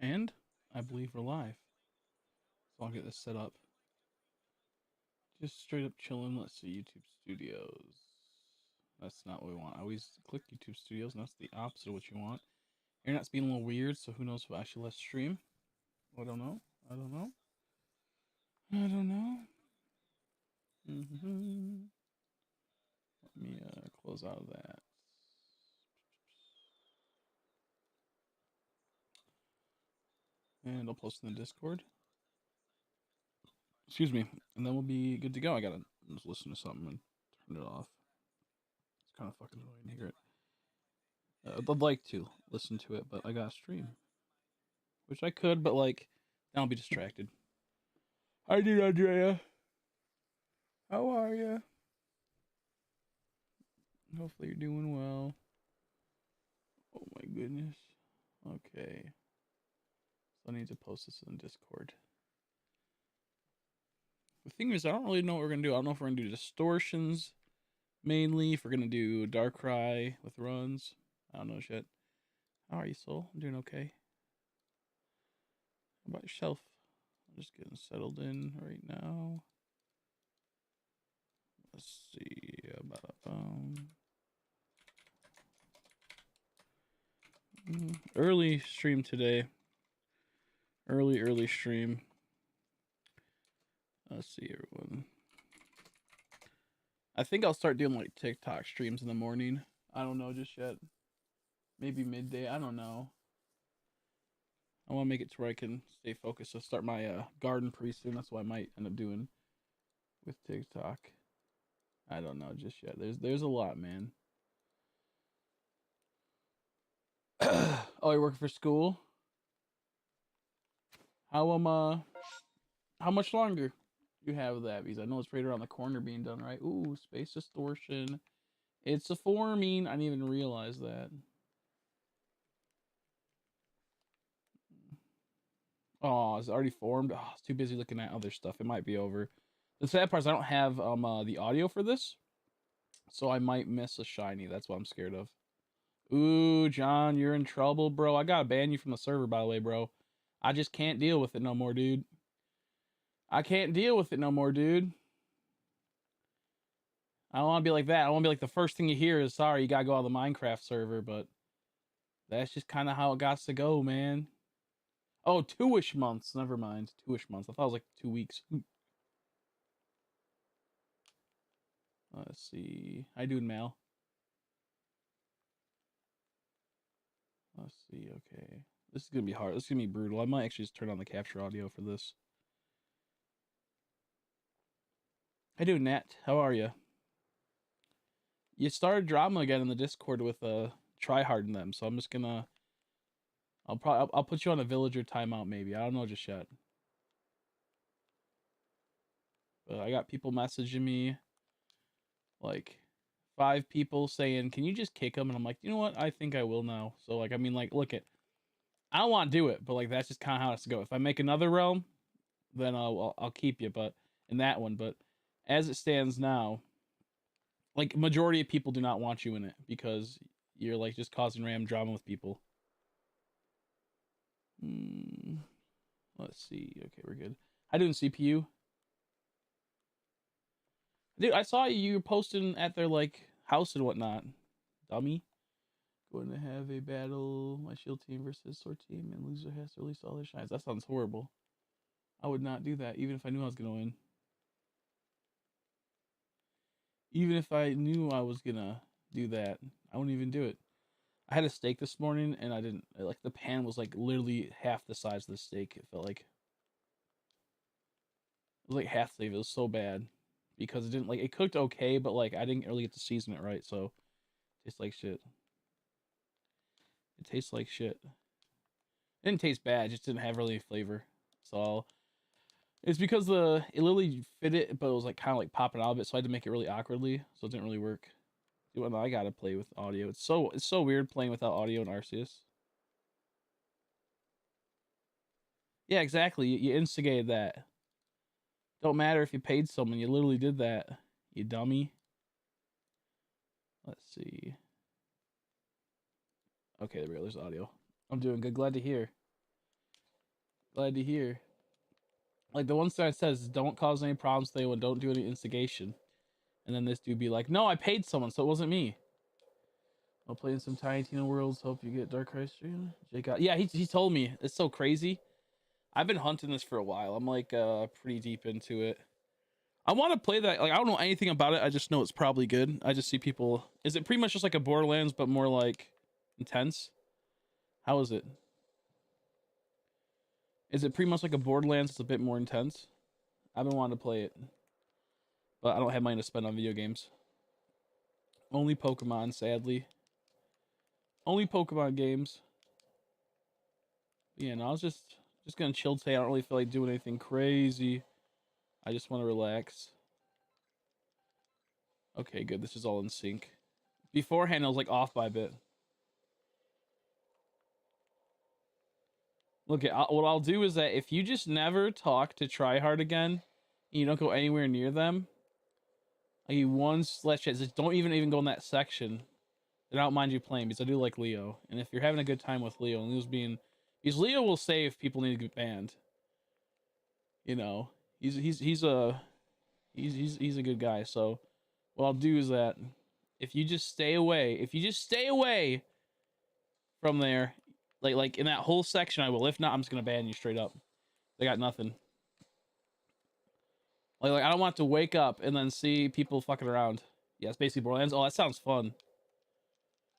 And I believe we're live. So I'll get this set up. Just straight up chilling. Let's see, YouTube Studios. That's not what we want. I always click YouTube Studios, and that's the opposite of what you want. Internet's being a little weird, so who knows if I actually let stream. I don't know. I don't know. I don't know. Let me close out of that. And I'll post in the Discord. Excuse me. And then we'll be good to go. I gotta just listen to something and turn it off. It's kind of fucking annoying to hear it. I'd like to listen to it, but I gotta stream. Which I could, but like, then I'll be distracted. Hi, dude, Andrea. How are you? Hopefully you're doing well. Oh my goodness. Okay. So I need to post this in Discord. The thing is, I don't really know what we're gonna do. I don't know if we're gonna do distortions mainly. If we're gonna do Darkrai with runs. I don't know shit. How are you, Soul? I'm doing okay. How about yourself? I'm just getting settled in right now. Let's see. Early stream today. Early stream. Let's see, everyone. I think I'll start doing like TikTok streams in the morning. I don't know just yet. Maybe midday. I don't know. I want to make it to where I can stay focused. I'll start my garden pretty soon. That's what I might end up doing with TikTok. I don't know just yet. There's a lot, man. Oh, you're working for school? How how much longer you have that? Because I know it's right around the corner being done, right? Ooh, space distortion. It's a forming. I didn't even realize that. Oh, it's already formed. Oh, I was too busy looking at other stuff. It might be over. The sad part is I don't have the audio for this, so I might miss a shiny. That's what I'm scared of. Ooh, John, you're in trouble, bro. I gotta ban you from the server, by the way, bro. I just can't deal with it no more, dude. I can't deal with it no more, dude. I don't want to be like that. I want to be like the first thing you hear is sorry, you gotta go out of the Minecraft server, but that's just kind of how it got to go, man. Oh, 2-ish months. Never mind. 2-ish months. I thought it was like 2 weeks. Let's see. How you doing, Mal? Let's see. Okay. This is gonna be hard. This is gonna be brutal. I might actually just turn on the capture audio for this. How you doing, Nat? How are you? You started drama again in the Discord with tryhard in them, so I'm just gonna. I'll put you on a villager timeout maybe. I don't know just yet. But I got people messaging me, like 5 people saying, "Can you just kick him?" And I'm like, you know what? I think I will now. So like, I mean, like, look at. I don't want to do it, but like that's just kind of how it has to go. If I make another realm, then I'll keep you. But in that one, but as it stands now, like majority of people do not want you in it because you're like just causing random drama with people. Hmm. Let's see. Okay, we're good. How doing, CPU? Dude, I saw you posting at their like house and whatnot. Dummy. Going to have a battle, my shield team versus sword team, and loser has to release all their shines. That sounds horrible. I would not do that, even if I knew I was gonna win. Even if I knew I was gonna do that, I wouldn't even do it. I had a steak this morning, and I didn't like the pan was like literally half the size of the steak. It felt like it was like half the. It was so bad because it didn't like it cooked okay, but like I didn't really get to season it right, so it tastes like shit. It tastes like shit. It didn't taste bad, it just didn't have really flavor. So it's because the it literally fit it, but it was like kind of like popping out of it, so I had to make it really awkwardly, so it didn't really work. Well, I gotta play with audio. It's so weird playing without audio in Arceus. Yeah, exactly. You instigated that. Don't matter if you paid someone. You literally did that. You dummy. Let's see. Okay, there we go. There's audio. I'm doing good. Glad to hear. Glad to hear. Like the one side says, don't cause any problems today, don't do any instigation. And then this dude be like, no, I paid someone, so it wasn't me. I'll play in some Tiny Tina Worlds. Hope you get Darkrai stream. Jake out. Yeah, he told me. It's so crazy. I've been hunting this for a while. I'm like pretty deep into it. I want to play that. Like I don't know anything about it. I just know it's probably good. I just see people. Is it pretty much just like a Borderlands but more like intense? How is it? Is it pretty much like a Borderlands? It's a bit more intense. I've been wanting to play it, but I don't have money to spend on video games. Only Pokemon, sadly. Only Pokemon games. But yeah, no, I was just gonna chill today. I don't really feel like doing anything crazy. I just want to relax. Okay, good. This is all in sync. Beforehand, I was like off by a bit. Look, what I'll do is that if you just never talk to Tryhard again, and you don't go anywhere near them, like you one slash just don't even go in that section. Then I don't mind you playing because I do like Leo, and if you're having a good time with Leo, and Leo's being, because Leo will say if people need to get banned. You know, he's a good guy. So what I'll do is that if you just stay away from there, like in that whole section, I will. If not, I'm just gonna ban you straight up. They got nothing. Like I don't want to wake up and then see people fucking around. Yeah, it's basically Borderlands. Oh, that sounds fun.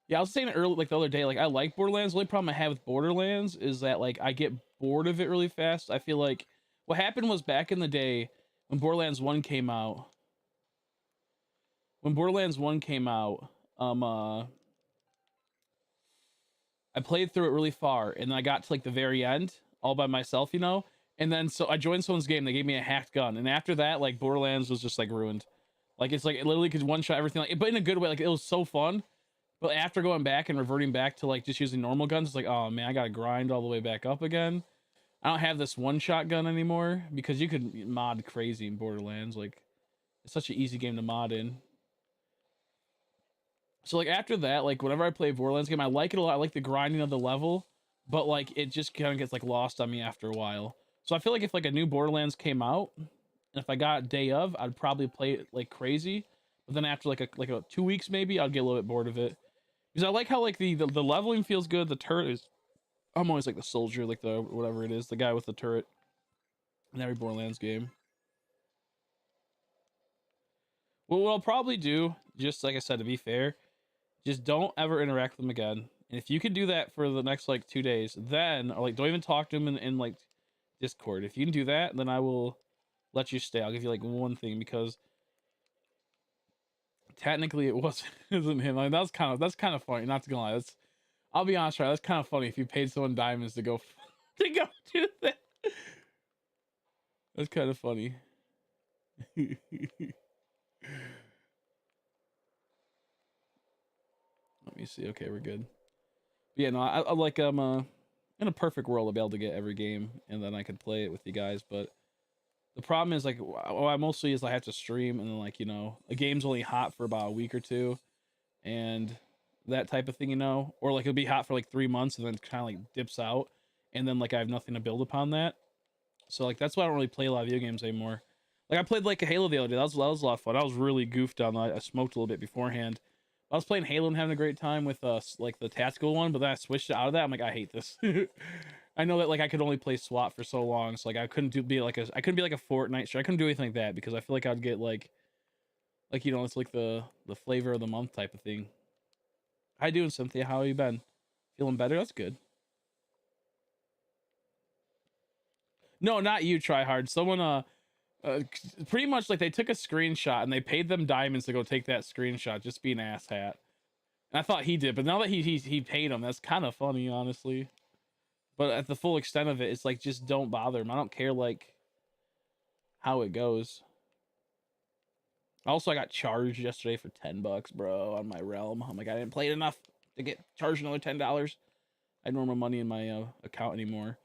Yeah, I was saying it earlier, like the other day, like I like Borderlands. The only problem I have with Borderlands is that like I get bored of it really fast. I feel like what happened was back in the day when Borderlands 1 came out. When Borderlands 1 came out, I played through it really far, and then I got to like the very end all by myself, you know. And then so I joined someone's game. They gave me a hacked gun, and after that, like Borderlands was just like ruined. Like it's like it literally could one shot everything, like, but in a good way. Like it was so fun. But after going back and reverting back to like just using normal guns, it's like, oh man, I gotta grind all the way back up again. I don't have this one shot gun anymore because you could mod crazy in Borderlands. Like it's such an easy game to mod in. So like after that, like whenever I play a Borderlands game, I like it a lot. I like the grinding of the level, but like it just kind of gets like lost on me after a while. So I feel like if like a new Borderlands came out, and if I got day of, I'd probably play it like crazy. But then after like a 2 weeks maybe, I'd get a little bit bored of it. Because I like how like the leveling feels good. The turret is, I'm always like the soldier, like the whatever it is, the guy with the turret in every Borderlands game. Well, what I'll probably do, just like I said, to be fair, just don't ever interact with them again. And if you can do that for the next like 2 days, then or like don't even talk to them in like Discord. If you can do that, then I will let you stay. I'll give you like one thing because technically it isn't him. Like that's kind of funny. Not to gonna lie, I'll be honest, right? That's kind of funny if you paid someone diamonds to go to go do that. That's kind of funny. Let me see. Okay, we're good. But yeah, no, I like in a perfect world I'll be able to get every game and then I could play it with you guys. But the problem is like what I mostly is I have to stream and then like you know a game's only hot for about a week or two, and that type of thing, you know, or like it'll be hot for like 3 months and then kind of like dips out, and then like I have nothing to build upon that. So like that's why I don't really play a lot of video games anymore. Like I played like a Halo the other day. That was a lot of fun. I was really goofed on that. I smoked a little bit beforehand. I was playing Halo and having a great time with like the tactical one, but then I switched out of that. I'm like, I hate this. I know that like I could only play SWAT for so long, so like I couldn't I couldn't be like a Fortnite sure I couldn't do anything like that because I feel like I'd get like you know it's like the flavor of the month type of thing. How you doing, Cynthia? How you been? Feeling better? That's good. No, not you, try hard. Someone pretty much like they took a screenshot and they paid them diamonds to go take that screenshot. Just be an asshat. And I thought he did, but now that he paid them, that's kind of funny, honestly. But at the full extent of it, it's like just don't bother him. I don't care like how it goes. Also, I got charged yesterday for $10, bro, on my realm. I'm like, I didn't play it enough to get charged another $10. I have normal money in my account anymore.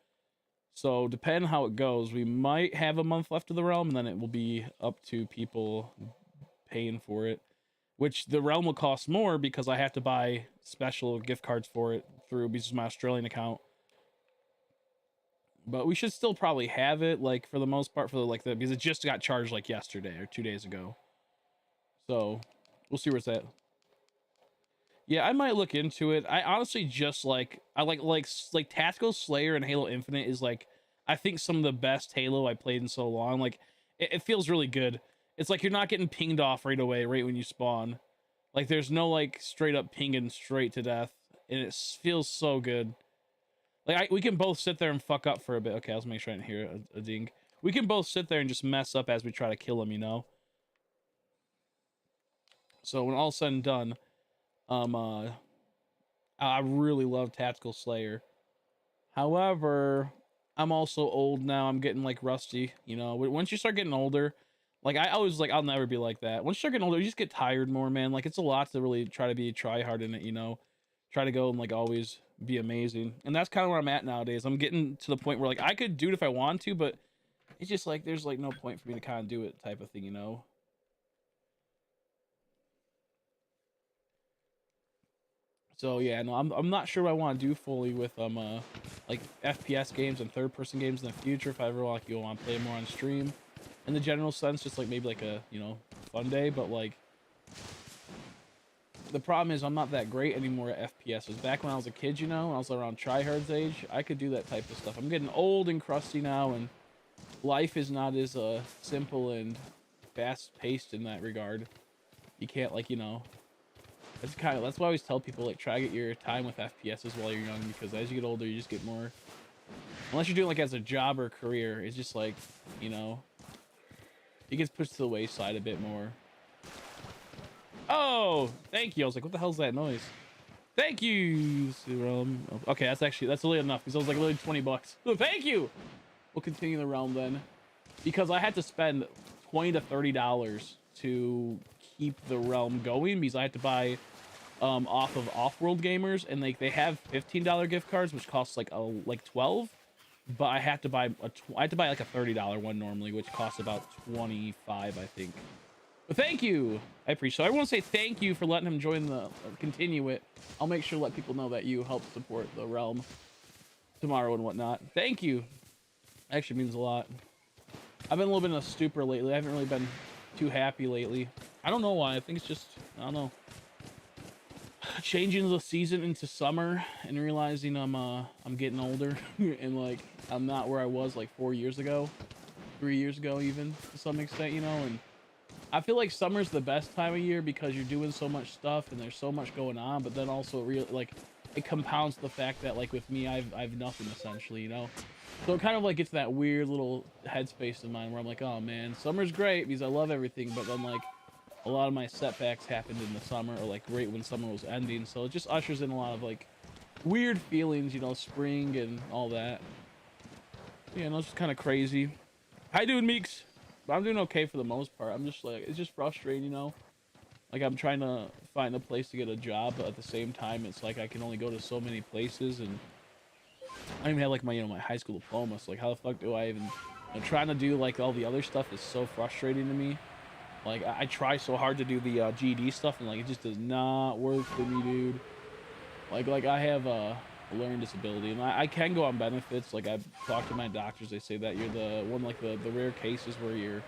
So depending on how it goes, we might have a month left of the realm, and then it will be up to people paying for it. Which the realm will cost more because I have to buy special gift cards for it through because my Australian account. but we should still probably have it, like, for the most part, for the, like, the, because it just got charged like yesterday or 2 days ago. So we'll see where it's at. Yeah, I might look into it. I honestly just like, I like Tactical Slayer and Halo Infinite is like, I think some of the best Halo I played in so long. Like it feels really good. It's like you're not getting pinged off right away, right when you spawn. Like there's no like straight up pinging straight to death, and it feels so good. Like we can both sit there and fuck up for a bit. Okay, let's make sure I didn't hear a ding. We can both sit there and just mess up as we try to kill him, you know. So when all's said and done, um, uh, I really love Tactical Slayer. However, I'm also old now. I'm getting like rusty. You know, once you start getting older, like I always like, I'll never be like that. Once you start getting older, you just get tired more, man. Like it's a lot to really try to be try hard in it. You know, try to go and like always be amazing. And that's kind of where I'm at nowadays. I'm getting to the point where like I could do it if I want to, but it's just like there's like no point for me to kind of do it type of thing. You know. So yeah, no, I'm not sure what I want to do fully with like FPS games and third person games in the future. If I ever like you want to play more on stream, in the general sense, just like maybe like a fun day. But like the problem is I'm not that great anymore at FPSs. Back when I was a kid, when I was around tryhard's age, I could do that type of stuff. I'm getting old and crusty now, and life is not as simple and fast paced in that regard. You can't like that's why I always tell people like try to get your time with FPSs while you're young, because as you get older you just get more, unless you're doing like as a job or career, it's just like it gets pushed to the wayside a bit more. Oh, thank you. I was like, what the hell's that noise? Thank you. Okay, that's really enough because I was like literally 20 bucks. So thank you. We'll continue the realm then, because I had to spend $20 to $30 to keep the realm going, because I had to buy off of Off-World Gamers, and they have $15 gift cards which costs like 12, but I had to buy like a $30 one normally, which costs about 25, I think. But thank you, I appreciate it. I want to say thank you for letting him join the continue it. I'll make sure to let people know that you help support the realm tomorrow and whatnot. Thank you. Actually means a lot. I've been a little bit in a stupor lately. I haven't really been too happy lately. I don't know why. I think it's just, I don't know, changing the season into summer and realizing I'm getting older and like I'm not where I was like 4 years ago, 3 years ago even, to some extent, and I feel like summer's the best time of year because you're doing so much stuff and there's so much going on, but then also it compounds the fact that like with me I've nothing essentially, so it kind of like gets that weird little headspace in mind where I'm like, oh man, summer's great because I love everything, but then like a lot of my setbacks happened in the summer, or like right when summer was ending, so it just ushers in a lot of like weird feelings, spring and all that. Yeah, it's just kind of crazy. How you doing, Meeks? I'm doing okay for the most part. I'm just like, it's just frustrating, like I'm trying to find a place to get a job, but at the same time it's like I can only go to so many places, and I don't even have like my my high school diploma, so like how the fuck do I even trying to do like all the other stuff is so frustrating to me. Like I try so hard to do the GED stuff, and like it just does not work for me, dude. Like I have a learning disability, and I can go on benefits. Like I've talked to my doctors, they say that you're the one, like the rare cases where you're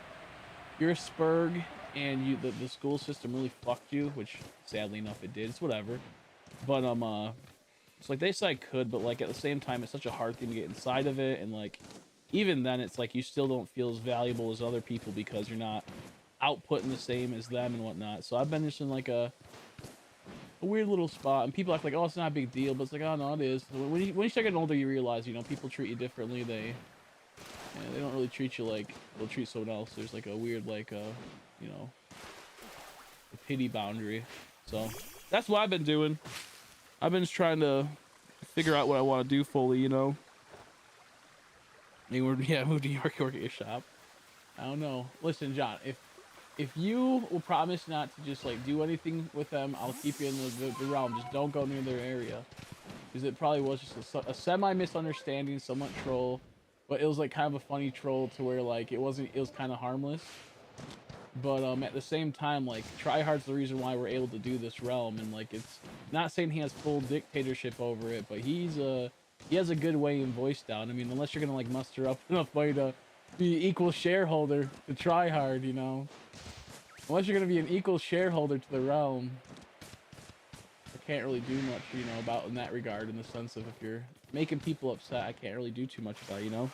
a spurg and the school system really fucked you, which sadly enough it did. It's whatever. But it's like they said I could, but like at the same time it's such a hard thing to get inside of it, and like even then it's like you still don't feel as valuable as other people because you're not outputting the same as them and whatnot. So I've been just in like a weird little spot, and people act like, oh, it's not a big deal, but it's like, oh no, it is. When you start getting older, you realize people treat you differently. They don't really treat you like they'll treat someone else. There's like a weird like a pity boundary. So that's what I've been doing. I've been just trying to figure out what I want to do fully, move to York at your shop. I don't know. Listen, John, if you will promise not to just like do anything with them, I'll keep you in the realm. Just don't go near their area, because it probably was just a semi misunderstanding, somewhat troll, but it was like kind of a funny troll to where like it was kind of harmless. But at the same time, like Tryhard's the reason why we're able to do this realm, and like it's not saying he has full dictatorship over it, but he's He has a good way in voice down. I mean, unless you're gonna like muster up enough money to be equal shareholder to try hard, you know. Unless you're gonna be an equal shareholder to the realm, I can't really do much, you know, about in that regard. In the sense of if you're making people upset, I can't really do too much about, you know.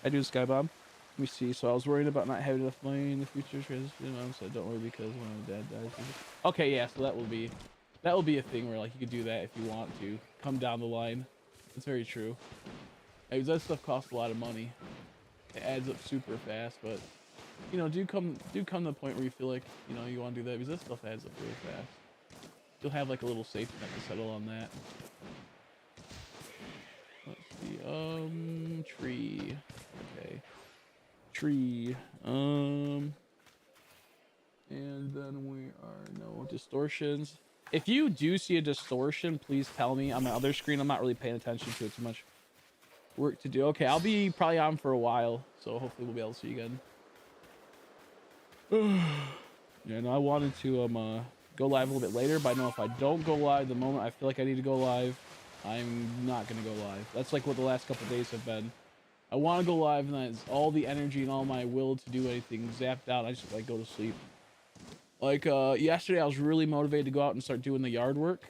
I do Skybob. Let me see. So I was worried about not having enough money in the future. So don't worry because when my dad dies. Okay, yeah. So that will be a thing where like you could do that if you want to come down the line. It's very true. Because that stuff costs a lot of money. It adds up super fast, but you know, do come to the point where you feel like you know you want to do that because that stuff adds up really fast. You'll have like a little safety net to settle on that. Let's see. Tree. Okay. Tree. And then we are no distortions. If you do see a distortion, please tell me. On my other screen, I'm not really paying attention to it too much. Work to do. Okay, I'll be probably on for a while, so hopefully we'll be able to see you again. Yeah, no, I wanted to go live a little bit later, but I know if I don't go live the moment I feel like I need to go live, I'm not gonna go live. That's like what the last couple days have been. I want to go live, and that's all the energy and all my will to do anything zapped out. I just like go to sleep. Like yesterday, I was really motivated to go out and start doing the yard work,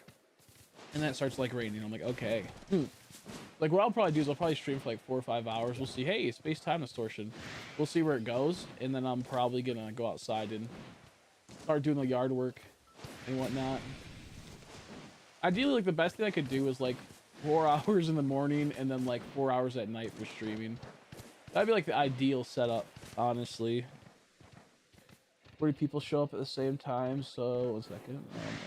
and then it starts like raining. I'm like, okay. Like what I'll probably do is I'll probably stream for like 4 or 5 hours. We'll see. Hey, space-time distortion. We'll see where it goes, and then I'm probably gonna go outside and start doing the yard work and whatnot. Ideally, like the best thing I could do is like 4 hours in the morning and then like 4 hours at night for streaming. That'd be like the ideal setup, honestly. 40 people show up at the same time, so 1 second.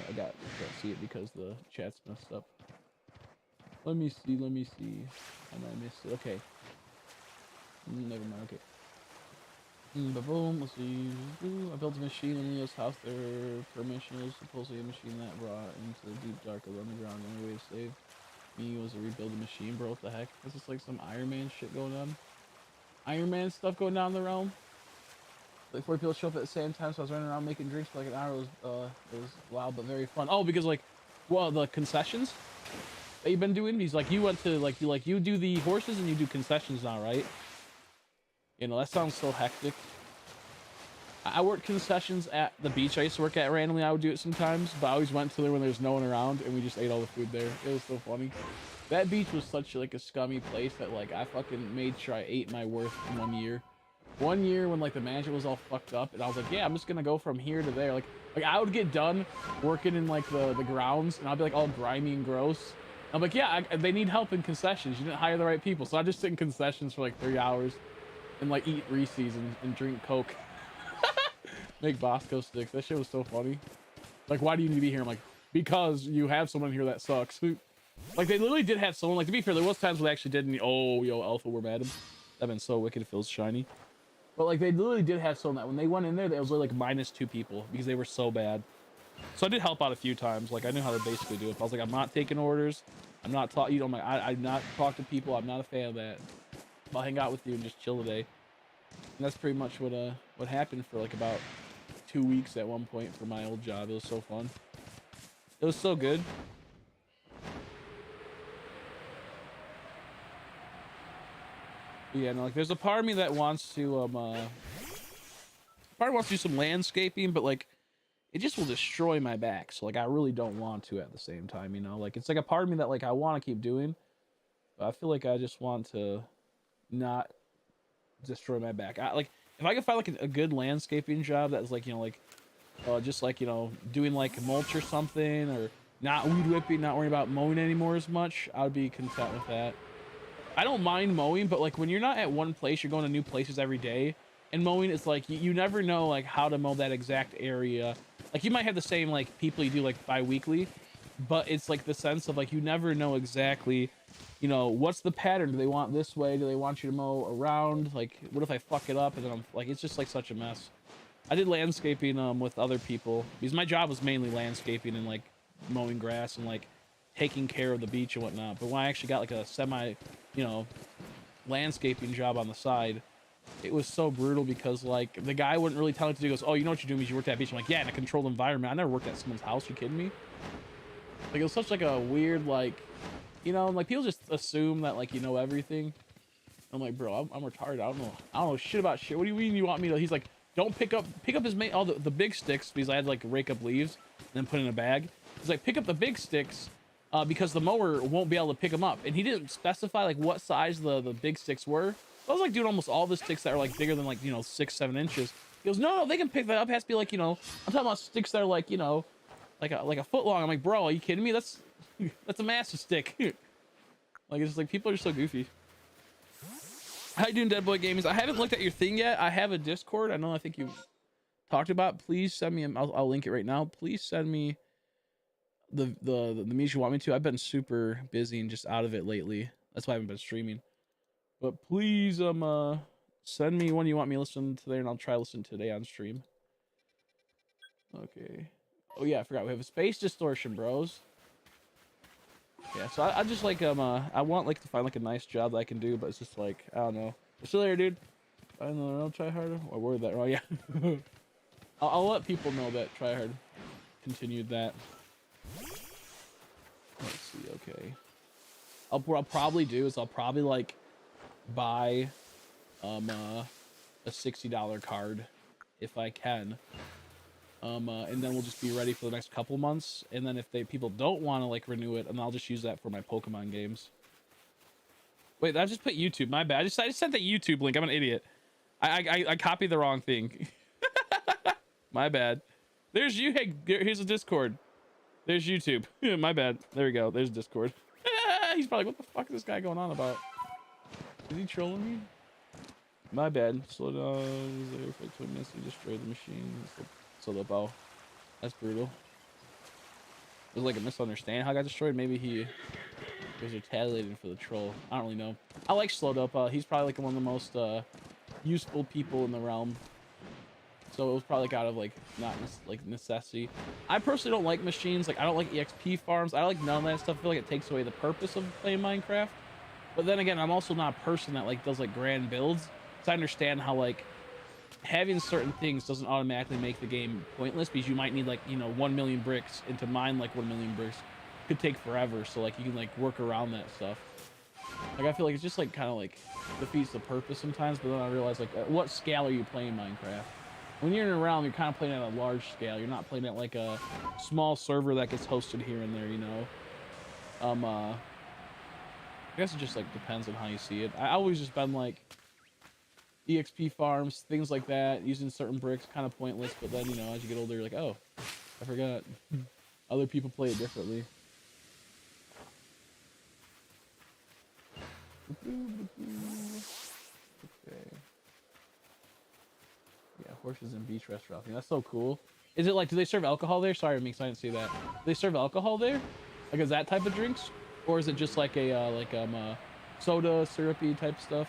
I can't see it because the chat's messed up. Let me see. I might have missed it. Okay. Never mind. Okay. Boom. Let's see. Ooh, I built a machine in Leo's house. Their permission is supposedly a machine that brought into the deep dark of the underground. The only way to save me was to rebuild the machine, bro. What the heck? Is this like some Iron Man shit going on? Iron Man stuff going down in the realm? Like 4 people show up at the same time, so I was running around making drinks for like an hour. It was wild but very fun. Oh, because like, well, the concessions that you've been doing. He's like, you went to like you do the horses and you do concessions now, right? You know, that sounds so hectic. I worked concessions at the beach I used to work at randomly. I would do it sometimes, but I always went to there when there's no one around, and we just ate all the food there. It was so funny. That beach was such like a scummy place that like I fucking made sure I ate my worth in 1 year. 1 year when like the mansion was all fucked up, and I was like, yeah, I'm just gonna go from here to there. Like I would get done working in like the grounds, and I'd be like all grimy and gross. I'm like, yeah, they need help in concessions. You didn't hire the right people, so I just sit in concessions for like 3 hours, and like eat Reese's and drink Coke. Make Bosco sticks. That shit was so funny. Like, why do you need to be here? I'm like, because you have someone here that sucks. Like, they literally did have someone. Like, to be fair, there was times where they actually didn't. Oh, yo, Alpha, we're mad at him. That'd been so wicked. It feels shiny. But like, they literally did have someone that when they went in there, it was like -2 people because they were so bad. So I did help out a few times. Like, I knew how to basically do it. But I was like, I'm not taking orders. I'm not talking. You know, I'm like, I'm not talk to people. I'm not a fan of that. I'll hang out with you and just chill today. And that's pretty much what happened for like about 2 weeks at one point for my old job. It was so fun. It was so good. But yeah, no, like there's a part of me that wants to part wants to do some landscaping, but like it just will destroy my back. So like I really don't want to at the same time, you know. Like it's like a part of me that like I want to keep doing, but I feel like I just want to not destroy my back. Like if I could find like a good landscaping job that's like, you know, like just like, you know, doing like mulch or something, or not weed whipping, not worrying about mowing anymore as much, I would be content with that. I don't mind mowing, but like when you're not at one place, you're going to new places every day, and mowing is like you never know like how to mow that exact area. Like you might have the same like people you do like bi-weekly, but it's like the sense of like you never know exactly, you know, what's the pattern. Do they want this way? Do they want you to mow around? Like what if I fuck it up? And then I'm like, it's just like such a mess. I did landscaping with other people because my job was mainly landscaping and like mowing grass and like taking care of the beach and whatnot. But when I actually got like a semi, you know, landscaping job on the side, it was so brutal because like the guy wouldn't really tell me to do. He goes, oh, you know what you're doing because you worked at that beach. I'm like, yeah, in a controlled environment. I never worked at someone's house. You kidding me? Like it was such like a weird like You know, like people just assume that like you know everything. I'm like, bro, I'm retarded. I don't know shit about shit. What do you mean you want me to? He's like, don't pick up his main, all the big sticks, because I had to like rake up leaves and then put in a bag. He's like, pick up the big sticks because the mower won't be able to pick them up. And he didn't specify like what size the big sticks were. So I was like doing almost all the sticks that are like bigger than like, you know, 6-7 inches. He goes, no, they can pick that up. It has to be like, you know, I'm talking about sticks that are like, you know, like a foot long. I'm like, bro, are you kidding me? That's a massive stick. Like, it's just like people are just so goofy. How you doing, Dead Boy Gaming? I haven't looked at your thing yet. I have a Discord. I think you talked about. Please send me. I'll link it right now. Please send me the music you want me to. I've been super busy and just out of it lately. That's why I haven't been streaming. But please send me one you want me to listen to there, and I'll try to listen today on stream. Okay. Oh yeah, I forgot we have a space distortion, bros. Yeah, so I just like I want like to find like a nice job that I can do, but it's just like I don't know. You're still there, dude. I don't know. I'll try harder. Or word that wrong? Yeah. I'll let people know that try hard continued that. Let's see. Okay. What I'll probably do is I'll probably like buy a $60 card if I can. And then we'll just be ready for the next couple months. And then if people don't want to like renew it, and I'll just use that for my Pokemon games. Wait, I just put YouTube. My bad. I just sent the YouTube link. I'm an idiot. I copied the wrong thing. My bad. There's you. Hey, here's a Discord. There's YouTube. My bad. There we go. There's Discord. He's probably like, what the fuck is this guy going on about? Is he trolling me? My bad. Slow down. There for 2 minutes to destroy the machine. So the bow. That's brutal. It was like a misunderstanding how I got destroyed. Maybe he was retaliating for the troll. I don't really know. I like Slowed Up. He's probably like one of the most useful people in the realm. So it was probably like out of like not like necessity. I personally don't like machines. Like I don't like EXP farms. I don't like none of that stuff. I feel like it takes away the purpose of playing Minecraft. But then again, I'm also not a person that like does like grand builds. So I understand how like having certain things doesn't automatically make the game pointless, because you might need like, you know, 1 million bricks, and to mine like 1 million bricks could take forever. So like you can like work around that stuff. Like I feel like it's just like kind of like defeats the purpose sometimes. But then I realize like at what scale are you playing Minecraft? When you're in a realm, you're kind of playing at a large scale. You're not playing at like a small server that gets hosted here and there, you know. I guess it just like depends on how you see it. I always just been like EXP farms, things like that, using certain bricks, kind of pointless. But then, you know, as you get older, you're like, oh, I forgot. Other people play it differently. Okay. Yeah, horses and beach restaurant. That's so cool. Is it like, do they serve alcohol there? Sorry, Meeks, I didn't see that. Do they serve alcohol there? Like, is that type of drinks? Or is it just like a soda, syrupy type stuff?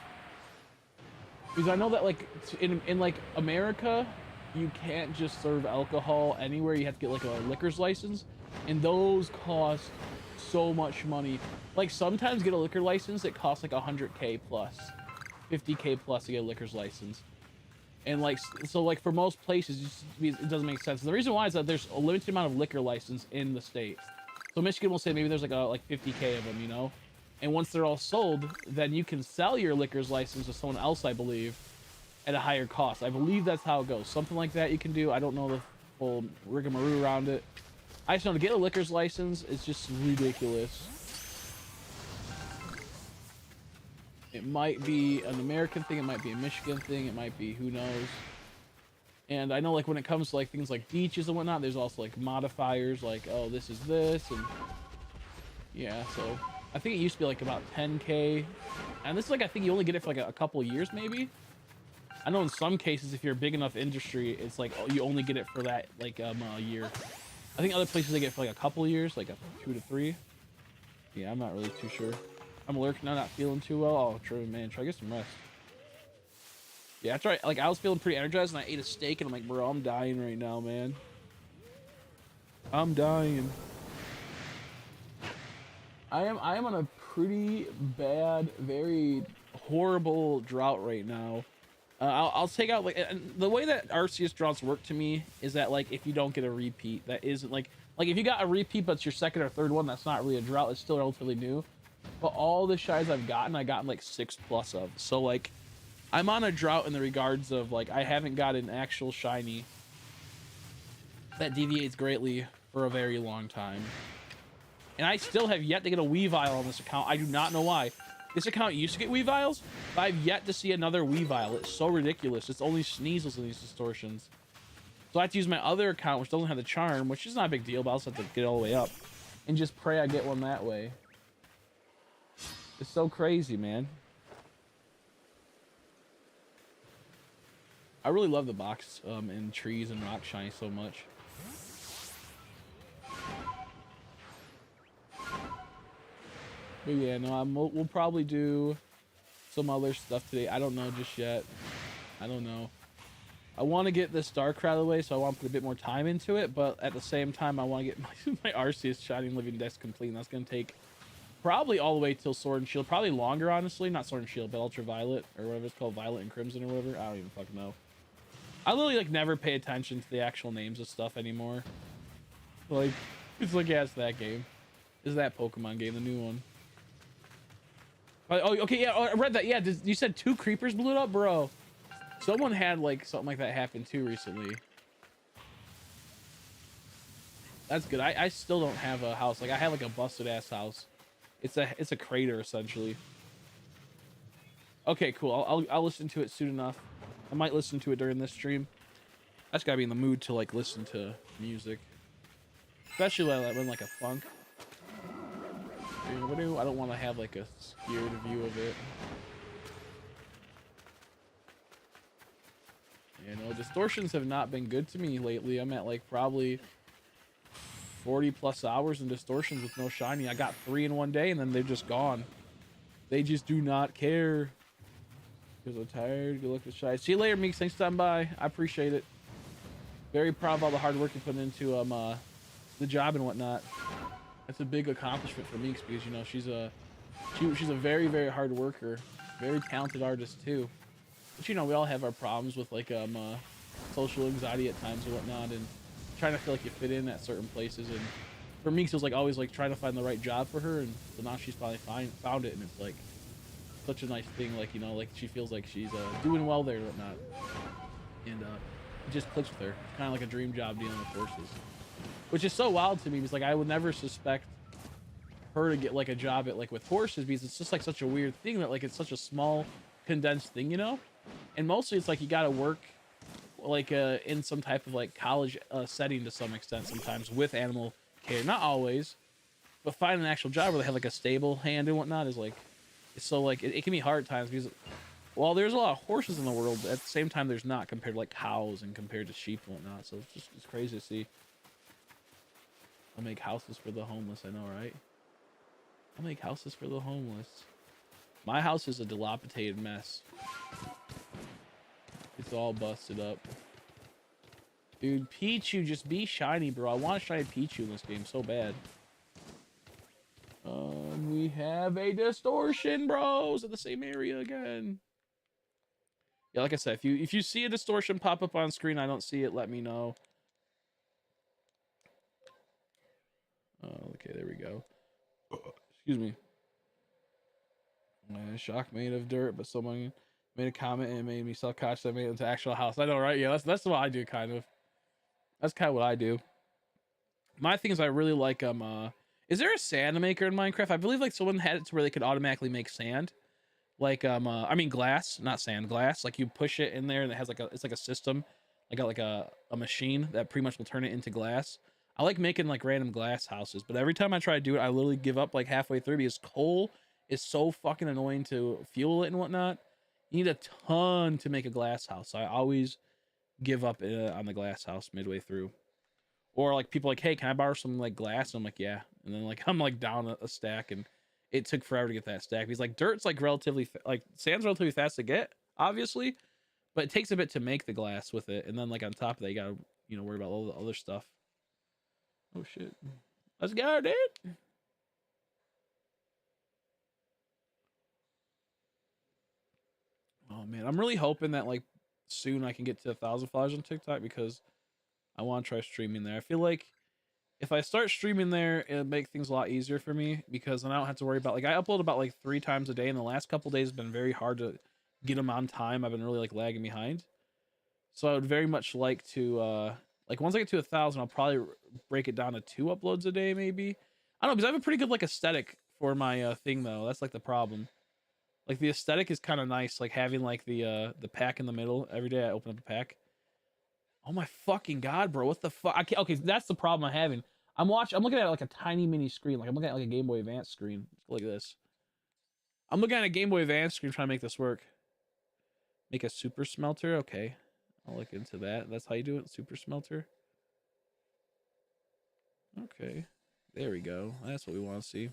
Because I know that like in like America, you can't just serve alcohol anywhere. You have to get like a liquor's license, and those cost so much money. Like sometimes get a liquor license, it costs like 100K plus, 50K plus to get a liquor's license. And like, so like for most places, it doesn't make sense. And the reason why is that there's a limited amount of liquor license in the state. So Michigan will say maybe there's like 50K of them, you know? And once they're all sold, then you can sell your liquor's license to someone else, I believe, at a higher cost. I believe that's how it goes. Something like that you can do. I don't know the full rigmarole around it. I just know to get a liquor's license, it's just ridiculous. It might be an American thing, it might be a Michigan thing, it might be who knows. And I know like when it comes to like things like beaches and whatnot, there's also like modifiers like, oh, this is this, and yeah, so I think it used to be like about 10K, and this is like, I think you only get it for like a couple of years maybe. I know in some cases if you're a big enough industry, it's like, oh, you only get it for that like a year. I think other places they get it for like a couple of years, like 2 to 3. Yeah, I'm not really too sure. I'm allergic now, not feeling too well. Oh, true, man, try to get some rest. Yeah, I tried, like I was feeling pretty energized and I ate a steak and I'm like, bro, I'm dying right now, man. I'm dying. I am on a pretty bad, very horrible drought right now. I'll take out like, and the way that Arceus droughts work to me is that like if you don't get a repeat, that isn't like if you got a repeat but it's your second or third one, that's not really a drought, it's still relatively new. But all the shinies I've gotten like 6+ of. So like, I'm on a drought in the regards of like I haven't got an actual shiny that deviates greatly for a very long time. And I still have yet to get a Weavile on this account. I do not know why. This account used to get Weaviles, but I've yet to see another Weavile. It's so ridiculous. It's only Sneasels in these distortions. So I have to use my other account, which doesn't have the charm, which is not a big deal, but I also have to get it all the way up. And just pray I get one that way. It's so crazy, man. I really love the box and trees and rock shiny so much. But yeah, no, we'll probably do some other stuff today. I don't know just yet. I don't know. I want to get this Darkrai out of the way, so I want to put a bit more time into it. But at the same time, I want to get my Arceus Shining Living Dex complete. And that's going to take probably all the way till Sword and Shield. Probably longer, honestly. Not Sword and Shield, but Ultraviolet or whatever it's called. Violet and Crimson or whatever. I don't even fucking know. I literally like never pay attention to the actual names of stuff anymore. Like, it's like, yeah, it's that game. It's that Pokemon game, the new one. Oh, okay, yeah, I read that. Yeah, you said 2 creepers blew it up, bro. Someone had like something like that happen too recently. That's good. I still don't have a house. Like I have like a busted ass house. It's a crater essentially. Okay, cool. I'll listen to it soon enough. I might listen to it during this stream. I just gotta be in the mood to like listen to music, especially when like a funk. I don't want to have like a scared view of it. You know, distortions have not been good to me lately. I'm at like probably 40+ hours in distortions with no shiny. I got 3 in one day and then they're just gone. They just do not care. Because I'm tired. Good luck with shy. See you later, Meeks. Thanks for stopping by. I appreciate it. Very proud of all the hard work you put into the job and whatnot. That's a big accomplishment for Meeks because you know she's a very, very hard worker, very talented artist too. But you know we all have our problems with like social anxiety at times and whatnot, and trying to feel like you fit in at certain places. And for Meeks, it was like always like trying to find the right job for her, and so now she's finally found it, and it's like such a nice thing. Like you know, like she feels like she's doing well there and whatnot, and it just clicks with her. It's kind of like a dream job dealing with horses. Which is so wild to me because like I would never suspect her to get like a job at like with horses because it's just like such a weird thing that like it's such a small condensed thing, you know? And mostly it's like you gotta work like in some type of like college setting to some extent sometimes with animal care. Not always, but finding an actual job where they have like a stable hand and whatnot is like it's so like it can be hard at times because while there's a lot of horses in the world, at the same time there's not compared to like cows and compared to sheep and whatnot. So it's crazy to see. I'll make houses for the homeless, I know, right? I'll make houses for the homeless. My house is a dilapidated mess. It's all busted up. Dude, Pichu, just be shiny, bro. I want to shiny Pichu in this game so bad. We have a distortion, bros, in the same area again. Yeah, like I said, if you see a distortion pop up on screen, I don't see it, let me know. Okay, there we go. Excuse me. Shock made of dirt, but someone made a comment and it made me self-conscious. I made it into actual house. I know, right? Yeah, that's what I do, kind of. That's kind of what I do. My thing is, I really like is there a sand maker in Minecraft? I believe like someone had it to where they could automatically make sand. Like I mean glass, not sand, glass. Like you push it in there and it has like it's like a system. I got like a machine that pretty much will turn it into glass. I like making like random glass houses, but every time I try to do it, I literally give up like halfway through because coal is so fucking annoying to fuel it and whatnot. You need a ton to make a glass house. So I always give up on the glass house midway through. Or like people like, hey, can I borrow some like glass? And I'm like, yeah. And then like I'm like down a stack, and it took forever to get that stack. He's like, dirt's like relatively like sand's relatively fast to get, obviously, but it takes a bit to make the glass with it. And then like on top of that, you gotta worry about all the other stuff. Oh shit. Let's go, dude. Oh man, I'm really hoping that like soon I can get to 1,000 followers on TikTok because I want to try streaming there. I feel like If I start streaming there, it'll make things a lot easier for me because then I don't have to worry about like I upload about like 3 times a day, and the last couple days have been very hard to get them on time. I've been really like lagging behind, so I would very much like to like once I get to 1,000, I'll probably break it down to 2 uploads a day, maybe. I don't know because I have a pretty good like aesthetic for my thing though. That's like the problem. Like the aesthetic is kind of nice, like having like the pack in the middle. Every day I open up a pack. Oh my fucking god, bro! What the fuck? I can't. Okay, that's the problem I'm having. I'm looking at like a tiny mini screen. Like I'm looking at like a Game Boy Advance screen. Look at this. I'm looking at a Game Boy Advance screen trying to make this work. Make a super smelter. Okay, I'll look into that. That's how you do it. Super smelter. Okay, there we go. That's what we want to see.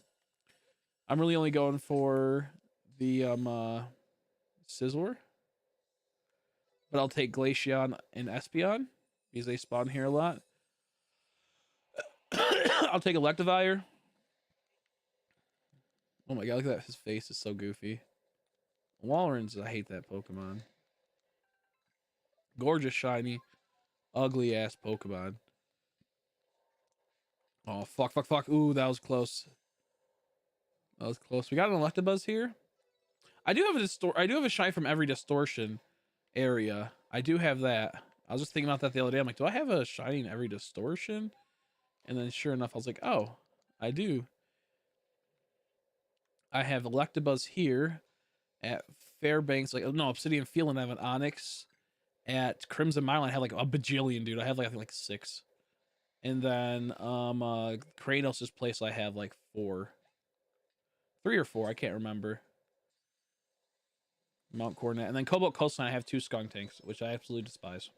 I'm really only going for the Scizor, but I'll take Glaceon and Espeon because they spawn here a lot. I'll take Electivire. Oh my god, look at that. His face is so goofy. Walreins, I hate that Pokemon. Gorgeous, shiny, ugly ass Pokemon. Oh, fuck, fuck, fuck. Ooh, that was close. That was close. We got an Electabuzz here. I do have a shine from every distortion area. I do have that. I was just thinking about that the other day. I'm like, do I have a shiny in every distortion? And then sure enough, I was like, oh, I do. I have Electabuzz here at Fairbanks. Like, no, Obsidian Field, and I have an Onyx. At Crimson Mile, I have like a bajillion, dude. I have like I think like 6. And then Kratos' place I have like 4. 3 or 4, I can't remember. Mount Coronet. And then Cobalt Coastline, I have 2 Skunk Tanks, which I absolutely despise.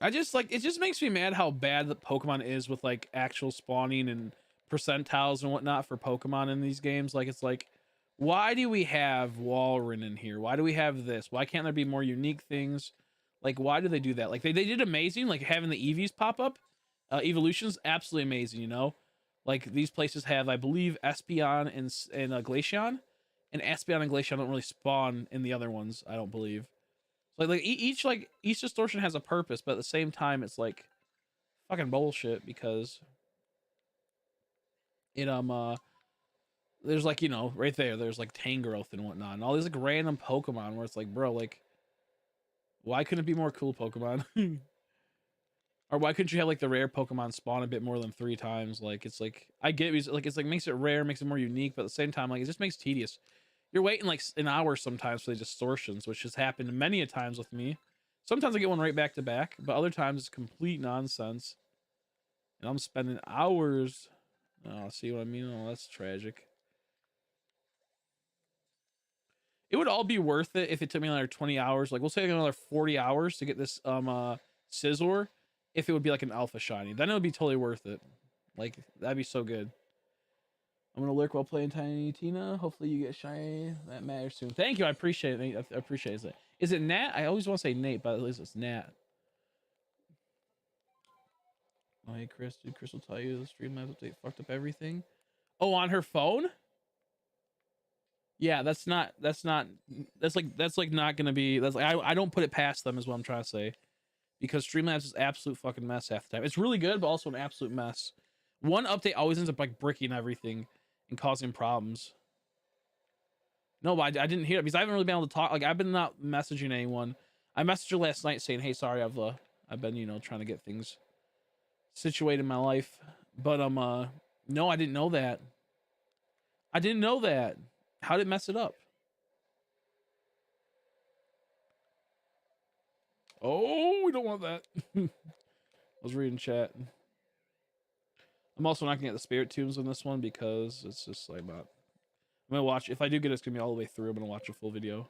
I just like it just makes me mad how bad the Pokemon is with like actual spawning and percentiles and whatnot for Pokemon in these games. Like it's like, why do we have Walrein in here? Why do we have this? Why can't there be more unique things? Like why do they do that? Like they did amazing, like having the EVs pop up, evolutions, absolutely amazing. You know, like these places have, I believe, Espeon and Glaceon, and Espeon and Glaceon don't really spawn in the other ones. I don't believe. Like each distortion has a purpose, but at the same time, it's like fucking bullshit because it there's like, you know, right there's like Tangrowth and whatnot, and all these like random Pokemon where it's like, bro, like, why couldn't it be more cool Pokemon? Or why couldn't you have like the rare Pokemon spawn a bit more than 3 times? Like it's like I get it's like makes it rare, makes it more unique, but at the same time, like it just makes tedious. You're waiting like an hour sometimes for the distortions, which has happened many a times with me. Sometimes I get one right back to back, but other times it's complete nonsense. And I'm spending hours. Oh, see what I mean? Oh, that's tragic. It would all be worth it if it took me another 20 hours. Like we'll say another 40 hours to get this Scizor. If it would be like an alpha shiny, then it would be totally worth it. Like that'd be so good. I'm gonna lurk while playing Tiny Tina. Hopefully you get shiny. That matters soon. Thank you. I appreciate it, Nate. I appreciate it. Is it Nat? I always want to say Nate, but at least it's Nat. Oh, hey, Chris. Dude, Chris will tell you the Streamlabs update fucked up everything. Oh, on her phone? Yeah, that's like not gonna be. That's like I don't put it past them is what I'm trying to say, because Streamlabs is absolute fucking mess half the time. It's really good, but also an absolute mess. One update always ends up like bricking everything and causing problems. No, but I didn't hear it because I haven't really been able to talk. Like I've been not messaging anyone. I messaged her last night saying, "Hey, sorry, I've been, you know, trying to get things situated in my life." But no, I didn't know that. I didn't know that. How did it mess it up? Oh, we don't want that. I was reading chat. I'm also not gonna get the spirit tombs on this one because it's just like about. I'm gonna watch. If I do get it, it's gonna be all the way through. I'm gonna watch a full video.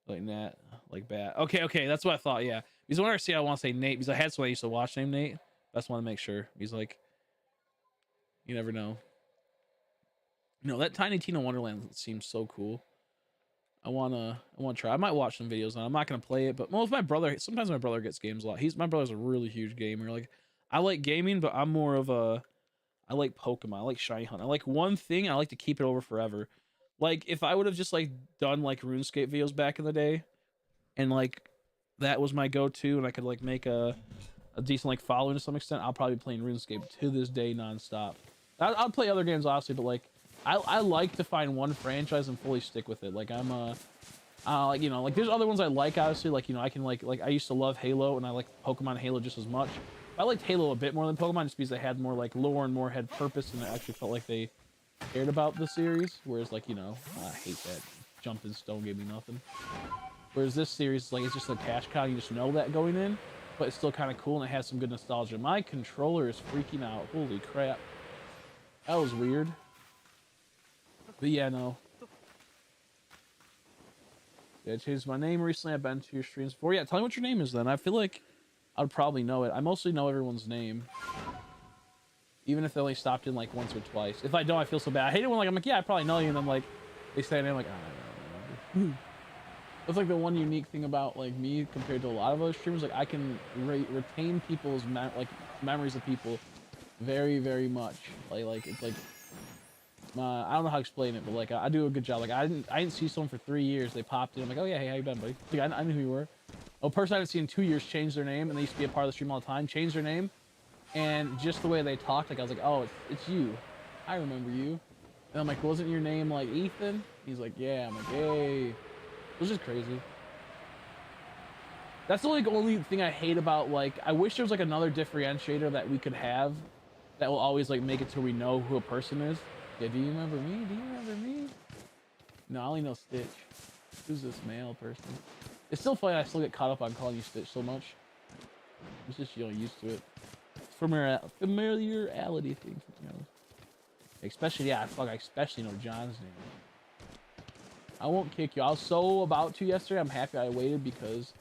Like Nat, like Bat. Okay, that's what I thought. Yeah, because when I see, I want to say Nate because I had someone I used to watch named Nate. I just want to make sure. He's like, you never know. You know that Tiny Tina Wonderland seems so cool. I wanna try. I might watch some videos on. I'm not gonna play it, but well, if my brother, sometimes my brother gets games a lot. My brother's a really huge gamer. Like, I like gaming, but I'm more of a, I like Pokemon. I like shiny hunt. I like one thing. And I like to keep it over forever. Like if I would have just like done like RuneScape videos back in the day, and like that was my go-to, and I could like make a a decent like following to some extent, I'll probably be playing RuneScape to this day nonstop. I'll play other games obviously, but like I like to find one franchise and fully stick with it. Like I'm like, you know, like there's other ones I like obviously, like, you know, I can like I used to love Halo and I like Pokemon and Halo just as much. I liked Halo a bit more than Pokemon just because they had more like lore and more had purpose and I actually felt like they cared about the series. Whereas like, you know, I hate that Jumping Stone gave me nothing. Whereas this series, like, it's just a cash cow. You just know that going in, but it's still kind of cool and it has some good nostalgia. My controller is freaking out. Holy crap. That was weird. But yeah, no. Yeah, I changed my name recently. I've been to your streams before. Yeah, tell me what your name is then. I feel like I'd probably know it. I mostly know everyone's name. Even if they only stopped in like once or twice. If I don't, I feel so bad. I hate it when like I'm like, yeah, I probably know you, and then like they say name like, oh, I don't remember. That's like the one unique thing about like me compared to a lot of other streamers. Like I can retain people's memories of people very, very much. Like it's like I don't know how to explain it, but like I do a good job. Like I didn't see someone for 3 years. They popped in. I'm like, oh yeah, hey, how you been, buddy? Like, I knew who you were. A person I haven't seen in 2 years changed their name, and they used to be a part of the stream all the time. Changed their name, and just the way they talked, like I was like, oh, it's you. I remember you. And I'm like, wasn't your name like Ethan? He's like, yeah. I'm like, hey. It was just crazy. That's the like only thing I hate about like I wish there was like another differentiator that we could have that will always like make it so we know who a person is. Yeah, do you remember me? Do you remember me? No, I only know Stitch. Who's this male person? It's still funny I still get caught up on calling you Stitch so much. It's just, you know, used to it. Familiarity thing, you know. Especially, yeah, I especially know John's name. I won't kick you. I was so about to yesterday. I'm happy I waited because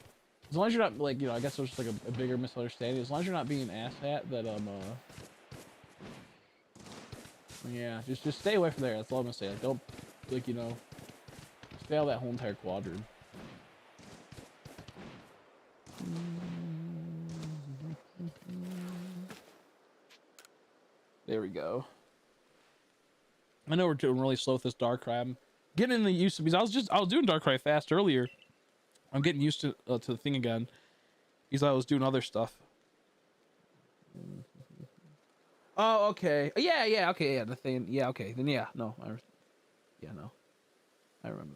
as long as you're not like, you know, I guess it was just like a bigger misunderstanding. As long as you're not being an asshat, that yeah, just stay away from there. That's all I'm gonna say. Like, don't, like, you know, stay out of that whole entire quadrant. There we go. I know we're doing really slow with this Darkrai. I'm getting in the use of because I was doing Darkrai fast earlier. I'm getting used to the thing again because I was doing other stuff. Oh, okay. Yeah, okay, yeah, the thing. Yeah, okay. Then yeah, no. Yeah, no. I remember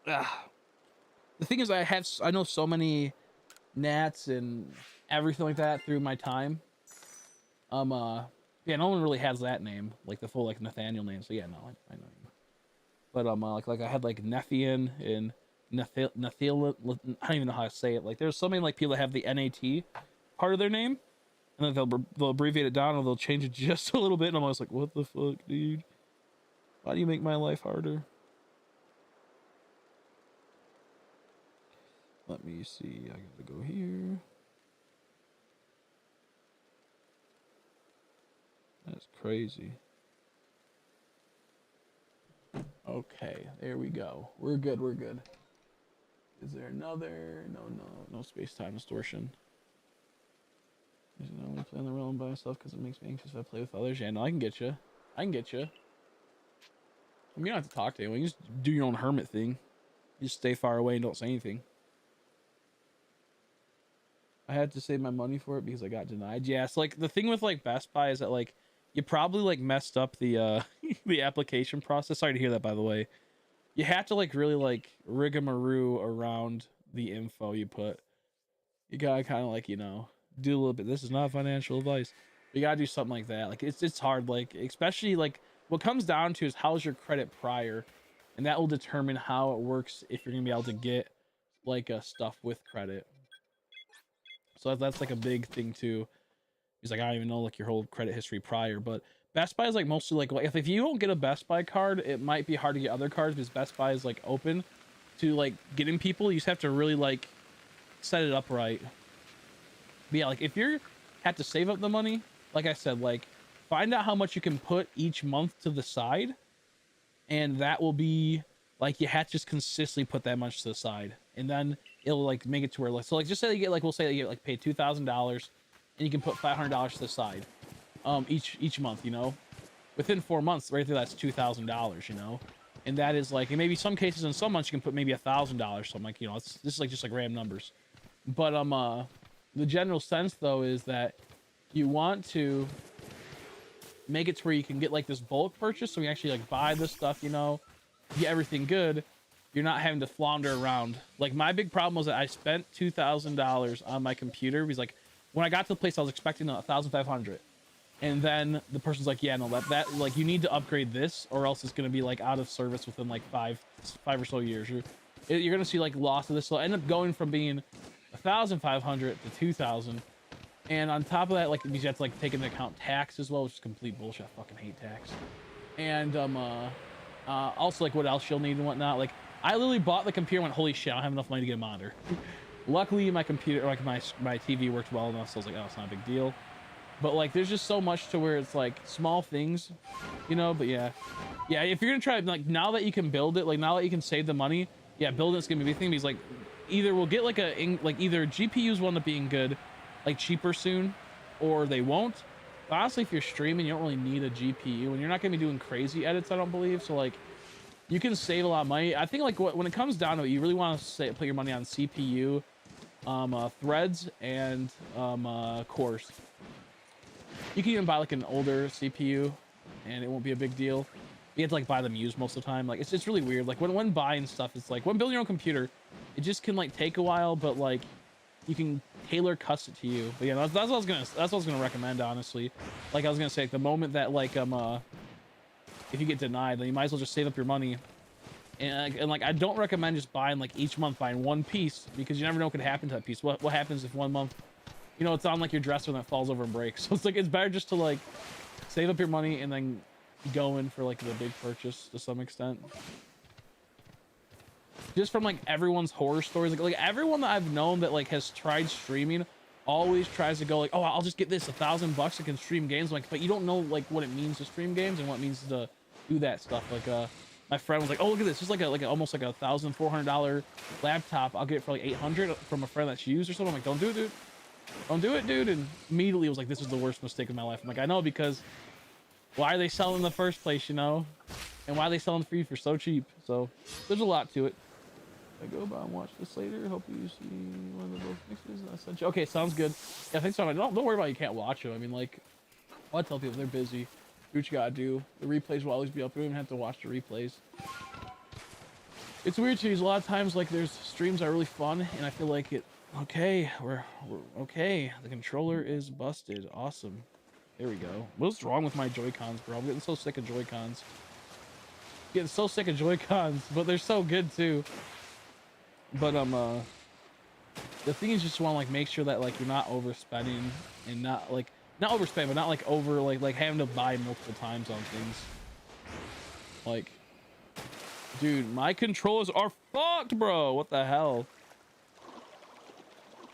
then. The thing is I know so many Nats and everything like that through my time. Yeah, no one really has that name, like the full like Nathaniel name. So yeah, no, I know you. But like I had like Nethian and Nathiel. I don't even know how to say it. Like there's so many like people that have the NAT part of their name, and then they'll abbreviate it down or they'll change it just a little bit. And I'm always like, what the fuck, dude? Why do you make my life harder? Let me see. I gotta go here. That's crazy. Okay, there we go. We're good. Is there another? No space-time distortion. I only play on the realm by myself because it makes me anxious if I play with others. Yeah, no, I can get you. I mean, you don't have to talk to anyone. You just do your own hermit thing. You just stay far away and don't say anything. I had to save my money for it because I got denied. Yeah, so like the thing with like Best Buy is that like you probably like messed up the the application process. Sorry to hear that, by the way. You have to like really like rigamaroo around the info you put. You gotta kind of like, you know, do a little bit. This is not financial advice. You gotta do something like that. Like it's hard. Like especially like what comes down to is how's your credit prior, and that will determine how it works if you're gonna be able to get like stuff with credit. So that's like a big thing too. He's like, I don't even know like your whole credit history prior, but Best Buy is like mostly like if you don't get a Best Buy card, it might be hard to get other cards because Best Buy is like open to like getting people. You just have to really like set it up right. But yeah, like if you have to save up the money, like I said, like find out how much you can put each month to the side, and that will be like you have to just consistently put that much to the side, and then it'll like make it to where like so like just say you get like we'll say you get like paid $2,000 and you can put $500 to the side each month, you know, within 4 months right there that's $2,000, you know, and that is like, and maybe some cases in some months you can put maybe $1,000, something like, you know, this is like just like random numbers, But the general sense though is that you want to make it to where you can get like this bulk purchase, so you actually like buy this stuff, you know, get everything good. You're not having to flounder around. Like my big problem was that I spent $2,000 on my computer because like when I got to the place I was expecting 1,500, and then the person's like, yeah, no, that like you need to upgrade this or else it's gonna be like out of service within like five or so years. You're gonna see like loss of this. So I end up going from being 1,500 to 2,000. And on top of that, like you have to like take into account tax as well, which is complete bullshit. I fucking hate tax. And also like what else you'll need and whatnot. Like I literally bought the computer and went, holy shit, I don't have enough money to get a monitor. Luckily my computer, like my TV worked well enough, so I was like, oh, it's not a big deal. But like there's just so much to where it's like small things, you know. But yeah, if you're gonna try, like now that you can build it, like now that you can save the money, yeah, building it's gonna be a big thing. Because like either we'll get like either GPUs will end up being good, like cheaper soon, or they won't. But honestly, if you're streaming, you don't really need a GPU, and you're not gonna be doing crazy edits, I don't believe. So like you can save a lot of money. I think like when it comes down to it, you really want to put your money on CPU, threads, and cores. You can even buy like an older CPU and it won't be a big deal. You have to like buy them used most of the time. Like it's really weird. Like when buying stuff, it's like when building your own computer, it just can like take a while, but like you can tailor custom to you. But yeah, that's what I was gonna recommend, honestly. Like I was gonna say, like, the moment that like if you get denied, then you might as well just save up your money. And like I don't recommend just buying like each month buying one piece, because you never know what could happen to that piece. What happens if one month, you know, it's on like your dresser and that falls over and breaks. So it's like it's better just to like save up your money and then go in for like the big purchase to some extent. Just from like everyone's horror stories, like everyone that I've known that like has tried streaming always tries to go like, oh, I'll just get this $1,000 I can stream games. Like, but you don't know like what it means to stream games and what it means to do that stuff. Like my friend was like, oh, look at this, just like almost like $1,400 laptop. I'll get it for like 800 from a friend that's used or something. I'm like, don't do it, dude. Don't do it, dude. And immediately was like, this is the worst mistake of my life. I'm like, I know, because why are they selling in the first place, you know? And why are they selling for you for so cheap? So there's a lot to it. I go by and watch this later. Hope you see one of the both mixes. I sent you. Okay, sounds good. Yeah, thanks so much. Don't worry about it, you can't watch them. I mean, like, I tell people they're busy. Do what you gotta do. The replays will always be up. You don't even have to watch the replays. It's weird too. A lot of times, like, there's streams that are really fun, and I feel like it. Okay, we're okay. The controller is busted. Awesome. There we go. What's wrong with my Joy-Cons, bro? I'm getting so sick of Joy-Cons. Getting so sick of Joy-Cons, but they're so good too. But the thing is, just want to like make sure that like you're not overspending and not overspending, but not like over like having to buy multiple times on things. Like, dude, my controllers are fucked, bro. What the hell?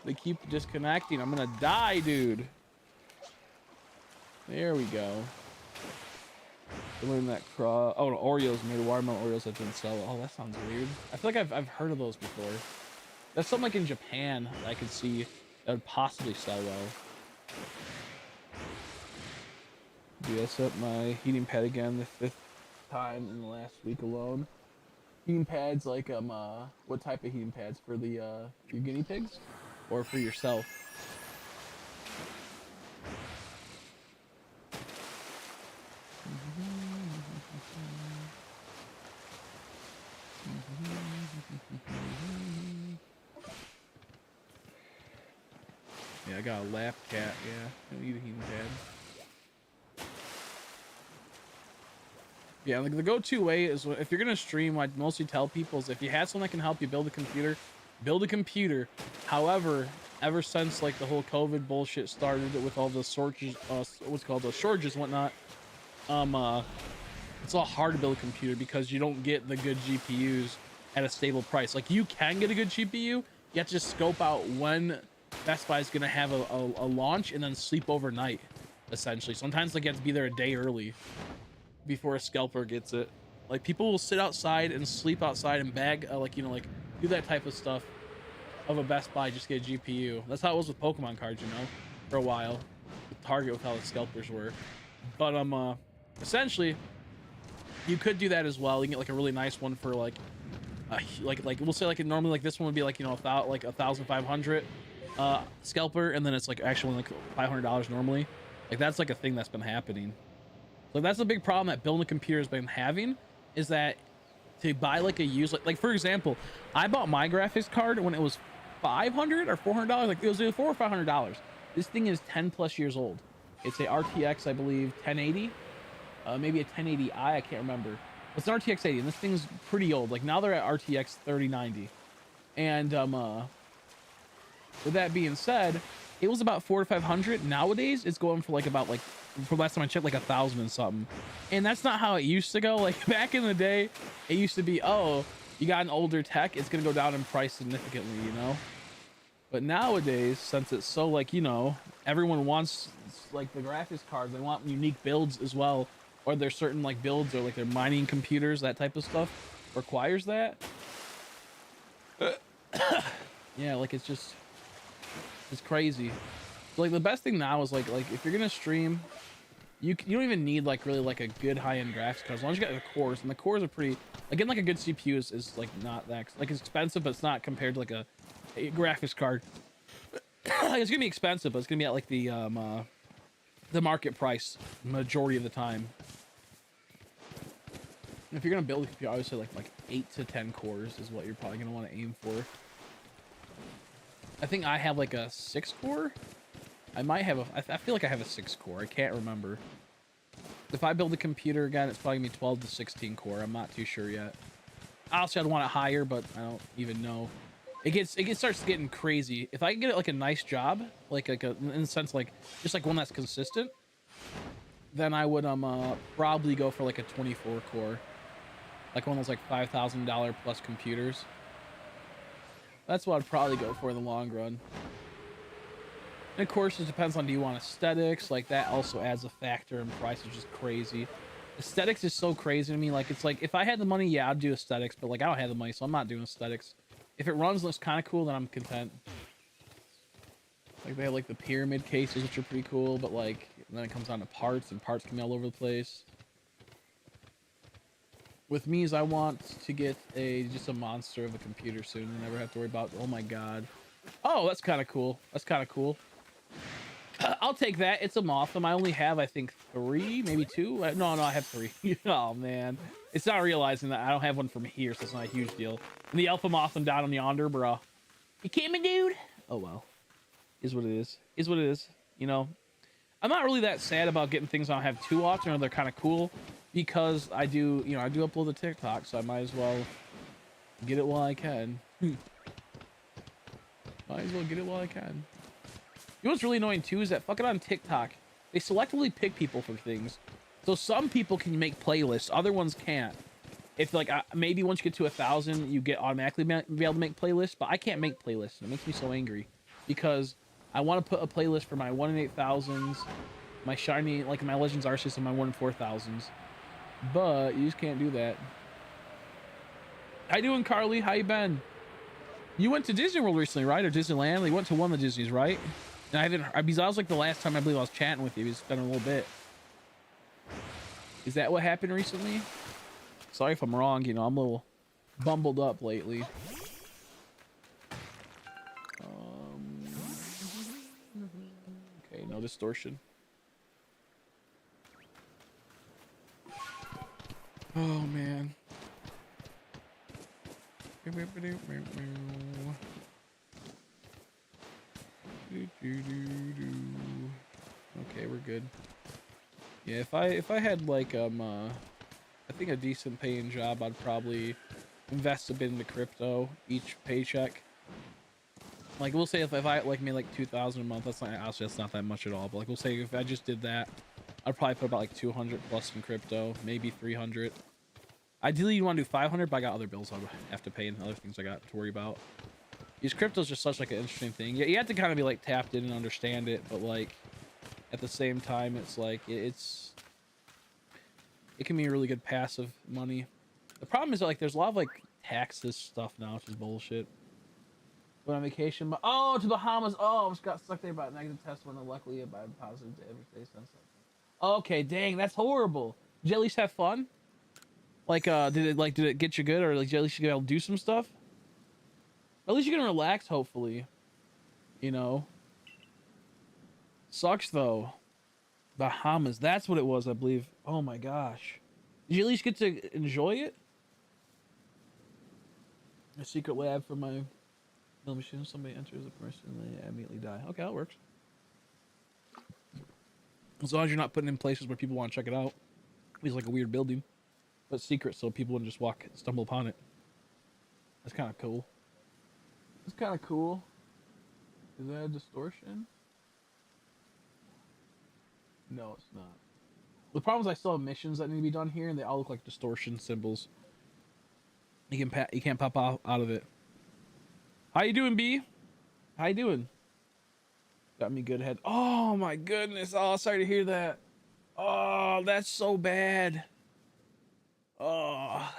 They keep disconnecting. I'm gonna die, dude. There we go. Learn that craw. Oh, no, Oreos made watermelon Oreos that didn't sell. Oh, that sounds weird. I feel like I've heard of those before. That's something like in Japan that I could see that would possibly sell well. Do I set my heating pad again the 5th time in the last week alone? Heating pads, like what type of heating pads? For the your guinea pigs, or for yourself? Yeah, I got a lap cat. Yeah, I don't need a heating pad. Yeah, like the go-to way is, if you're gonna stream, what I mostly tell people is if you have someone that can help you build a computer, build a computer. However, ever since like the whole COVID bullshit started with all the shortages, what's called the shortages and whatnot, it's a lot hard to build a computer because you don't get the good GPUs at a stable price. Like, you can get a good GPU, you have to just scope out when Best Buy is gonna have a launch and then sleep overnight, essentially. Sometimes like you have to be there a day early before a scalper gets it. Like, people will sit outside and sleep outside and bag like, you know, like do that type of stuff of a Best Buy just to get a GPU. That's how it was with Pokemon cards, you know, for a while with Target, with how the scalpers were. But essentially you could do that as well. You can get like a really nice one for like like we'll say like normally like this one would be like, you know, like 1,500 scalper, and then it's like actually like $500 normally. Like that's like a thing that's been happening. So that's the big problem that building a computer has been having, is that to buy like a used, like for example, I bought my graphics card when it was $500 or $400. Like it was either $400 or $500. This thing is 10 plus years old. It's a RTX, I believe, 1080, maybe a 1080i. I can't remember. It's an RTX 80, and this thing's pretty old. Like now they're at RTX 3090, and with that being said, it was about 400 to 500. Nowadays, it's going for like about like, for last time I checked, like 1,000 and something. And that's not how it used to go. Like back in the day, it used to be, oh, you got an older tech, it's gonna go down in price significantly, you know. But nowadays, since it's so like, you know, everyone wants like the graphics cards, they want unique builds as well, or there's certain like builds or like their mining computers, that type of stuff requires that. Yeah, like it's just, it's crazy. So like the best thing now is like if you're gonna stream, you don't even need like really like a good high-end graphics card, as long as you got the cores, and the cores are pretty, again, like a good CPU is like not that, like it's expensive, but it's not compared to like a graphics card. Like it's gonna be expensive, but it's gonna be at like the market price majority of the time. And if you're gonna build a computer, I would say like 8 to 10 cores is what you're probably gonna want to aim for. I think I have like a 6 core. I might have I feel like I have a 6 core. I can't remember. If I build a computer again, it's probably gonna be 12 to 16 core. I'm not too sure yet. Obviously, I'd want it higher, but I don't even know. It starts getting crazy. If I can get it like a nice job, like a, in the sense like just like one that's consistent, then I would probably go for like a 24 core, like one of those like $5,000 plus computers. That's what I'd probably go for in the long run. And of course, it depends on, do you want aesthetics? Like that also adds a factor in price, which is crazy. Aesthetics is so crazy to me. Like it's like if I had the money, yeah, I'd do aesthetics, but like I don't have the money, so I'm not doing aesthetics. If it runs, looks kind of cool, then I'm content. Like they have like the pyramid cases, which are pretty cool, but like then it comes down to parts, and parts can be all over the place. With me, is I want to get just a monster of a computer soon and never have to worry about, oh my god. Oh, that's kind of cool. That's kind of cool. I'll take that. It's a Motham. I only have, I think, 3, maybe 2. No, I have 3. Oh, man. It's not realizing that I don't have one from here, so it's not a huge deal. And the Alpha Motham down on yonder, bro. You coming, dude? Oh, well. Is what it is. Is what it is. You know, I'm not really that sad about getting things I don't have too often, or they're kind of cool, because I do, you know, I do upload the TikTok, so I might as well get it while I can. Might as well get it while I can. You know what's really annoying too is that fucking on TikTok, they selectively pick people for things. So some people can make playlists, other ones can't. If like maybe once you get to 1,000, you get automatically be able to make playlists, but I can't make playlists. It makes me so angry because I want to put a playlist for my 1 in 8,000s, my shiny, like my Legends Arceus, and my 1 in 4,000s, but you just can't do that. How you doing, Carly? How you been? You went to Disney World recently, right? Or Disneyland? You went to one of the Disneys, right? And I haven't, because that was like the last time I believe I was chatting with you. It's been a little bit. Is that what happened recently? Sorry if I'm wrong, you know, I'm a little bumbled up lately. Okay, no distortion. Oh, man. Okay, we're good. Yeah, if I had like I think a decent paying job, I'd probably invest a bit into crypto each paycheck. Like we'll say if I like made like 2,000 a month, that's not, honestly that's not that much at all, but like we'll say if I just did that, I'd probably put about like 200 plus in crypto, maybe 300. Ideally you want to do 500, but I got other bills I have to pay and other things I got to worry about. Because crypto's just such like an interesting thing. You have to kind of be like tapped in and understand it, but like at the same time, it's like it can be really good passive money. The problem is that like there's a lot of like taxes stuff now, which is bullshit. Went on vacation, but oh, to Bahamas. Oh, I almost got stuck there by a negative test when luckily I positive to every day since. Okay, dang, that's horrible. Did you at least have fun? Like, did it get you good, or like at least you get able to do some stuff? At least you can relax, hopefully. You know. Sucks though. Bahamas. That's what it was, I believe. Oh my gosh. Did you at least get to enjoy it? A secret lab for my mill machine. Somebody enters the person and they immediately die. Okay, that works. As long as you're not putting in places where people want to check it out. It's like a weird building, but secret, so people wouldn't just stumble upon it. That's kind of cool. It's kind of cool. Is that a distortion? No, it's not. The problem is I still have missions that need to be done here, and they all look like distortion symbols. You can't pop out of it. How you doing, B? How you doing? Got me good head. Oh my goodness. Oh, sorry to hear that. Oh, that's so bad. Oh,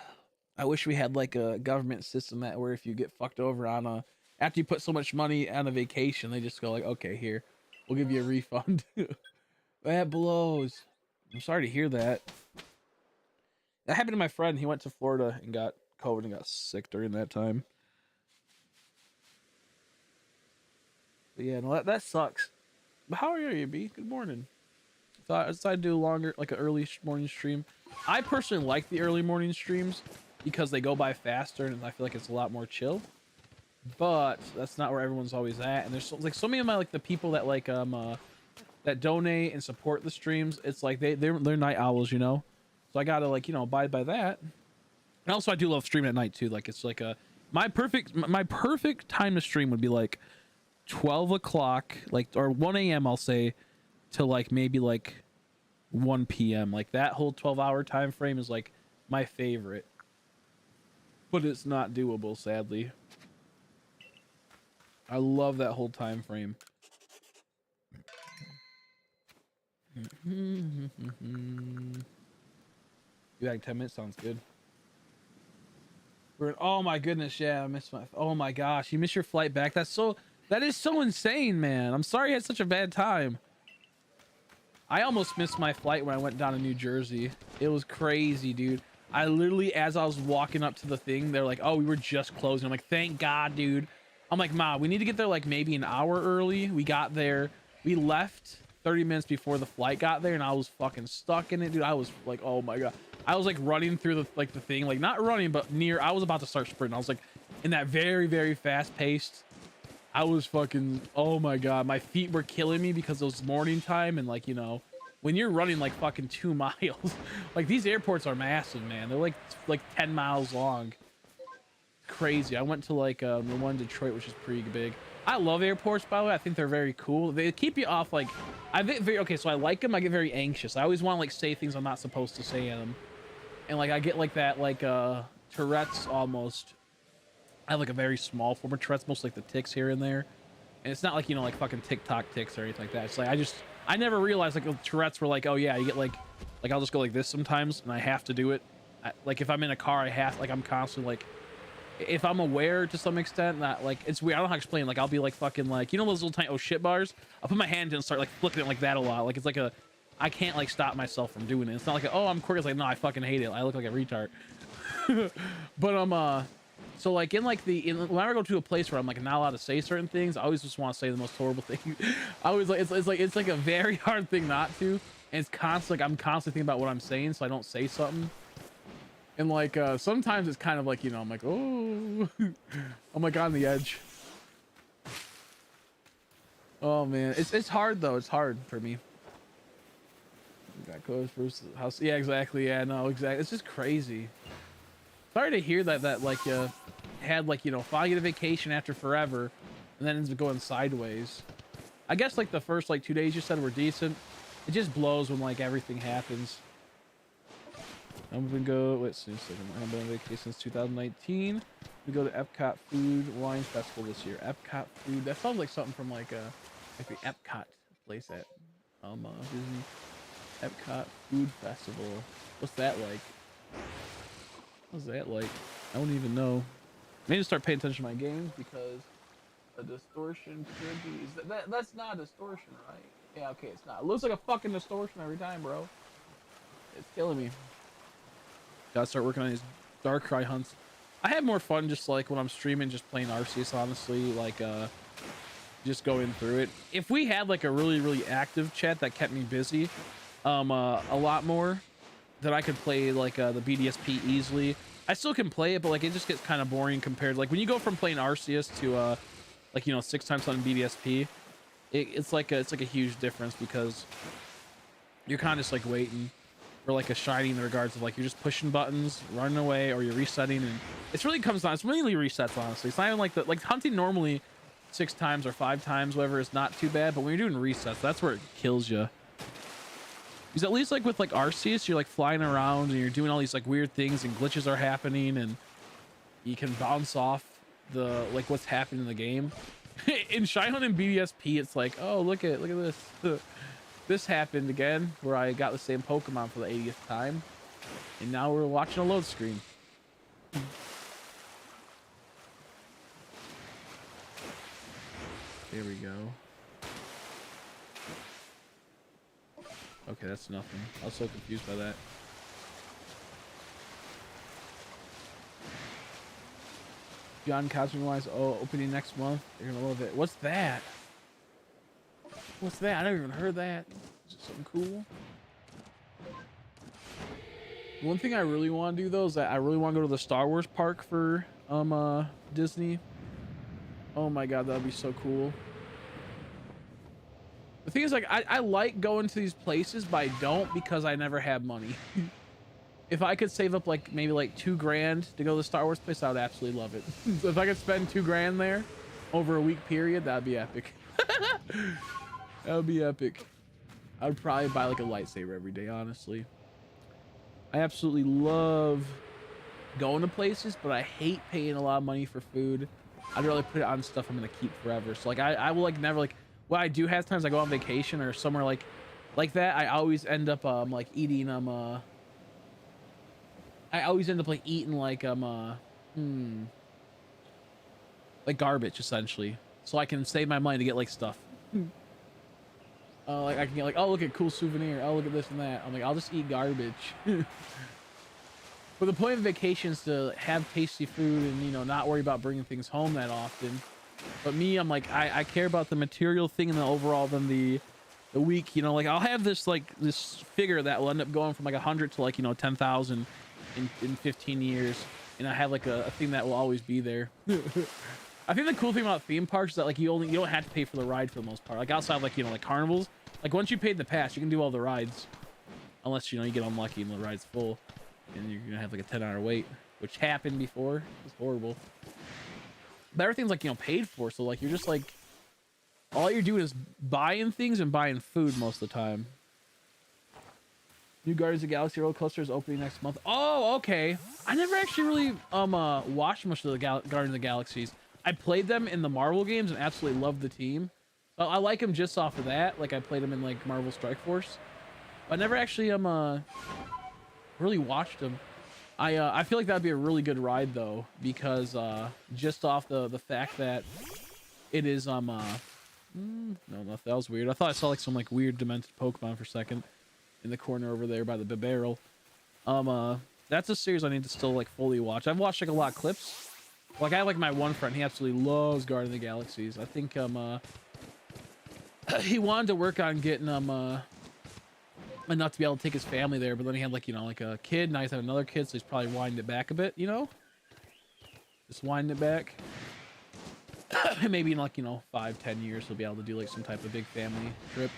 I wish we had like a government system that where if you get fucked over on a after you put so much money on a vacation, they just go like, okay, here, we'll give you a refund. That blows. I'm sorry to hear that. That happened to my friend. He went to Florida and got COVID and got sick during that time. But yeah, no, that sucks. But how are you, B? Good morning. I decided to do a longer, like an early morning stream. I personally like the early morning streams because they go by faster and I feel like it's a lot more chill. But that's not where everyone's always at. And there's like so many of my the people that that donate and support the streams. It's like they're night owls, you know. So I gotta abide by that. And also I do love streaming at night too. Like it's like my perfect time to stream would be like 12 o'clock, or 1 a.m. I'll say, to maybe 1 p.m. Like that whole 12-hour time frame is like my favorite. But it's not doable, sadly. I love that whole time frame. You like 10 minutes? Sounds good. Oh my goodness, yeah, I missed oh my gosh, you missed your flight back. That is so insane, man. I'm sorry you had such a bad time. I almost missed my flight when I went down to New Jersey. It was crazy, dude. I literally, as I was walking up to the thing, they're like, oh, we were just closing. I'm like, thank God, dude. I'm like, Ma, we need to get there maybe an hour early. We got there. We left 30 minutes before the flight got there, and I was fucking stuck in it, dude. I was like, oh my God. I was running through the thing, not running, but near. I was about to start sprinting. I was in that very, very fast paced. I was fucking, oh my God, my feet were killing me because it was morning time, and when you're running fucking 2 miles, these airports are massive, man. They're like 10 miles long. Crazy. I went to the one in Detroit, which is pretty big. I love airports, by the way. I think they're very cool. They keep you off okay, so I like them. I get very anxious. I always want to say things I'm not supposed to say in them. And I get that Tourette's almost. I have a very small form of Tourette's, most the tics here and there. And it's not like fucking TikTok tics or anything like that. It's I never realized Tourette's were oh yeah, you get I'll just go like this sometimes and I have to do it. If I'm in a car, I have I'm constantly if I'm aware to some extent that it's weird. I don't know how to explain. I'll be fucking you know those little tiny shit bars. I'll put my hand in and start flicking it like that a lot. It's I can't stop myself from doing it. It's not oh I'm quirky. It's no, I fucking hate it. I look like a retard. But so in when I go to a place where I'm not allowed to say certain things, I always just want to say the most horrible thing. I always it's a very hard thing not to, and it's constant. I'm constantly thinking about what I'm saying, so I don't say something. And sometimes it's kind of I'm oh, I'm on the edge. Oh man, it's hard though. It's hard for me. Got clothes versus house. Yeah, exactly. Yeah, no, exactly. It's just crazy. Sorry to hear that had finally get a vacation after forever, and then ends up going sideways. I guess the first 2 days you said were decent. It just blows when everything happens. I'm gonna go. Wait, see a second. I've been on vacation since 2019. We go to Epcot Food Wine Festival this year. Epcot Food. That sounds like something from the Epcot place at Disney. Epcot Food Festival. What's that like? What's that like? I don't even know. I need to start paying attention to my games because a distortion could be. That's not a distortion, right? Yeah, okay, it's not. It looks like a fucking distortion every time, bro. It's killing me. Gotta start working on these Darkrai hunts. I have more fun just like when I'm streaming, just playing Arceus, honestly, like just going through it. If we had like a really active chat that kept me busy a lot more, that I could play like the BDSP easily. I still can play it, but like it just gets kind of boring compared, like when you go from playing Arceus to like, you know, 6 times on BDSP, it's like a huge difference, because you're kind of just like waiting for like a shiny, in the regards of like you're just pushing buttons, running away, or you're resetting, and it's really comes down, it's mainly resets, honestly. It's not even like the, like hunting normally 6 times or 5 times, whatever, is not too bad, but when you're doing resets, that's where it kills you. Because at least like with like Arceus, you're like flying around and you're doing all these like weird things, and glitches are happening, and you can bounce off the like what's happening in the game. In Shiyn and BDSP, it's like, oh, look at this. This happened again, where I got the same Pokemon for the 80th time, and now we're watching a load screen. There we go. Okay, that's nothing. I was so confused by that. John Cosmic Wise, oh, opening next month. You're gonna love it. What's that? What's that? I never even heard that. Is it something cool? One thing I really want to do though is that I really want to go to the Star Wars park for Disney. Oh my god, that'd be so cool. The thing is, like, I like going to these places, but I don't, because I never have money. If I could save up like maybe like $2,000 to go to the Star Wars place, I would absolutely love it. So if I could spend $2,000 there over a week period, that'd be epic. That would be epic. I would probably buy like a lightsaber every day, honestly. I absolutely love going to places, but I hate paying a lot of money for food. I'd rather put it on stuff I'm gonna keep forever. So like I will like never like, what I do have times I go on vacation or somewhere like that, I always end up like eating I always end up like eating like like garbage, essentially, so I can save my money to get like stuff. Like I can get like, oh, look at cool souvenir, oh, look at this and that. I'm like, I'll just eat garbage. But the point of vacation is to have tasty food and, you know, not worry about bringing things home that often. But me, I'm like, I care about the material thing and the overall than the week, you know. Like I'll have this like this figure that will end up going from like 100 to like, you know, 10,000 in 15 years, and I have like a thing that will always be there. I think the cool thing about theme parks is that like you don't have to pay for the ride for the most part. Like outside, like, you know, like carnivals, like once you paid the pass, you can do all the rides, unless, you know, you get unlucky and the ride's full and you're gonna have like a 10-hour wait, which happened before. It's horrible. But everything's like, you know, paid for, so like you're just like, all you're doing is buying things and buying food most of the time. New Guardians of the Galaxy roller coaster is opening next month. Oh, okay. I never actually really watched much of the Guardians of the Galaxies. I played them in the Marvel games and absolutely loved the team. I like them just off of that. Like I played them in like Marvel Strike Force. But I never actually really watched them. I feel like that'd be a really good ride though, because just off the fact that it is no, that was weird. I thought I saw like some like weird demented Pokemon for a second in the corner over there by the barrel. That's a series I need to still like fully watch. I've watched like a lot of clips. Like I have like my one friend, he absolutely loves Guardians of the Galaxies. I think he wanted to work on getting enough to be able to take his family there, but then he had like, you know, like a kid, now he's had another kid, so he's probably winding it back a bit, you know, just winding it back. Maybe in like, you know, 5-10 years he'll be able to do like some type of big family trip.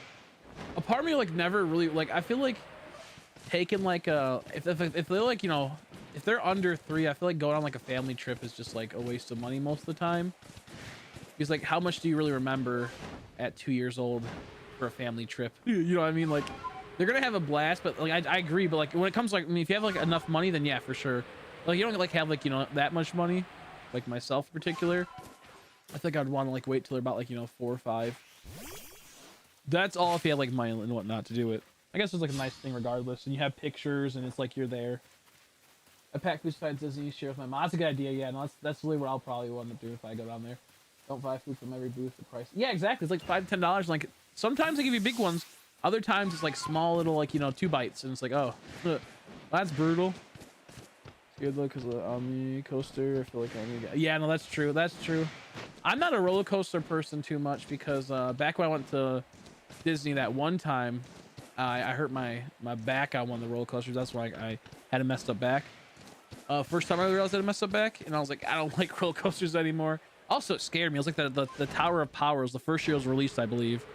A part of me like never really like, I feel like taking like if they're like, you know, if they're under 3, I feel like going on like a family trip is just like a waste of money most of the time, because like how much do you really remember at 2 years old for a family trip? You know what I mean? Like they're gonna have a blast, but like I agree, but like when it comes to, like, I mean, if you have like enough money, then yeah, for sure. Like you don't like have like, you know, that much money, like myself in particular, I think I'd want to like wait till they're about like, you know, 4 or 5. That's all if you have like money and whatnot to do it. I guess it's like a nice thing regardless, and you have pictures and it's like you're there. A pack besides Disney share with my mom. That's a good idea. Yeah, no, that's really what I'll probably want to do if I go down there. Don't buy food from every booth. The price. Yeah, exactly. It's like $5 to $10. Like sometimes they give you big ones. Other times it's like small little, like, you know, 2 bites, and it's like, oh, that's brutal. Good luck because on the coaster. I feel like yeah, no, that's true. That's true. I'm not a roller coaster person too much because back when I went to Disney that one time, I hurt my back on one of the roller coasters. That's why I had a messed up back. First time I realized I had a messed up back, and I was like, I don't like roller coasters anymore. Also, it scared me. It was like the Tower of Power was the first year it was released, I believe.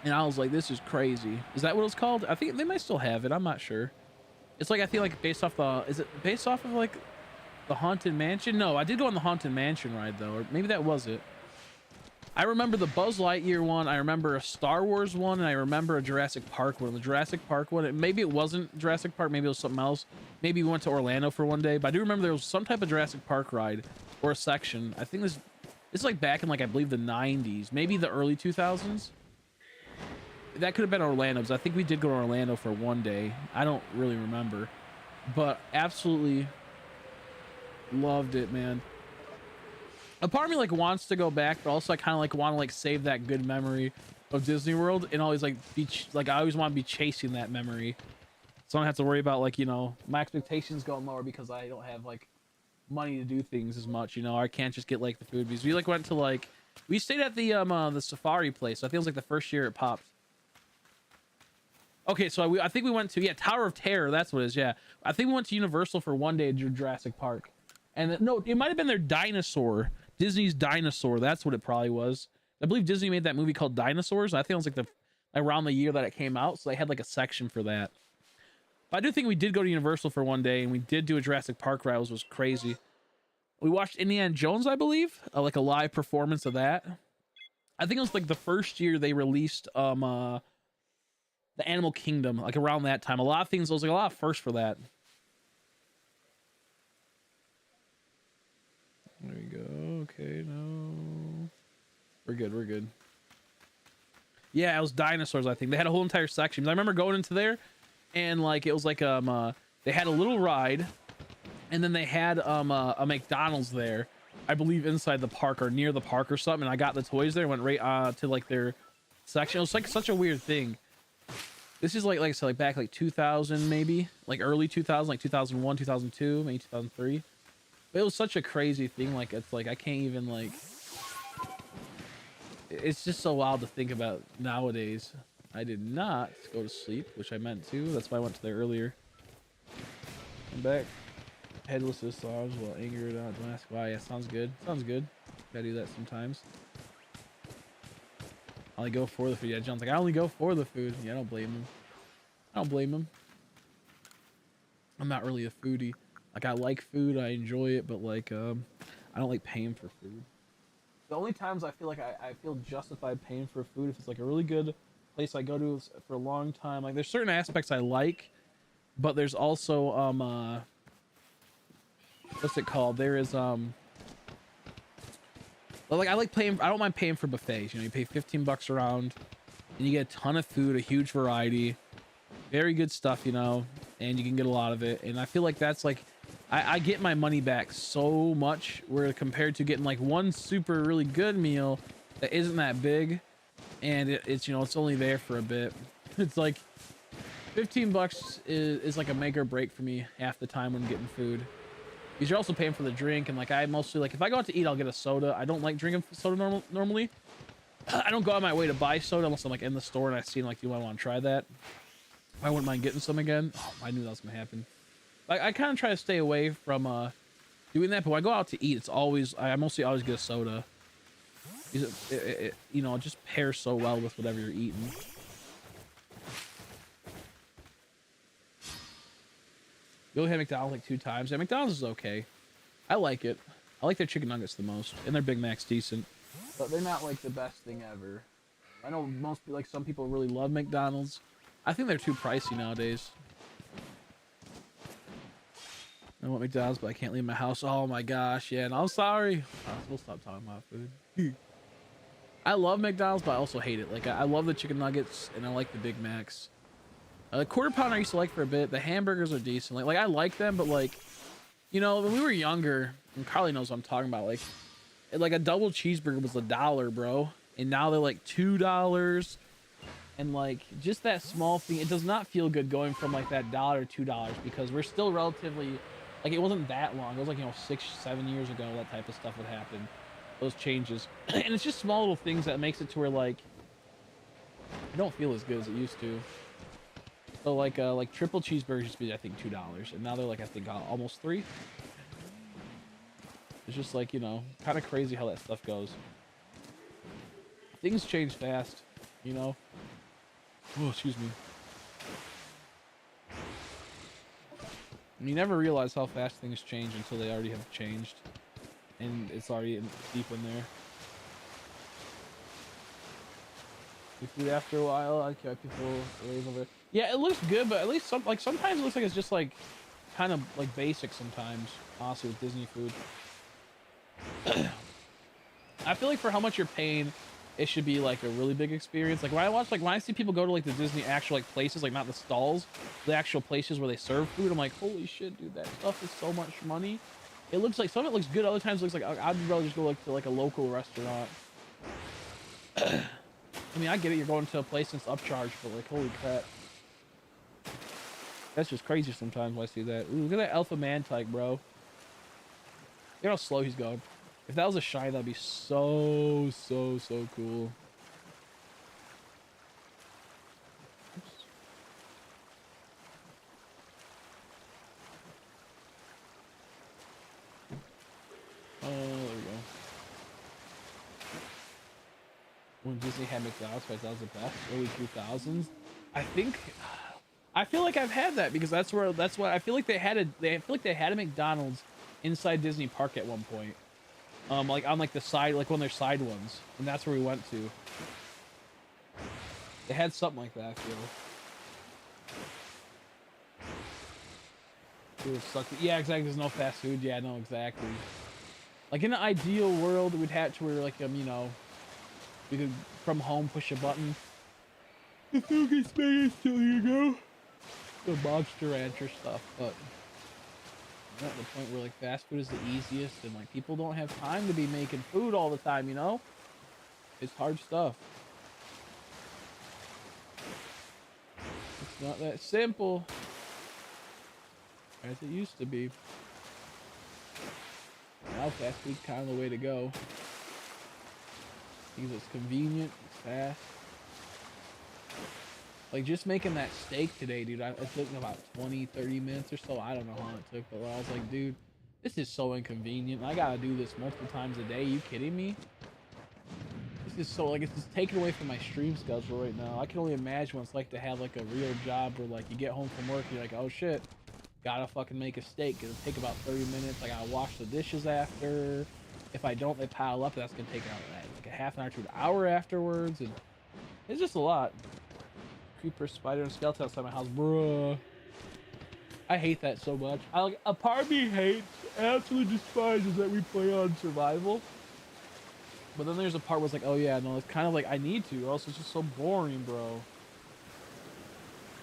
And I was like, this is crazy. Is that what it's called? I think they might still have it. I'm not sure. It's like, I feel like based off the, is it based off of like the Haunted Mansion? No, I did go on the Haunted Mansion ride though, or maybe that was it. I remember the Buzz Lightyear one. I remember a Star Wars one, and I remember a Jurassic Park one. The Jurassic Park one, maybe it wasn't Jurassic Park, maybe it was something else. Maybe we went to Orlando for one day, but I do remember there was some type of Jurassic Park ride or a section. I think this is like back in like, I believe the 90s, maybe the early 2000s. That could have been Orlando, because I think we did go to Orlando for one day. I don't really remember, but absolutely loved it, man. A part of me like wants to go back, but also I kind of like want to like save that good memory of Disney World and always like be like, I always want to be chasing that memory, so I don't have to worry about like, you know, my expectations going lower because I don't have like money to do things as much, you know. I can't just get like the food, because we like went to like, we stayed at the safari place. I think it was like the first year it popped. Okay, so I think we went to, yeah, Tower of Terror. That's what it is. Yeah, I think we went to Universal for one day at Jurassic Park, and no, it might have been their dinosaur, Disney's dinosaur. That's what it probably was. I believe Disney made that movie called Dinosaurs. I think it was like around the year that it came out, so they had like a section for that. But I do think we did go to Universal for one day, and we did do a Jurassic Park ride, which was crazy. We watched Indiana Jones, I believe, like a live performance of that. I think it was like the first year they released the Animal Kingdom, like around that time. A lot of things, there was like a lot of firsts for that. There you go. Okay, no, we're good. We're good. Yeah, it was dinosaurs. I think they had a whole entire section. I remember going into there, and like it was like they had a little ride, and then they had a McDonald's there, I believe, inside the park or near the park or something. And I got the toys there and went right to like their section. It was like such a weird thing. This is like I said, like back like 2000, maybe like early 2000, like 2001, 2002, maybe 2003. But it was such a crazy thing. Like, it's like I can't even like. It's just so wild to think about nowadays. I did not go to sleep, which I meant to. That's why I went to there earlier. I'm back. Headless this song. I was a little angry. Don't ask why. Yeah, sounds good. Sounds good. Gotta do that sometimes. I only go for the food. Yeah, John's like, I only go for the food. Yeah, I don't blame him. I don't blame him. I'm not really a foodie. Like, I like food. I enjoy it, but like, I don't like paying for food. The only times I feel like I feel justified paying for food if it's like a really good place I go to for a long time. Like, there's certain aspects I like, but there's also what's it called? There is like, I like paying. I don't mind paying for buffets. You know, you pay 15 bucks around, and you get a ton of food, a huge variety, very good stuff. You know, and you can get a lot of it. And I feel like that's like, I get my money back so much, where compared to getting like one super really good meal that isn't that big, and it's, you know, it's only there for a bit. It's like 15 bucks is like a make or break for me half the time when getting food. Because you're also paying for the drink, and like, I mostly, like, if I go out to eat, I'll get a soda. I don't like drinking soda normally. I don't go out of my way to buy soda unless I'm like in the store and I see like, do I want to try that? I wouldn't mind getting some again. Oh, I knew that was gonna happen. I kind of try to stay away from doing that, but when I go out to eat, it's always, I mostly always get a soda. It you know, it just pairs so well with whatever you're eating. You only had McDonald's like 2 times. Yeah, McDonald's is okay. I like it. I like their chicken nuggets the most, and their Big Mac's decent, but they're not like the best thing ever. I know most people, like some people really love McDonald's. I think they're too pricey nowadays. I want McDonald's, but I can't leave my house. Oh my gosh, yeah, and I'm sorry. We'll stop talking about food. I love McDonald's, but I also hate it. Like, I love the chicken nuggets, and I like the Big Macs. The quarter pounder I used to like for a bit. The hamburgers are decent. Like I like them, but like, you know, when we were younger, and Carly knows what I'm talking about. Like a double cheeseburger was $1, bro, and now they're like $2. And like just that small thing, it does not feel good going from like that $1 $2 because we're still relatively like it wasn't that long. It was like 6 7 years ago that type of stuff would happen, those changes, and it's just small little things that makes it to where like it don't feel as good as it used to. So like triple cheeseburgers used to be I think $2, and now they're like I think almost 3. It's just like kind of crazy how that stuff goes. Things change fast, you know. Oh, excuse me. You never realize how fast things change until they already have changed, and it's already deep in there. Food after a while, I care people raise over. Yeah, it looks good, but at least sometimes it looks like it's just like kind of like basic sometimes. Honestly, with Disney food, I feel like for how much you're paying, it should be like a really big experience. Like when I see people go to like the Disney actual like places, like not the stalls, the actual places where they serve food, I'm like, holy shit, dude, that stuff is so much money. It looks like some of it looks good, other times it looks like I'd rather just go like to like a local restaurant. I mean, I get it, you're going to a place that's upcharged, but like, holy crap. That's just crazy sometimes when I see that. Ooh, look at that Alpha Mantike, bro. Look at how slow he's going. If that was a Shiyn, that'd be so cool. Oops. Oh, there we go. When Disney had McDonald's, right? That was the best. Early 2000s. I feel like I've had that because that's why I feel like they had a McDonald's inside Disney Park at one point. Like on like the side, like one of their side ones, and that's where we went to. They had something like that, I feel. It would suck. Yeah, exactly. There's no fast food. Yeah, no, exactly. Like in an ideal world, we'd have to where like we could from home push a button. The food gets made till you go. The Monster Rancher stuff, but I'm at the point where like fast food is the easiest, and like people don't have time to be making food all the time. It's hard stuff. It's not that simple as it used to be. Now fast food's kind of the way to go because it's convenient, it's fast. Like just making that steak today, dude, it took me about 20-30 minutes or so. I don't know how long it took, but I was like, dude, this is so inconvenient. I gotta do this multiple times a day. Are you kidding me? This is so like it's just taken away from my stream schedule right now. I can only imagine what it's like to have like a real job where like you get home from work, you're like, oh shit, gotta fucking make a steak. It'll take about 30 minutes. I gotta wash the dishes after. If I don't, they pile up. That's gonna take out like a half an hour to an hour afterwards, and it's just a lot. Creeper, spider, and skeleton outside my house, bruh. I hate that so much. A part of me hates, absolutely despises that we play on survival. But then there's a part where it's like, oh yeah, no, it's kind of like I need to, or else it's just so boring, bro.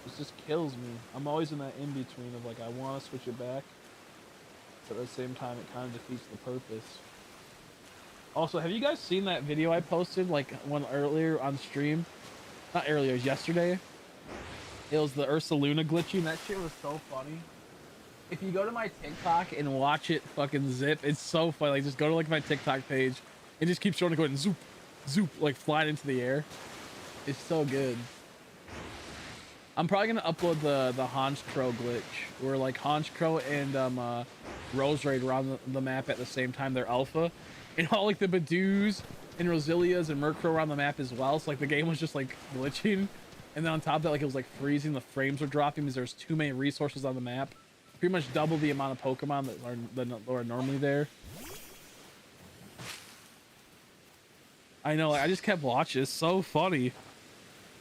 It just kills me. I'm always in that in between of like I want to switch it back, but at the same time it kind of defeats the purpose. Also, have you guys seen that video I posted like one earlier on stream? Not earlier, it was yesterday. It was the Ursa Luna glitching. That shit was so funny. If you go to my TikTok and watch it fucking zip, it's so funny. Like, just go to like my TikTok page and just keep showing it going zoop, zoop, like flying into the air. It's so good. I'm probably gonna upload the Hans Crow glitch, where like Hans Crow and Rose Raid were on the map at the same time. They're alpha, and all like the Badoos and Rosilias and Murkrow were on the map as well. So like the game was just like glitching. And then on top of that, like it was like freezing, the frames were dropping because there's too many resources on the map. Pretty much double the amount of Pokemon that are normally there. I know, like, I just kept watching. It's so funny.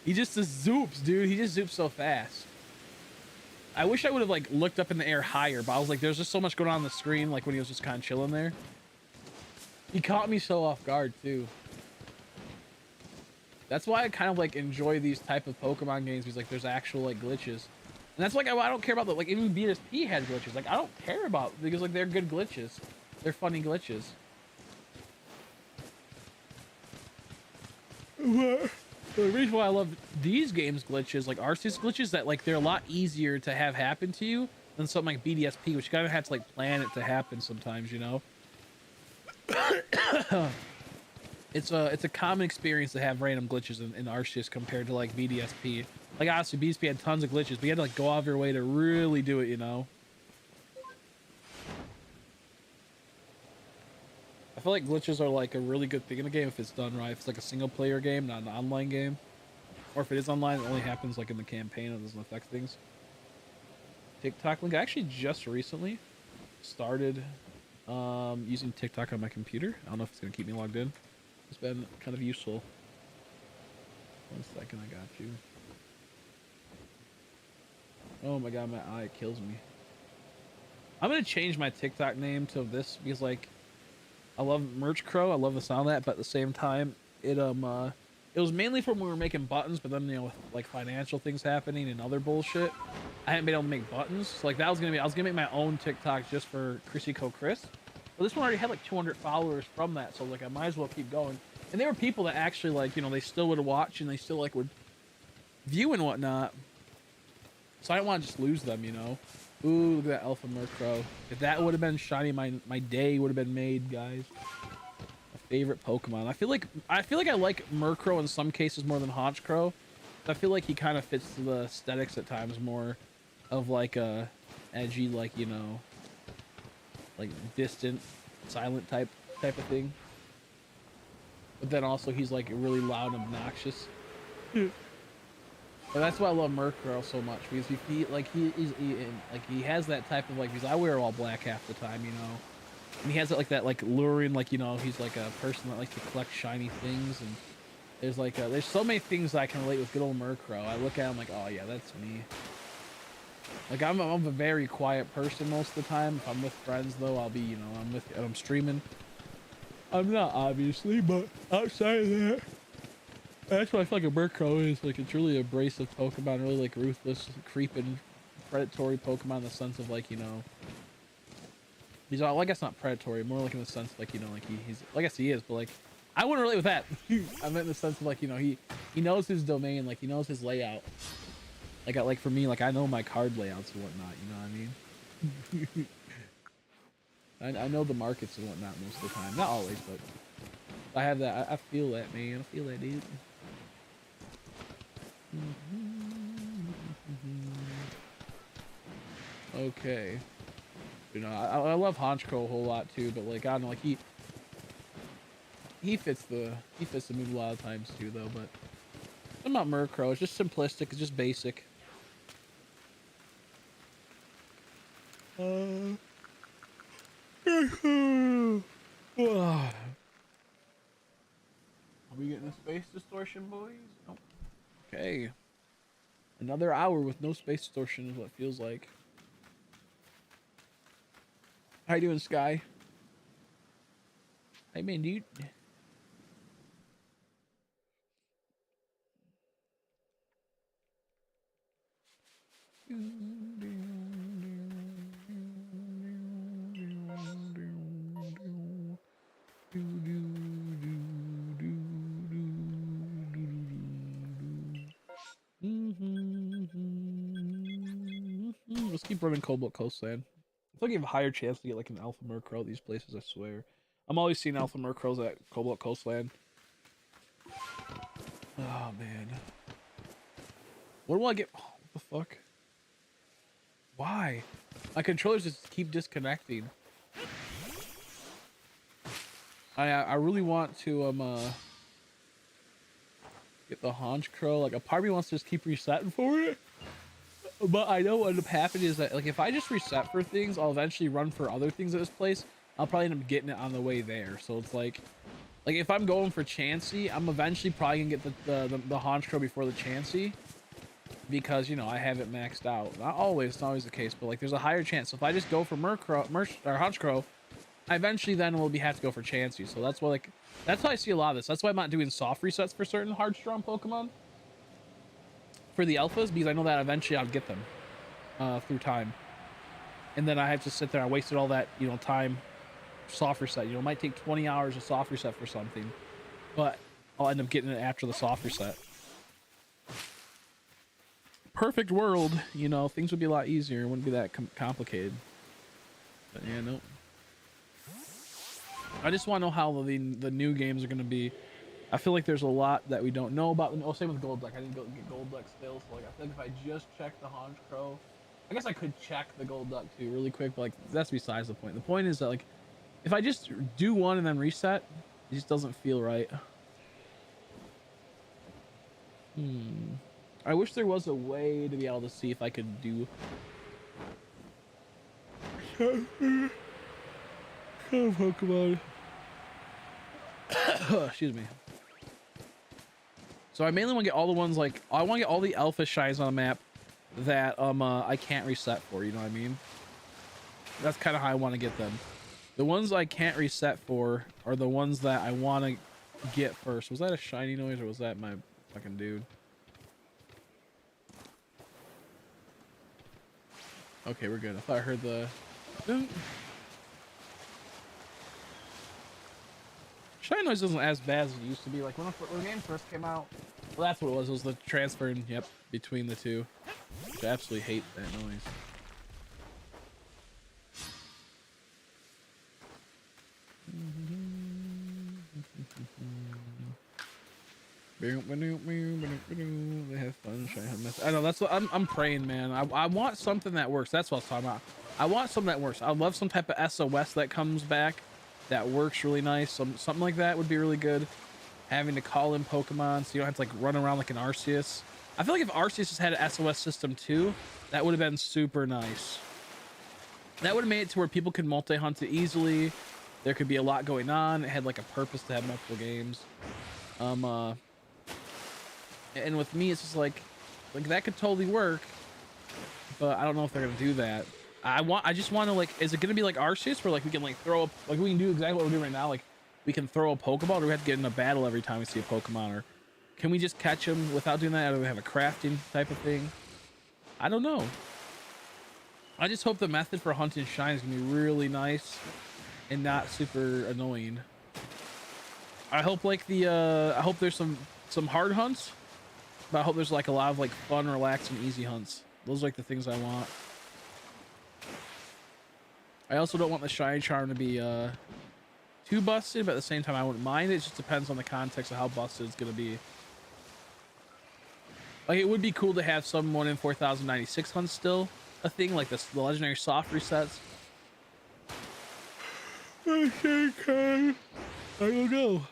He just zoops, dude. He just zoops so fast. I wish I would have like looked up in the air higher, but I was like, there's just so much going on the screen, like when he was just kind of chilling there. He caught me so off guard too. That's why I kind of like enjoy these type of Pokemon games because like there's actual like glitches, and that's like I don't care about the like even BSP had glitches. Like I don't care about because like they're good glitches, they're funny glitches. The reason why I love these games glitches, like Arceus glitches, that like they're a lot easier to have happen to you than something like BDSP, which you kind of have to like plan it to happen sometimes, you know. It's a common experience to have random glitches in Arceus compared to like BDSP. Like obviously BDSP had tons of glitches, but you had to like go out of your way to really do it, you know. I feel like glitches are like a really good thing in a game if it's done right. If it's like a single player game, not an online game. Or if it is online, it only happens like in the campaign and doesn't affect things. TikTok link. I actually just recently started using TikTok on my computer. I don't know if it's going to keep me logged in. It's been kind of useful. 1 second, I got you. Oh my god, my eye kills me. I'm going to change my TikTok name to this because like I love Merch Crow. I love the sound of that, but at the same time, it was mainly from when we were making buttons, but then you know with like financial things happening and other bullshit, I hadn't been able to make buttons. So like that was gonna be I was gonna make my own TikTok just for Chrissy Co Chris. But this one already had like 200 followers from that, so like I might as well keep going. And there were people that actually like you know they still would watch and they still like would view and whatnot. So I didn't want to just lose them, you know. Ooh, look at that Alpha Murkrow. If that would have been shiny, my day would have been made, guys. My favorite Pokemon. I feel like I like Murkrow in some cases more than Honchkrow. I feel like he kind of fits the aesthetics at times more of like a edgy, like you know, like distant, silent type of thing. But then also he's like really loud and obnoxious. But that's why I love Murkrow so much because he has that type of like because I wear all black half the time, you know, and he has that like luring like you know he's like a person that likes to collect shiny things and there's like there's so many things that I can relate with good old Murkrow. I look at him like oh yeah that's me. Like I'm a very quiet person most of the time. If I'm with friends though I'll be you know I'm streaming. I'm not obviously, but outside of that. That's what I feel like a Murkrow is. Like, it's really abrasive Pokemon, really, like, ruthless, creeping, predatory Pokemon in the sense of, like, you know... He's all, well, I guess not predatory, more like in the sense, like, you know, like, he's... I guess he is, but, like, I wouldn't relate with that. I meant in the sense of, like, you know, he knows his domain, like, he knows his layout. Like, for me, like, I know my card layouts and whatnot, you know what I mean? I know the markets and whatnot most of the time. Not always, but... I have that. I feel that, man. I feel that, dude. Okay. You know, I love Honchkrow a whole lot too, but like I don't know, like he fits the mood a lot of times too, though. But I'm not Murkrow. It's just simplistic. It's just basic. Are we getting a space distortion, boys? Nope. Okay. Another hour with no space distortion is what it feels like. How you doing, Sky? Hey, man, dude. Let's keep running Cobalt Coastland. I feel like you have a higher chance to get like an Alpha Murkrow at these places, I swear. I'm always seeing Alpha Murkrows at Cobalt Coastland. Oh, man. What do I get? Oh, what the fuck? Why? My controllers just keep disconnecting. I really want to get the Honchkrow. Like a part of me wants to just keep resetting for it. But I know what ended up happening is that like if I just reset for things, I'll eventually run for other things at this place. I'll probably end up getting it on the way there. So it's like if I'm going for Chansey, I'm eventually probably gonna get the Honchkrow before the Chansey. Because, you know, I have it maxed out. Not always, it's not always the case, but like there's a higher chance. So if I just go for Honchkrow, I eventually then will have to go for Chansey. So that's why that's how I see a lot of this. That's why I'm not doing soft resets for certain hard strong Pokemon. For the alphas, because I know that eventually I'll get them through time. And then I have to sit there. I wasted all that, you know, time soft reset. You know, it might take 20 hours of soft reset for something, but I'll end up getting it after the soft reset. perfect world, you know, things would be a lot easier. It wouldn't be that complicated. But yeah, nope. I just want to know how the new games are going to be. I feel like there's a lot that we don't know about them. Oh, same with Gold Duck. I didn't get Gold Duck still, so like I feel like if I just check the Haunch Crow, I guess I could check the Gold Duck too really quick, but like that's besides the point. The point is that like if I just do one and then reset, it just doesn't feel right. I wish there was a way to be able to see if I could do. Oh, Pokemon. Excuse me. So I mainly want to get all the ones like I want to get all the alpha shines on the map that I can't reset for. You know what I mean? That's kind of how I want to get them. The ones I can't reset for are the ones that I want to get first. Was that a shiny noise or was that my fucking dude? Okay, we're good. I thought I heard the. Shiny noise isn't as bad as it used to be. Like when the game first came out, well, that's what it was. It was the transfer, yep, between the two. I absolutely hate that noise. They have fun. I know that's what I'm praying, man. I want something that works. That's what I was talking about. I want something that works. I love some type of SOS that comes back that works really nice. Something like that would be really good. Having to call in Pokemon so you don't have to like run around like an Arceus. I feel like if Arceus just had an SOS system too, that would have been super nice. That would have made it to where people could multi-hunt it easily. There could be a lot going on. It had like a purpose to have multiple games. And with me, it's just like that could totally work, but I don't know if they're gonna do that. I just want to like, is it gonna be like Arceus where like we can like throw up, like we can do exactly what we're doing right now, like we can throw a Pokeball, or do we have to get in a battle every time we see a Pokemon, or can we just catch them without doing that, or do we have a crafting type of thing? I don't know. I just hope the method for hunting shine is gonna be really nice and not super annoying. I hope like I hope there's some hard hunts, but I hope there's like a lot of like fun, relaxing, easy hunts. Those are like the things I want. I also don't want the Shiny Charm to be too busted, but at the same time I wouldn't mind it. It just depends on the context of how busted it's gonna be. Like it would be cool to have some 1 in 4096 hunts still a thing, like the legendary soft resets. Okay, I don't know.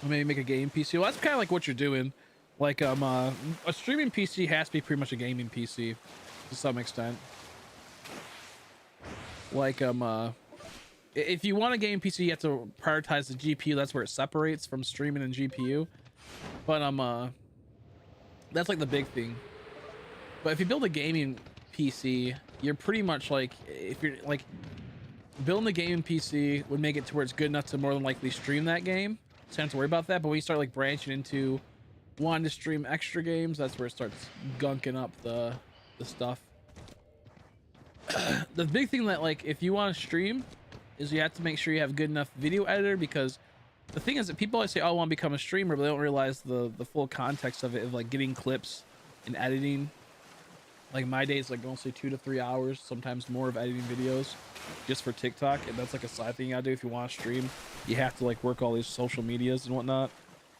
Maybe make a game PC. Well, that's kind of like what you're doing. Like a streaming PC has to be pretty much a gaming PC to some extent. Like if you want a game PC, you have to prioritize the GPU. That's where it separates from streaming and GPU. But that's like the big thing. But if you build a gaming PC, you're pretty much like, if you're like building a gaming PC would make it to where it's good enough to more than likely stream that game. So you don't have to worry about that. But when you start like branching into wanting to stream extra games, that's where it starts gunking up the stuff. The big thing that like if you want to stream is you have to make sure you have good enough video editor, because the thing is that people always say, oh, I want to become a streamer, but they don't realize the full context of it, of like getting clips and editing. Like my days like mostly 2 to 3 hours, sometimes more, of editing videos just for TikTok, and that's like a side thing you gotta do if you want to stream. You have to like work all these social medias and whatnot,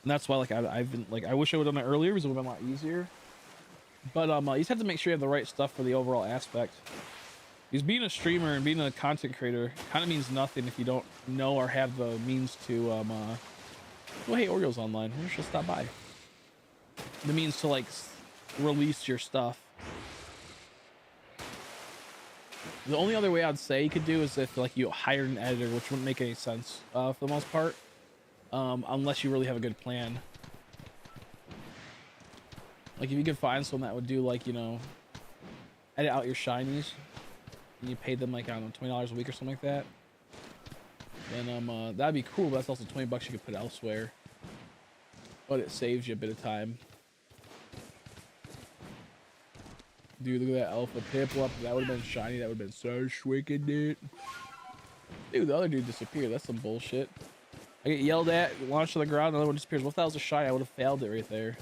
and that's why like I've been like, I wish I would have done it earlier because it would have been a lot easier. But you just have to make sure you have the right stuff for the overall aspect. Because being a streamer and being a content creator kind of means nothing if you don't know or have the means to well, hey, Oreo's online, we should stop by. The means to like release your stuff. The only other way I'd say you could do is if like you hired an editor, which wouldn't make any sense for the most part, unless you really have a good plan. Like if you could find someone that would do like, you know, edit out your shinies, and you paid them like, I don't know, $20 a week or something like that, then that'd be cool. But that's also $20 you could put elsewhere, but it saves you a bit of time. Dude, look at that alpha Piplup. That would have been shiny. That would have been so wicked, dude. Dude, the other dude disappeared. That's some bullshit. I get yelled at, launched to the ground, another one disappears. What if that was a shiny? I would have failed it right there.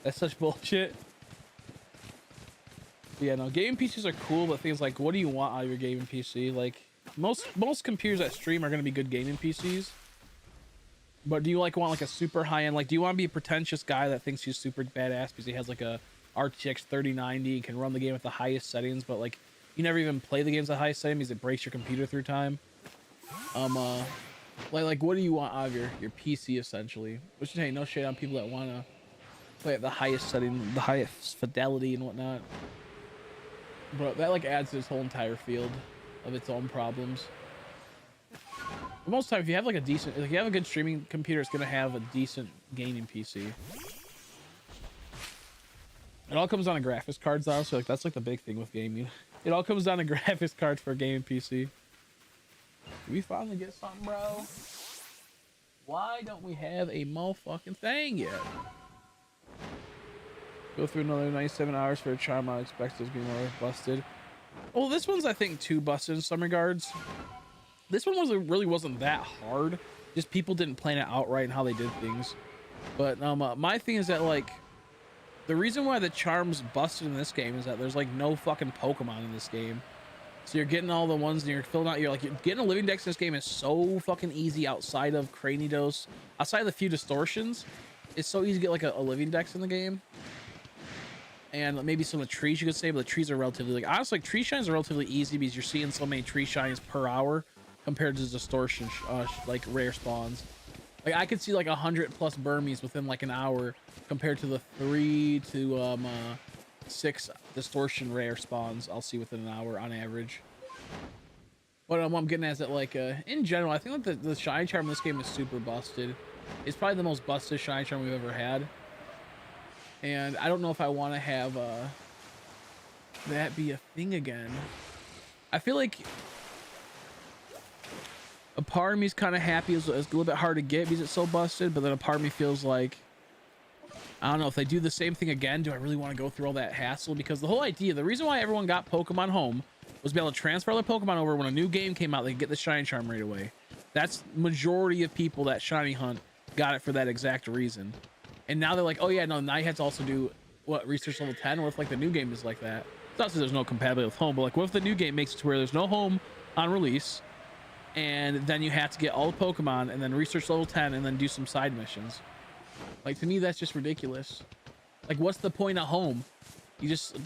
That's such bullshit. But yeah, no, gaming PCs are cool, but things like, what do you want out of your gaming PC? Like, most computers that stream are going to be good gaming PCs. But do you like want like a super high-end, like, do you want to be a pretentious guy that thinks he's super badass because he has like a RTX 3090 and can run the game at the highest settings, but like you never even play the games at highest settings because it breaks your computer through time? Like what do you want out of your PC essentially? Which, hey, no shade on people that want to play at the highest setting, the highest fidelity and whatnot. But that like adds to this whole entire field of its own problems. But most time, if you have like a decent, if you have a good streaming computer, it's gonna have a decent gaming PC. It all comes down to graphics cards, though. So like that's like the big thing with gaming. It all comes down to graphics cards for a gaming PC. Did we finally get something, bro? Why don't we have a motherfucking thing yet? Go through another 97 hours for a charm. I expect it's being more busted. Well, this one's I think too busted in some regards. This one really wasn't that hard. Just people didn't plan it out right and how they did things. But my thing is that like the reason why the charm's busted in this game is that there's like no fucking Pokemon in this game. So you're getting all the ones and you're filling out. You're getting a living dex in this game is so fucking easy outside of Cranidos, outside of the few distortions. It's so easy to get like a living dex in the game. And maybe some of the trees you could say, but the trees are relatively like honestly, like, tree shines are relatively easy because you're seeing so many tree shines per hour compared to distortion like rare spawns. Like I could see like 100+ Burmese within like an hour compared to the 3 to 6 distortion rare spawns I'll see within an hour on average. But what I'm getting at is that like in general, I think like the shiny charm in this game is super busted. It's probably the most busted shiny charm we've ever had. And I don't know if I want to have that be a thing again. I feel like a part of me is kind of happy. It's a little bit hard to get because it's so busted, but then a part of me feels like, I don't know, if they do the same thing again, do I really want to go through all that hassle? Because the whole idea, the reason why everyone got Pokemon Home was to be able to transfer their Pokemon over when a new game came out, they could get the shiny charm right away. That's majority of people that shiny hunt got it for that exact reason. And now they're like, oh yeah, no, now you have to also do what, research level 10? What if like the new game is like that? It's not that there's no compatibility with Home, but like what if the new game makes it to where there's no Home on release, and then you have to get all the Pokemon and then research level 10 and then do some side missions? Like to me, that's just ridiculous. Like what's the point of Home? You just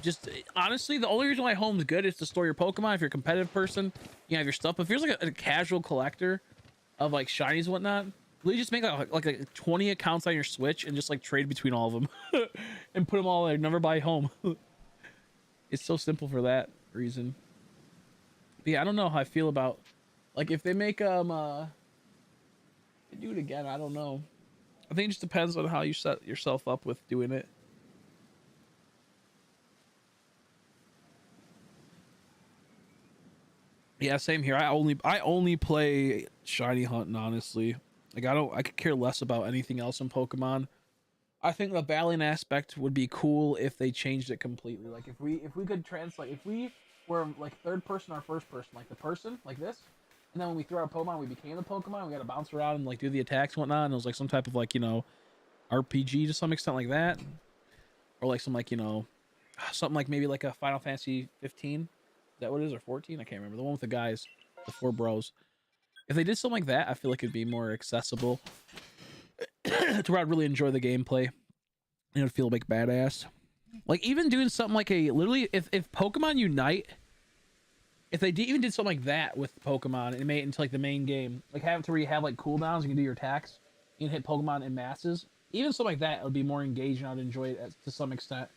honestly, the only reason why Home's good is to store your Pokemon. If you're a competitive person, you have your stuff. But if you're like a casual collector of like shinies and whatnot, really just make like 20 accounts on your Switch and just like trade between all of them and put them all there. Never buy Home. It's so simple for that reason. But yeah, I don't know how I feel about like if they make they do it again. I don't know. I think it just depends on how you set yourself up with doing it. Yeah, same here. I only play shiny hunting, honestly. Like I could care less about anything else in Pokemon. I think the battling aspect would be cool if they changed it completely. Like if we could translate, if we were like third person or first person, like the person like this, and then when we threw our Pokemon, we became the Pokemon. We got to bounce around and like do the attacks and whatnot. And it was like some type of like, you know, RPG to some extent like that, or like some like, you know, something like maybe like a Final Fantasy 15. Is that what it is, or 14? I can't remember. The one with the guys, the 4 bros. If they did something like that, I feel like it'd be more accessible to where I'd really enjoy the gameplay. And it'd feel like badass. Like even doing something like a literally, if Pokemon Unite, if they even did something like that with Pokemon and made it into like the main game, like have it to where you have like cooldowns, you can do your attacks, you can hit Pokemon in masses. Even something like that would be more engaging. I'd enjoy it to some extent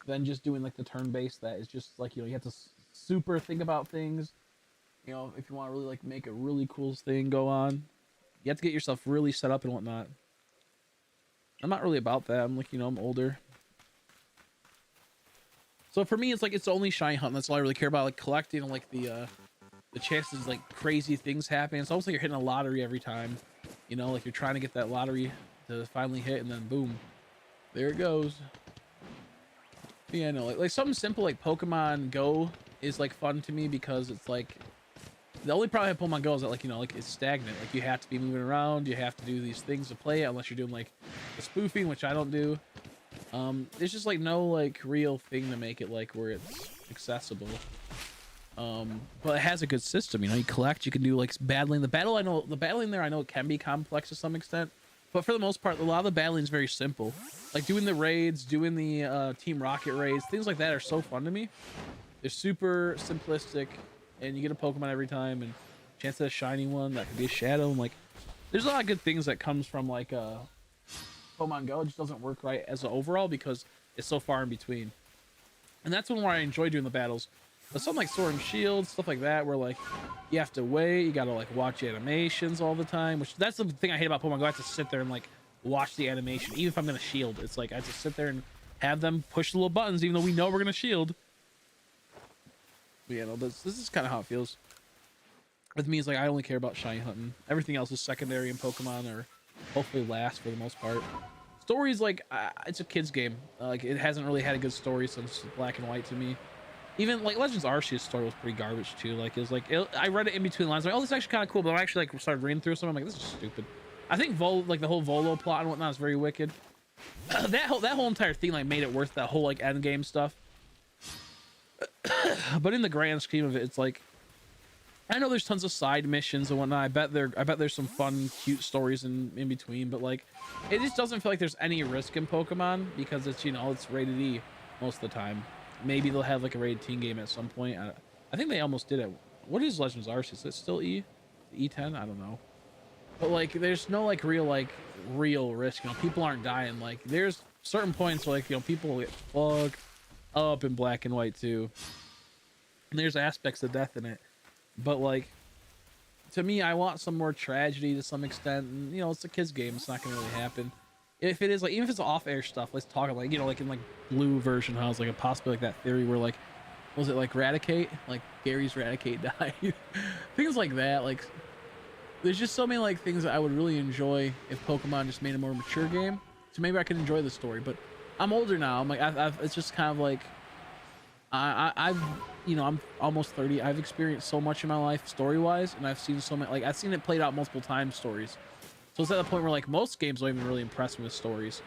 than just doing like the turn-based. That is just like, you know, you have to super think about things. You know, if you want to really like make a really cool thing go on, you have to get yourself really set up and whatnot. I'm not really about that. I'm like, you know, I'm older. So for me, it's like, it's only shiny hunting. That's all I really care about. Like collecting, like the chances, like crazy things happening. It's almost like you're hitting a lottery every time. You know, like you're trying to get that lottery to finally hit, and then boom, there it goes. Yeah, no, like something simple like Pokemon Go is like fun to me because it's like, The only problem with Pokemon Go is that, like, you know, like, it's stagnant. Like, you have to be moving around, you have to do these things to play it, unless you're doing like the spoofing, which I don't do. There's just like no like real thing to make it like where it's accessible. But it has a good system, you know. You collect, you can do like battling. The battling there I know it can be complex to some extent, but for the most part a lot of the battling is very simple. Like doing the raids, doing the Team Rocket raids, things like that are so fun to me. They're super simplistic, and you get a Pokemon every time, and chance at a shiny one that could be a shadow, and like there's a lot of good things that comes from like Pokemon Go. It just doesn't work right as an overall because it's so far in between, and that's when where I enjoy doing the battles. But something like Sword and Shield, stuff like that, where like you have to wait, you gotta like watch animations all the time, which that's the thing I hate about Pokemon Go. I have to sit there and like watch the animation, even if I'm gonna shield. It's like I have to sit there and have them push the little buttons, even though we know we're gonna shield. But yeah, no, this is kind of how it feels. With me, it's like I only care about shiny hunting. Everything else is secondary in Pokemon, or hopefully last for the most part. Stories, like it's a kid's game. Like it hasn't really had a good story since Black and White to me. Even like Legends Arceus' story was pretty garbage too. Like it was like I read it in between lines, like, oh, this is actually kind of cool, but I actually like started reading through some. I'm like, this is stupid. I think like the whole Volo plot and whatnot is very wicked. that whole entire thing like made it worth that whole like end game stuff. But in the grand scheme of it, it's like I know there's tons of side missions and whatnot. I bet there's some fun, cute stories in between, but like it just doesn't feel like there's any risk in Pokemon because it's, you know, it's rated E most of the time. Maybe they'll have like a rated teen game at some point. I think they almost did it. What is Legends Arceus? Is it still E? E10? I don't know. But like there's no like real risk. You know, people aren't dying. Like there's certain points where like, you know, people get fucked up in Black and White too. And there's aspects of death in it. But like to me, I want some more tragedy to some extent. And you know, it's a kid's game. It's not gonna really happen. If it is like, even if it's off-air stuff, let's talk like, you know, like in like Blue version, how it's like a possibly like that theory where like, was it like Raticate, like Gary's Raticate died, things like that. Like there's just so many like things that I would really enjoy if Pokemon just made a more mature game, so maybe I could enjoy the story. But I'm older now. I'm like I've it's just kind of like I've you know, I'm almost 30. I've experienced so much in my life story-wise, and I've seen so many, like I've seen it played out multiple times, stories. So it's at the point where like most games don't even really impress me with stories.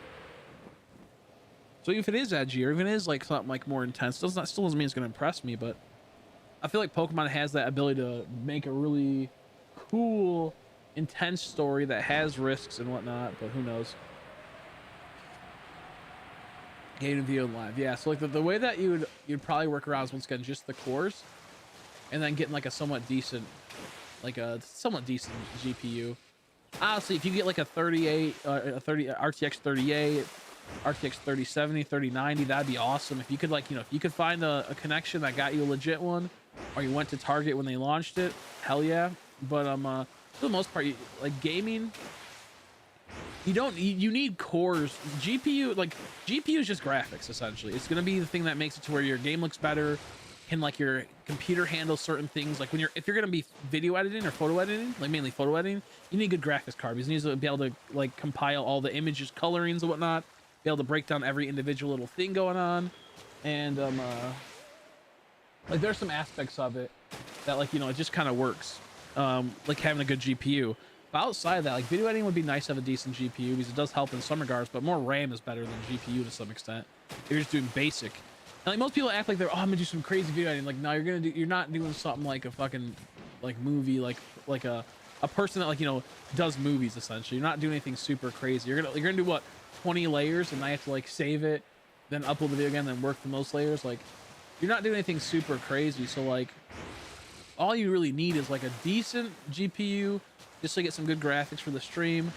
So even if it is edgy, or even it is like something like more intense, still doesn't mean it's gonna impress me. But I feel like Pokemon has that ability to make a really cool, intense story that has risks and whatnot. But who knows? Game and video and live, yeah. So like the way that you'd probably work around is once again just the cores, and then getting like a somewhat decent GPU. Honestly, if you get like a 38, a 30 RTX 38, RTX 3070, 3090, that'd be awesome. If you could like, you know, if you could find a connection that got you a legit one, or you went to Target when they launched it, hell yeah. But for the most part, like gaming, you need cores. GPU is just graphics essentially. It's gonna be the thing that makes it to where your game looks better. Can like your computer handle certain things, like if you're gonna be video editing or photo editing, like mainly photo editing, you need good graphics card because you need to be able to like compile all the images, colorings and whatnot, be able to break down every individual little thing going on. And like there's some aspects of it that, like, you know, it just kind of works, like having a good GPU. But outside of that, like video editing would be nice to have a decent GPU because it does help in some regards, but more RAM is better than GPU to some extent if you're just doing basic. And like most people act like they're, oh, I'm gonna do some crazy video editing. Like, no, you're not doing something like a fucking like movie, like a person that, like, you know, does movies essentially. You're not doing anything super crazy. You're gonna do what, 20 layers, and I have to like save it, then upload the video again, then work from those layers. Like, you're not doing anything super crazy. So like all you really need is like a decent GPU just to get some good graphics for the stream.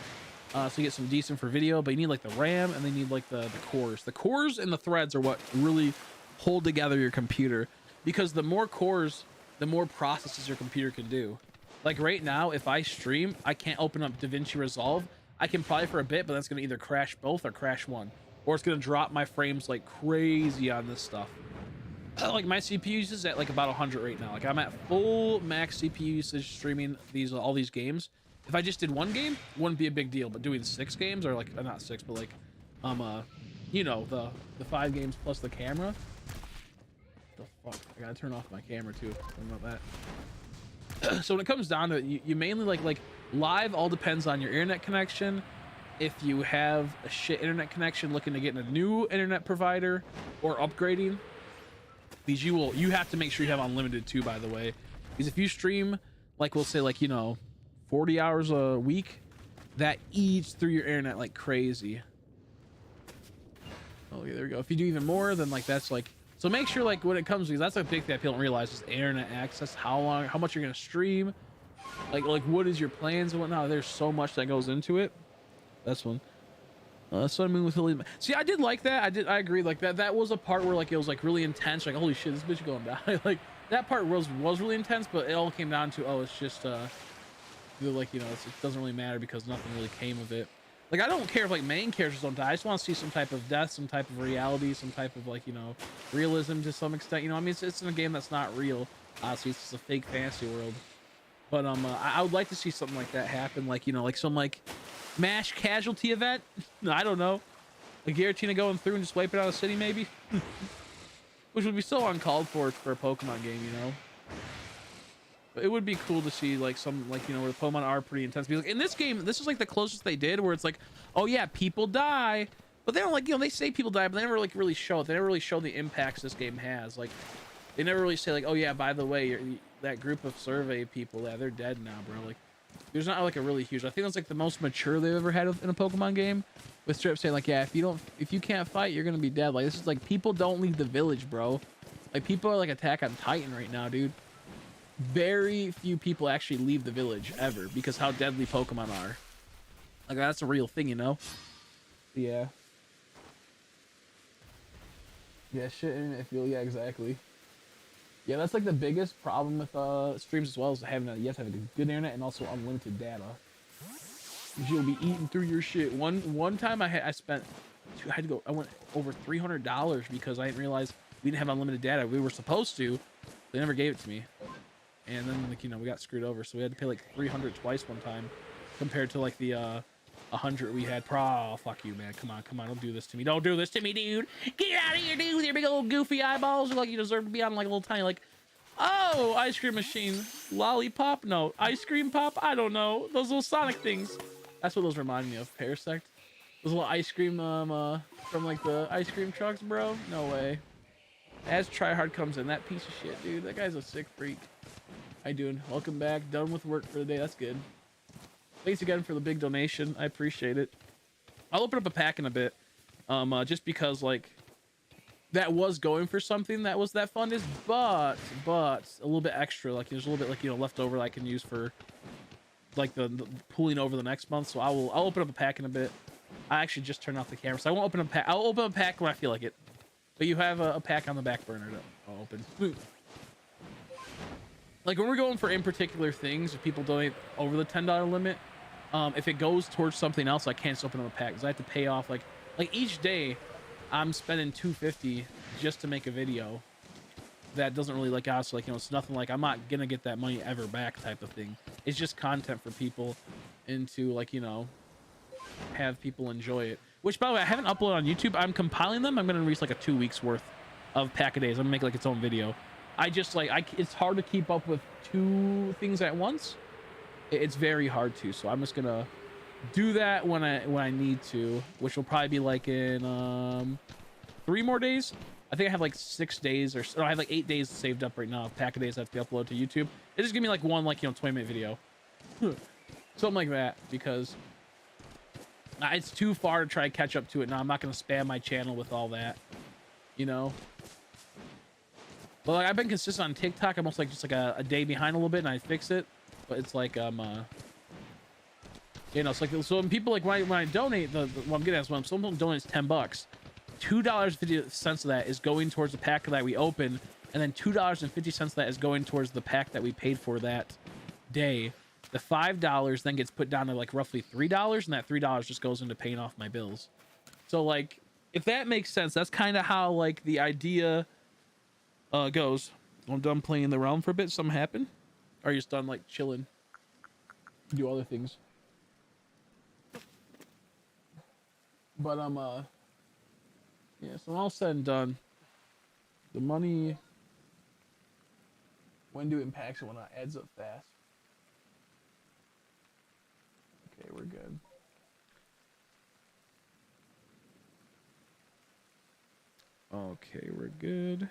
So you get some decent for video, but you need like the RAM, and they need like the cores. The cores and the threads are what really hold together your computer, because the more cores, the more processes your computer can do. Like right now, if I stream, I can't open up DaVinci Resolve. I can probably for a bit, but that's going to either crash both or crash one, or it's going to drop my frames like crazy on this stuff. Like my CPU usage is at like about 100 right now. Like I'm at full max CPU usage streaming all these games. If I just did one game, it wouldn't be a big deal, but doing 6 games, or like not 6, but like you know, the 5 games plus the camera. The fuck, I gotta turn off my camera too. What about that? So when it comes down to it, you mainly like live all depends on your internet connection. If you have a shit internet connection looking to get a new internet provider or upgrading, because you have to make sure you have unlimited too, by the way, because if you stream like, we'll say, like, you know, 40 hours a week, that eats through your internet like crazy. Oh yeah, there we go. If you do even more, then like that's like, so make sure like when it comes, because that's a big thing that people don't realize, is internet access, how much you're gonna stream, like what is your plans and whatnot. There's so much that goes into it. That's one. So I mean, with Lily, see, I did like that. I agree. Like that was a part where like it was like really intense. Like, holy shit, this bitch is going down. Like that part was really intense, but it all came down to, oh, it's just like, you know, it doesn't really matter because nothing really came of it. Like, I don't care if like main characters don't die. I just want to see some type of death, some type of reality, some type of, like, you know, realism to some extent. You know, I mean, it's in a game that's not real. Obviously, it's just a fake fantasy world. But I would like to see something like that happen. Like, you know, like some like MASH casualty event. I don't know. Like Giratina going through and just wiping out a city, maybe. Which would be so uncalled for a Pokemon game, you know. But it would be cool to see like some, like, you know, where the Pokemon are pretty intense. Because like in this game, this is like the closest they did, where it's like, oh yeah, people die, but they don't, like, you know, they say people die, but they never like really show it. They never really show the impacts this game has. Like, they never really say like, oh yeah, by the way, that group of survey people, yeah, they're dead now, bro. Like, there's not like a really huge, I think that's like the most mature they've ever had in a Pokemon game, with straight up saying like, yeah, if you can't fight, you're gonna be dead. Like, this is like, people don't leave the village, bro. Like, people are like Attack on Titan right now, dude. Very few people actually leave the village ever because how deadly Pokemon are. Like, that's a real thing, you know. Yeah, shit, internet feel, yeah, exactly. Yeah, that's like the biggest problem with streams as well, is having you have to have a good internet and also unlimited data. You'll be eating through your shit. One time I went over $300 because I didn't realize we didn't have unlimited data. We were supposed to. They never gave it to me. And then, like, you know, we got screwed over, so we had to pay like 300 twice one time, compared to like the 100 we had. Oh, fuck you, man. Come on, don't do this to me. Don't do this to me, dude. Get out of here, dude, with your big old goofy eyeballs. Like, you deserve to be on like a little tiny, like, oh, ice cream machine, lollipop, no, ice cream pop, I don't know, those little Sonic things. That's what those remind me of. Parasect, those little ice cream from like the ice cream trucks, bro. No way. As Tryhard comes in, that piece of shit, dude, that guy's a sick freak. How you doing? Welcome back. Done with work for the day. That's good. Thanks again for the big donation. I appreciate it. I'll open up a pack in a bit, just because like that was going for something that was that fun, is but a little bit extra. Like, there's a little bit, like, you know, left over that I can use for like the pooling over the next month. So I'll open up a pack in a bit. I actually just turned off the camera, so I won't open a pack. I'll open a pack when I feel like it. But you have a pack on the back burner that I'll open. Like, when we're going for in particular things, if people donate over the $10 limit, if it goes towards something else, I can't just open up a pack because I have to pay off like each day I'm spending $250 just to make a video that doesn't really, like, us, like, you know, it's nothing, like, I'm not gonna get that money ever back type of thing. It's just content for people and to, like, you know, have people enjoy it. Which, by the way, I haven't uploaded on YouTube. I'm compiling them. I'm gonna release like a 2 weeks worth of pack a days. I'm gonna make like its own video. I just like, it's hard to keep up with 2 things at once. It's very hard to, so I'm just gonna do that when I need to, which will probably be like in 3 more days. I think I have like 6 days, or I have like 8 days saved up right now of pack a days that have to be uploaded to YouTube. It just give me like one, like, you know, 20-minute video, something like that, because it's too far to try to catch up to it now. I'm not gonna spam my channel with all that, you know. But like, I've been consistent on TikTok. I'm almost like just like a day behind a little bit, and I fix it. But it's like you know, it's like, so when people, like, when I donate, what I'm getting at is when someone donates $10, $2.50 of that is going towards the pack that we open, and then $2.50 of that is going towards the pack that we paid for that day. The $5 then gets put down to like roughly $3, and that $3 just goes into paying off my bills. So like, if that makes sense, that's kind of how like the idea goes. I'm done playing the realm for a bit. Something happen? Or are you just done like chilling? Do other things. But yeah, so all said and done, the money When do it impacts it when it adds up fast? Okay, we're good. Okay, we're good.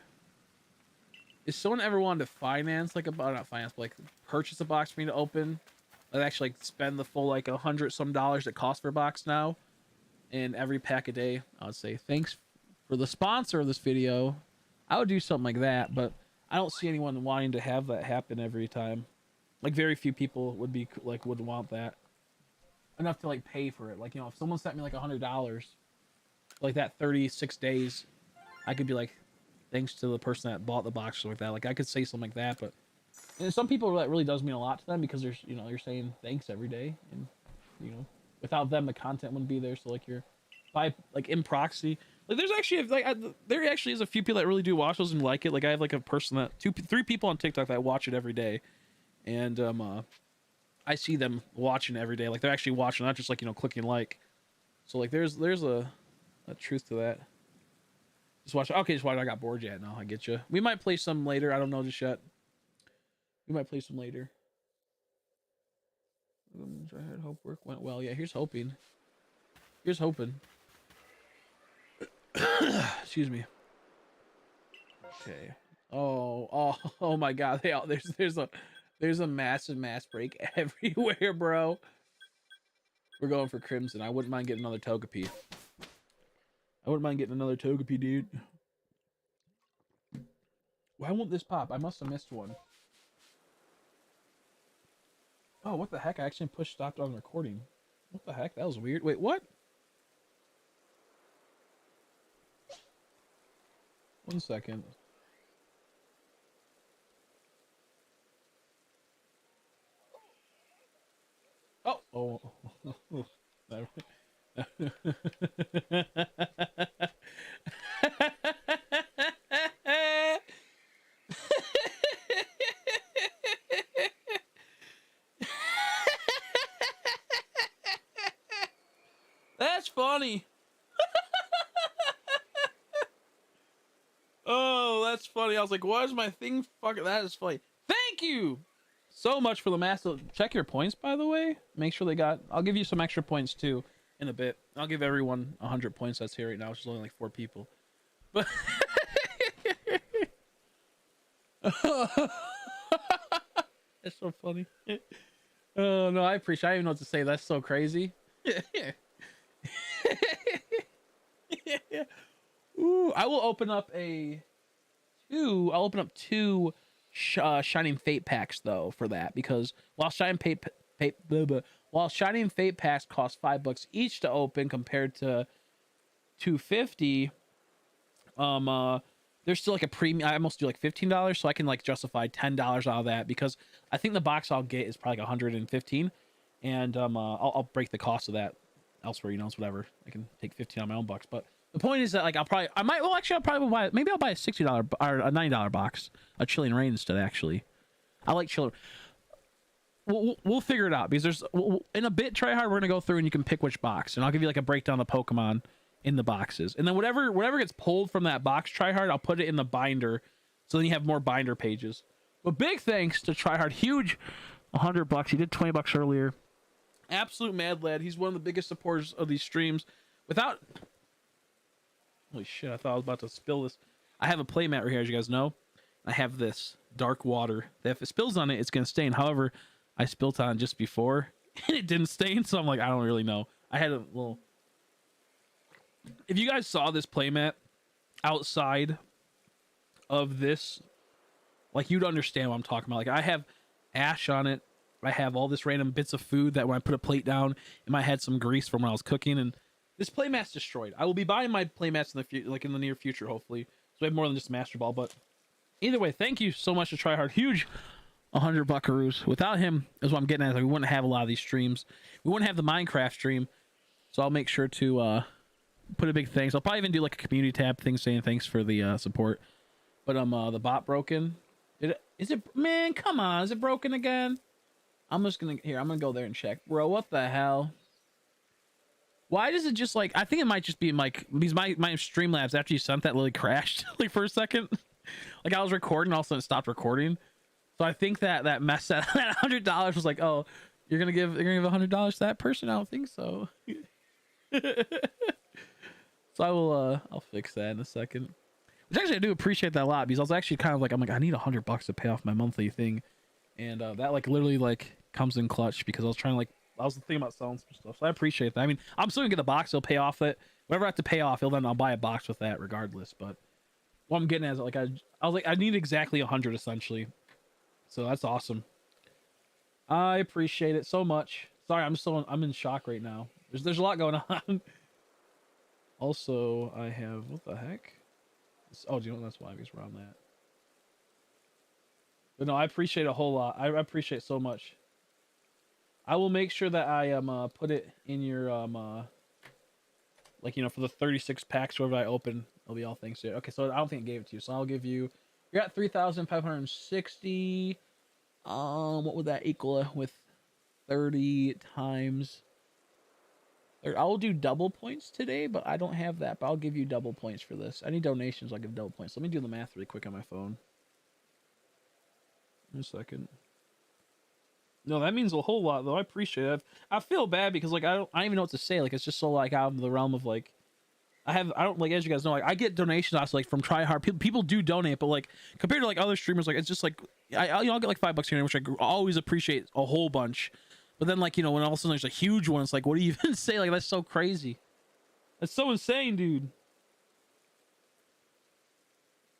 If someone ever wanted to finance, like, not finance, but like purchase a box for me to open, I'd actually like spend the full like $100 some that cost for a box now, and every pack a day, I would say thanks for the sponsor of this video. I would do something like that, but I don't see anyone wanting to have that happen every time. Like, very few people would be like would want that enough to like pay for it. Like, you know, if someone sent me like $100, like that 36 days, I could be like, thanks to the person that bought the box or like that. Like, I could say something like that, but and some people that really does mean a lot to them because there's, you know, you're saying thanks every day, and you know, without them the content wouldn't be there. So like you're by like in proxy, like there's actually like there actually is a few people that really do watch those and like it. Like I have like a person that 3 people on TikTok that watch it every day, and I see them watching every day. Like they're actually watching, not just like, you know, clicking like. So like there's a truth to that. Just watch. Okay, just watch. I got bored yet. No, I get you. We might play some later. I don't know just yet. We might play some later. I had hope work went well. Yeah, here's hoping. Here's hoping. Excuse me. Okay. Oh my God! There's a massive mass break everywhere, bro. We're going for Crimson. I wouldn't mind getting another Togepi. I wouldn't mind getting another Togepi, dude. Why won't this pop? I must have missed one. Oh, what the heck? I actually pushed stopped on recording. What the heck? That was weird. Wait, what? One second. Oh. That's funny. Oh, that's funny. I was like, why is my thing fucking... That is funny. Thank you so much for the massive... Check your points, by the way. Make sure they got... I'll give you some extra points, too, in a bit. I'll give everyone 100 points that's here right now, which is only like 4 people. But... That's so funny. Oh, no, I appreciate it. I don't even know what to say. That's so crazy. Ooh, I will open up I'll open up 2 Shining Fate packs though for that, because while Shining Fate packs cost $5 each to open compared to $250, there's still like a premium. I almost do like $15, so I can like justify $10 out of that, because I think the box I'll get is probably like 115, and I'll break the cost of that elsewhere. You know, it's whatever. I can take 15 on my own bucks, but the point is that like I'll probably buy, maybe I'll buy a $60 or a $90 box of Chilling Reign instead. Actually, I like Chilling. We'll figure it out, because there's in a bit, try hard, we're gonna go through and you can pick which box, and I'll give you like a breakdown of the Pokemon in the boxes, and then whatever gets pulled from that box, try hard, I'll put it in the binder, so then you have more binder pages. But big thanks to Tryhard, huge $100. He did $20 earlier. Absolute mad lad. He's one of the biggest supporters of these streams. Without, holy shit, I thought I was about to spill this. I have a playmat right here, as you guys know. I have this dark water that if it spills on it, it's gonna stain. However, I spilled on it just before and it didn't stain, so I'm like, I don't really know. I had a little... If you guys saw this playmat outside of this, like, you'd understand what I'm talking about. Like, I have ash on it. I have all this random bits of food that when I put a plate down, it might have some grease from when I was cooking, and this playmat's destroyed. I will be buying my playmats in the near future, hopefully, so I have more than just Master Ball. But either way, thank you so much to Tryhard. Huge 100 buckaroos. Without him, is what I'm getting at. Like, we wouldn't have a lot of these streams. We wouldn't have the Minecraft stream, so I'll make sure to put a big thanks. I'll probably even do like a community tab thing saying thanks for the support. But the bot broken. Is it, man, come on, is it broken again? I'm gonna go there and check. Bro, what the hell? Why does it just like, I think it might just be like, because my Streamlabs after you sent that literally crashed like for a second. Like I was recording, all of a sudden it stopped recording. So I think that mess that $100 was like, oh, you're gonna give $100 to that person? I don't think so. So I'll fix that in a second. Which actually I do appreciate that a lot, because I was actually kind of like, I'm like, I need $100 to pay off my monthly thing, and that like literally like comes in clutch, because I was trying to like, I was thinking about selling some stuff, so I appreciate that. I mean, I'm still gonna get the box, it'll pay off it. Whatever I have to pay off, then I'll buy a box with that regardless. But what I'm getting at is like, I was like, I need exactly 100 essentially, so that's awesome. I appreciate it so much. Sorry, I'm in shock right now. There's a lot going on. Also, I have, what the heck? Oh, do you know that's why? Because we're on that. But no, I appreciate a whole lot. I appreciate so much. I will make sure that I put it in your like, you know, for the 36 packs wherever I open, it'll be all thanks to it. Okay, so I don't think it gave it to you, so I'll give you. You're at 3,560. What would that equal with 30 times? I will do double points today, but I don't have that. But I'll give you double points for this. Any donations, I'll give double points. Let me do the math really quick on my phone. In a second. No, that means a whole lot, though. I appreciate it. I feel bad because like I don't even know what to say. Like, it's just so like out of the realm of like, I don't like, as you guys know, like I get donations also like from Tryhard. People do donate, but like compared to like other streamers, like it's just like I'll get like $5 here, which I always appreciate a whole bunch. But then like, you know, when all of a sudden there's a huge one, it's like, what do you even say? Like, that's so crazy. That's so insane, dude.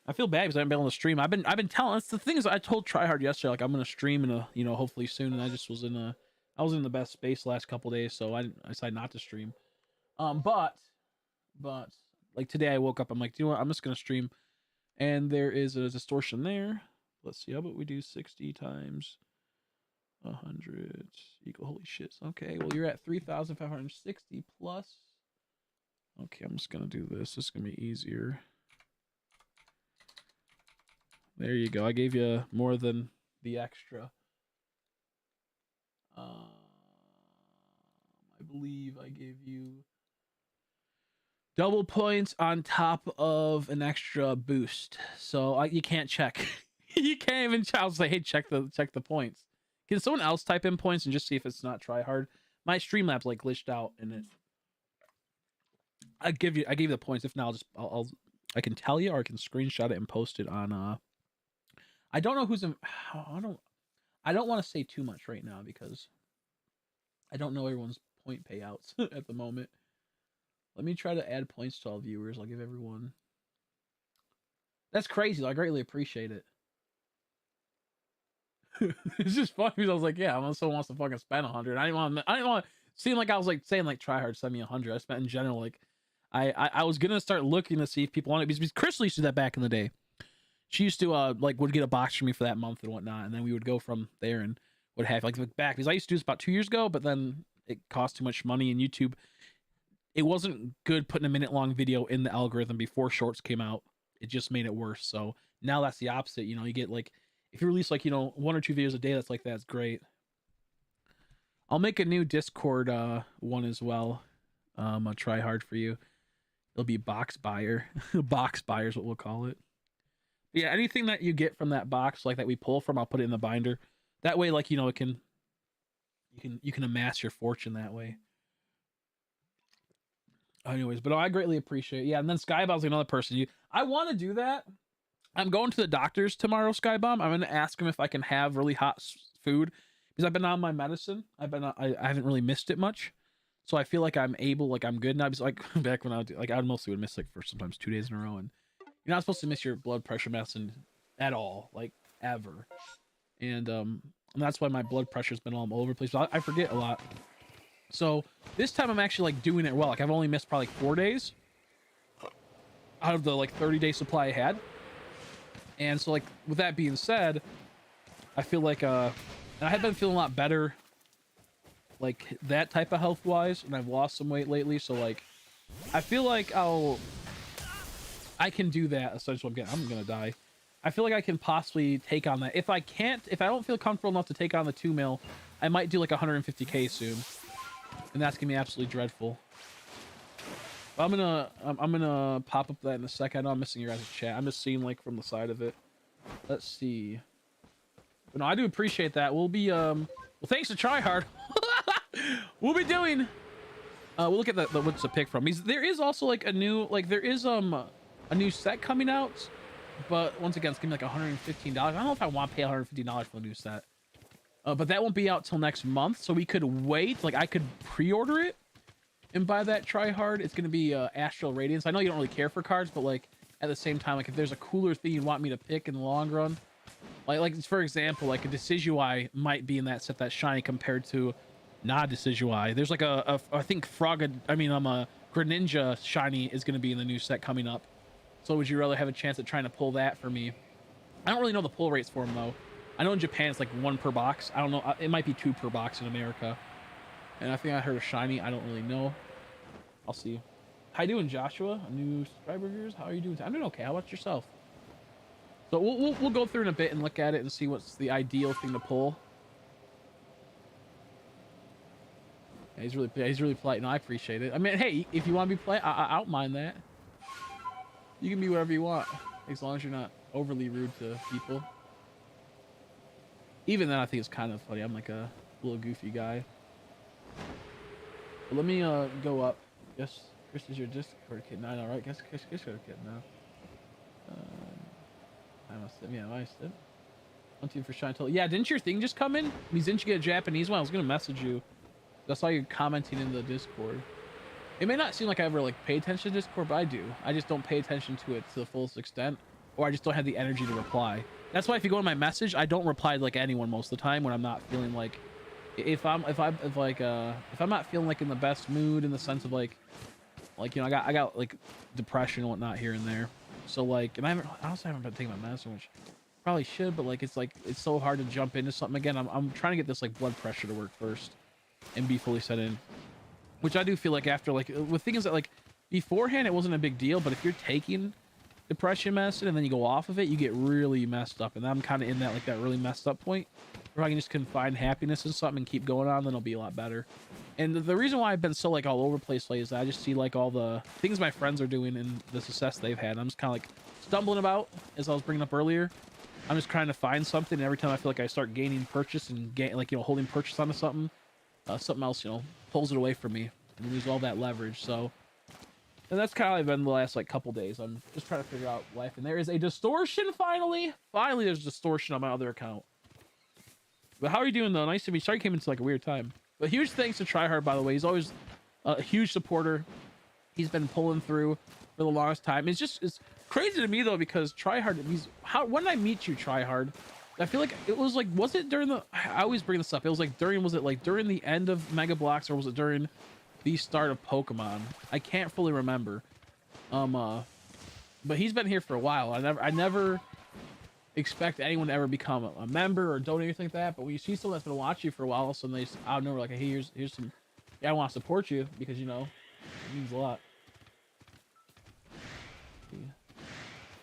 I feel bad because I haven't been able to stream. I've been telling. That's the thing is, I told Tryhard yesterday, like I'm gonna stream in a, you know, hopefully soon, and I just was in the best space the last couple days, so I decided not to stream. But like today I woke up, I'm like, do you know what? I'm just gonna stream, and there is a distortion there. Let's see, how about we do 60 times 100 equal, holy shit. Okay, well you're at 3,560 plus. Okay, I'm just gonna do this. This is gonna be easier. There you go. I gave you more than the extra. I believe I gave you double points on top of an extra boost. So you can't check. You can't even check. I was like, hey, check the points. Can someone else type in points and just see if it's not Tryhard? My Streamlabs like glitched out in it. I gave you the points. If not, I can tell you, or I can screenshot it and post it on I don't know who's in. I don't want to say too much right now because I don't know everyone's point payouts at the moment. Let me try to add points to all viewers. I'll give everyone. That's crazy. I greatly appreciate it. It's just funny because I was like, yeah, someone wants to fucking spend 100. I didn't want to seem like I was like saying like Tryhard send me 100. I spent in general like I was gonna start looking to see if people want it because Crystal used to do that back in the day. She used to like would get a box for me for that month and whatnot, and then we would go from there and would have like back because I used to do this about 2 years ago, but then it cost too much money, and YouTube, it wasn't good putting a minute-long video in the algorithm before shorts came out. It just made it worse. So now that's the opposite. You know, you get like, if you release like, you know, 1 or 2 videos a day, that's like, that's great. I'll make a new Discord one as well. I'll try hard for you. It'll be box buyer. Box buyer is what we'll call it. But yeah, anything that you get from that box, like that we pull from, I'll put it in the binder. That way, like, you know, you can amass your fortune that way. Anyways, but I greatly appreciate it. Yeah, and then Skybom's another person. I want to do that. I'm going to the doctor's tomorrow, Skybomb. I'm going to ask him if I can have really hot food because I've been on my medicine. I haven't really missed it much, so I feel like I'm able, like I'm good now. Because like back when I would mostly miss like for sometimes 2 days in a row, and you're not supposed to miss your blood pressure medicine at all, like ever. And that's why my blood pressure's been all over the place. But I forget a lot. So this time I'm actually like doing it well. Like I've only missed probably like 4 days out of the like 30-day supply I had. And so like with that being said, I feel like and I have been feeling a lot better like that type of health wise, and I've lost some weight lately, so like I feel like I can do that. Essentially, I'm gonna die. I feel like I can possibly take on that. If I don't feel comfortable enough to take on the 2 mil, I might do like 150k soon. And that's gonna be absolutely dreadful. But I'm gonna pop up that in a second. I know I'm missing your guys' chat. I'm just seeing like from the side of it. Let's see. But no, I do appreciate that. We'll be well, thanks to Tryhard. We'll be doing we'll look at the what's to pick from. There is also like a new there is a new set coming out, but once again it's gonna be like $115. I don't know if I want to pay $150 for the new set. But that won't be out till next month, so we could wait. Like I could pre-order it and buy that Tryhard. It's gonna be Astral Radiance. I know you don't really care for cards, but like at the same time, like if there's a cooler thing you want me to pick in the long run, like for example, like a Decidueye might be in that set that's shiny compared to not Decidueye. There's like I think a Greninja shiny is gonna be in the new set coming up. So would you rather have a chance at trying to pull that for me? I don't really know the pull rates for them though. I know in Japan it's like 1 per box. I don't know. It might be 2 per box in America. And I think I heard a shiny. I don't really know. I'll see. How you doing, Joshua? A new subscriber of yours? How are you doing? I'm doing okay. How about yourself? So we'll go through in a bit and look at it and see what's the ideal thing to pull. Yeah, he's really polite, and I appreciate it. I mean, hey, if you want to be polite, I don't mind that. You can be whatever you want, as long as you're not overly rude to people. Even then, I think it's kind of funny. I'm like a little goofy guy. But let me go up. Yes, Chris is your Discord kid now, right? Guess Chris is your kid now. I must have, yeah, I said. 1 team for Shine Total. Yeah, didn't your thing just come in? Didn't you get a Japanese one? I was gonna message you. I saw you commenting in the Discord. It may not seem like I ever like pay attention to Discord, but I do. I just don't pay attention to it to the fullest extent, or I just don't have the energy to reply. That's why if you go to my message, I don't reply to like anyone most of the time when I'm not feeling like, if I'm not feeling like in the best mood in the sense of like you know I got like depression and whatnot here and there. So like, and I honestly haven't been taking my medicine, which probably should, but like it's so hard to jump into something again. I'm trying to get this like blood pressure to work first and be fully set in, which I do feel like after like with things that like beforehand it wasn't a big deal, but if you're taking depression medicine and then you go off of it, you get really messed up, and I'm kind of in that like that really messed up point where I can just find happiness in something and keep going on, then it'll be a lot better. And the reason why I've been so like all over the place lately is that I just see like all the things my friends are doing and the success they've had. I'm just kind of like stumbling about, as I was bringing up earlier. I'm just trying to find something, and every time I feel like I start gaining purchase and holding purchase onto something, something else pulls it away from me and lose all that leverage. So, and that's kind of been the last like couple days. I'm just trying to figure out life, and there is a distortion finally there's a distortion on my other account. But how are you doing though? Nice to meet you. Sorry I came into like a weird time. But huge thanks to Tryhard, by the way. He's always a huge supporter. He's been pulling through for the longest time. It's crazy to me though, because Tryhard, when did I meet you, Tryhard? I feel like it was like, was it during the, I always bring this up, it was like during the end of Mega Bloks, or was it during the start of Pokemon? I can't fully remember. But he's been here for a while. I never expect anyone to ever become a member or donate or anything like that, but when you see someone that's been watching you for a while, so they just out of nowhere like, hey, here's some, yeah, I want to support you because it means a lot.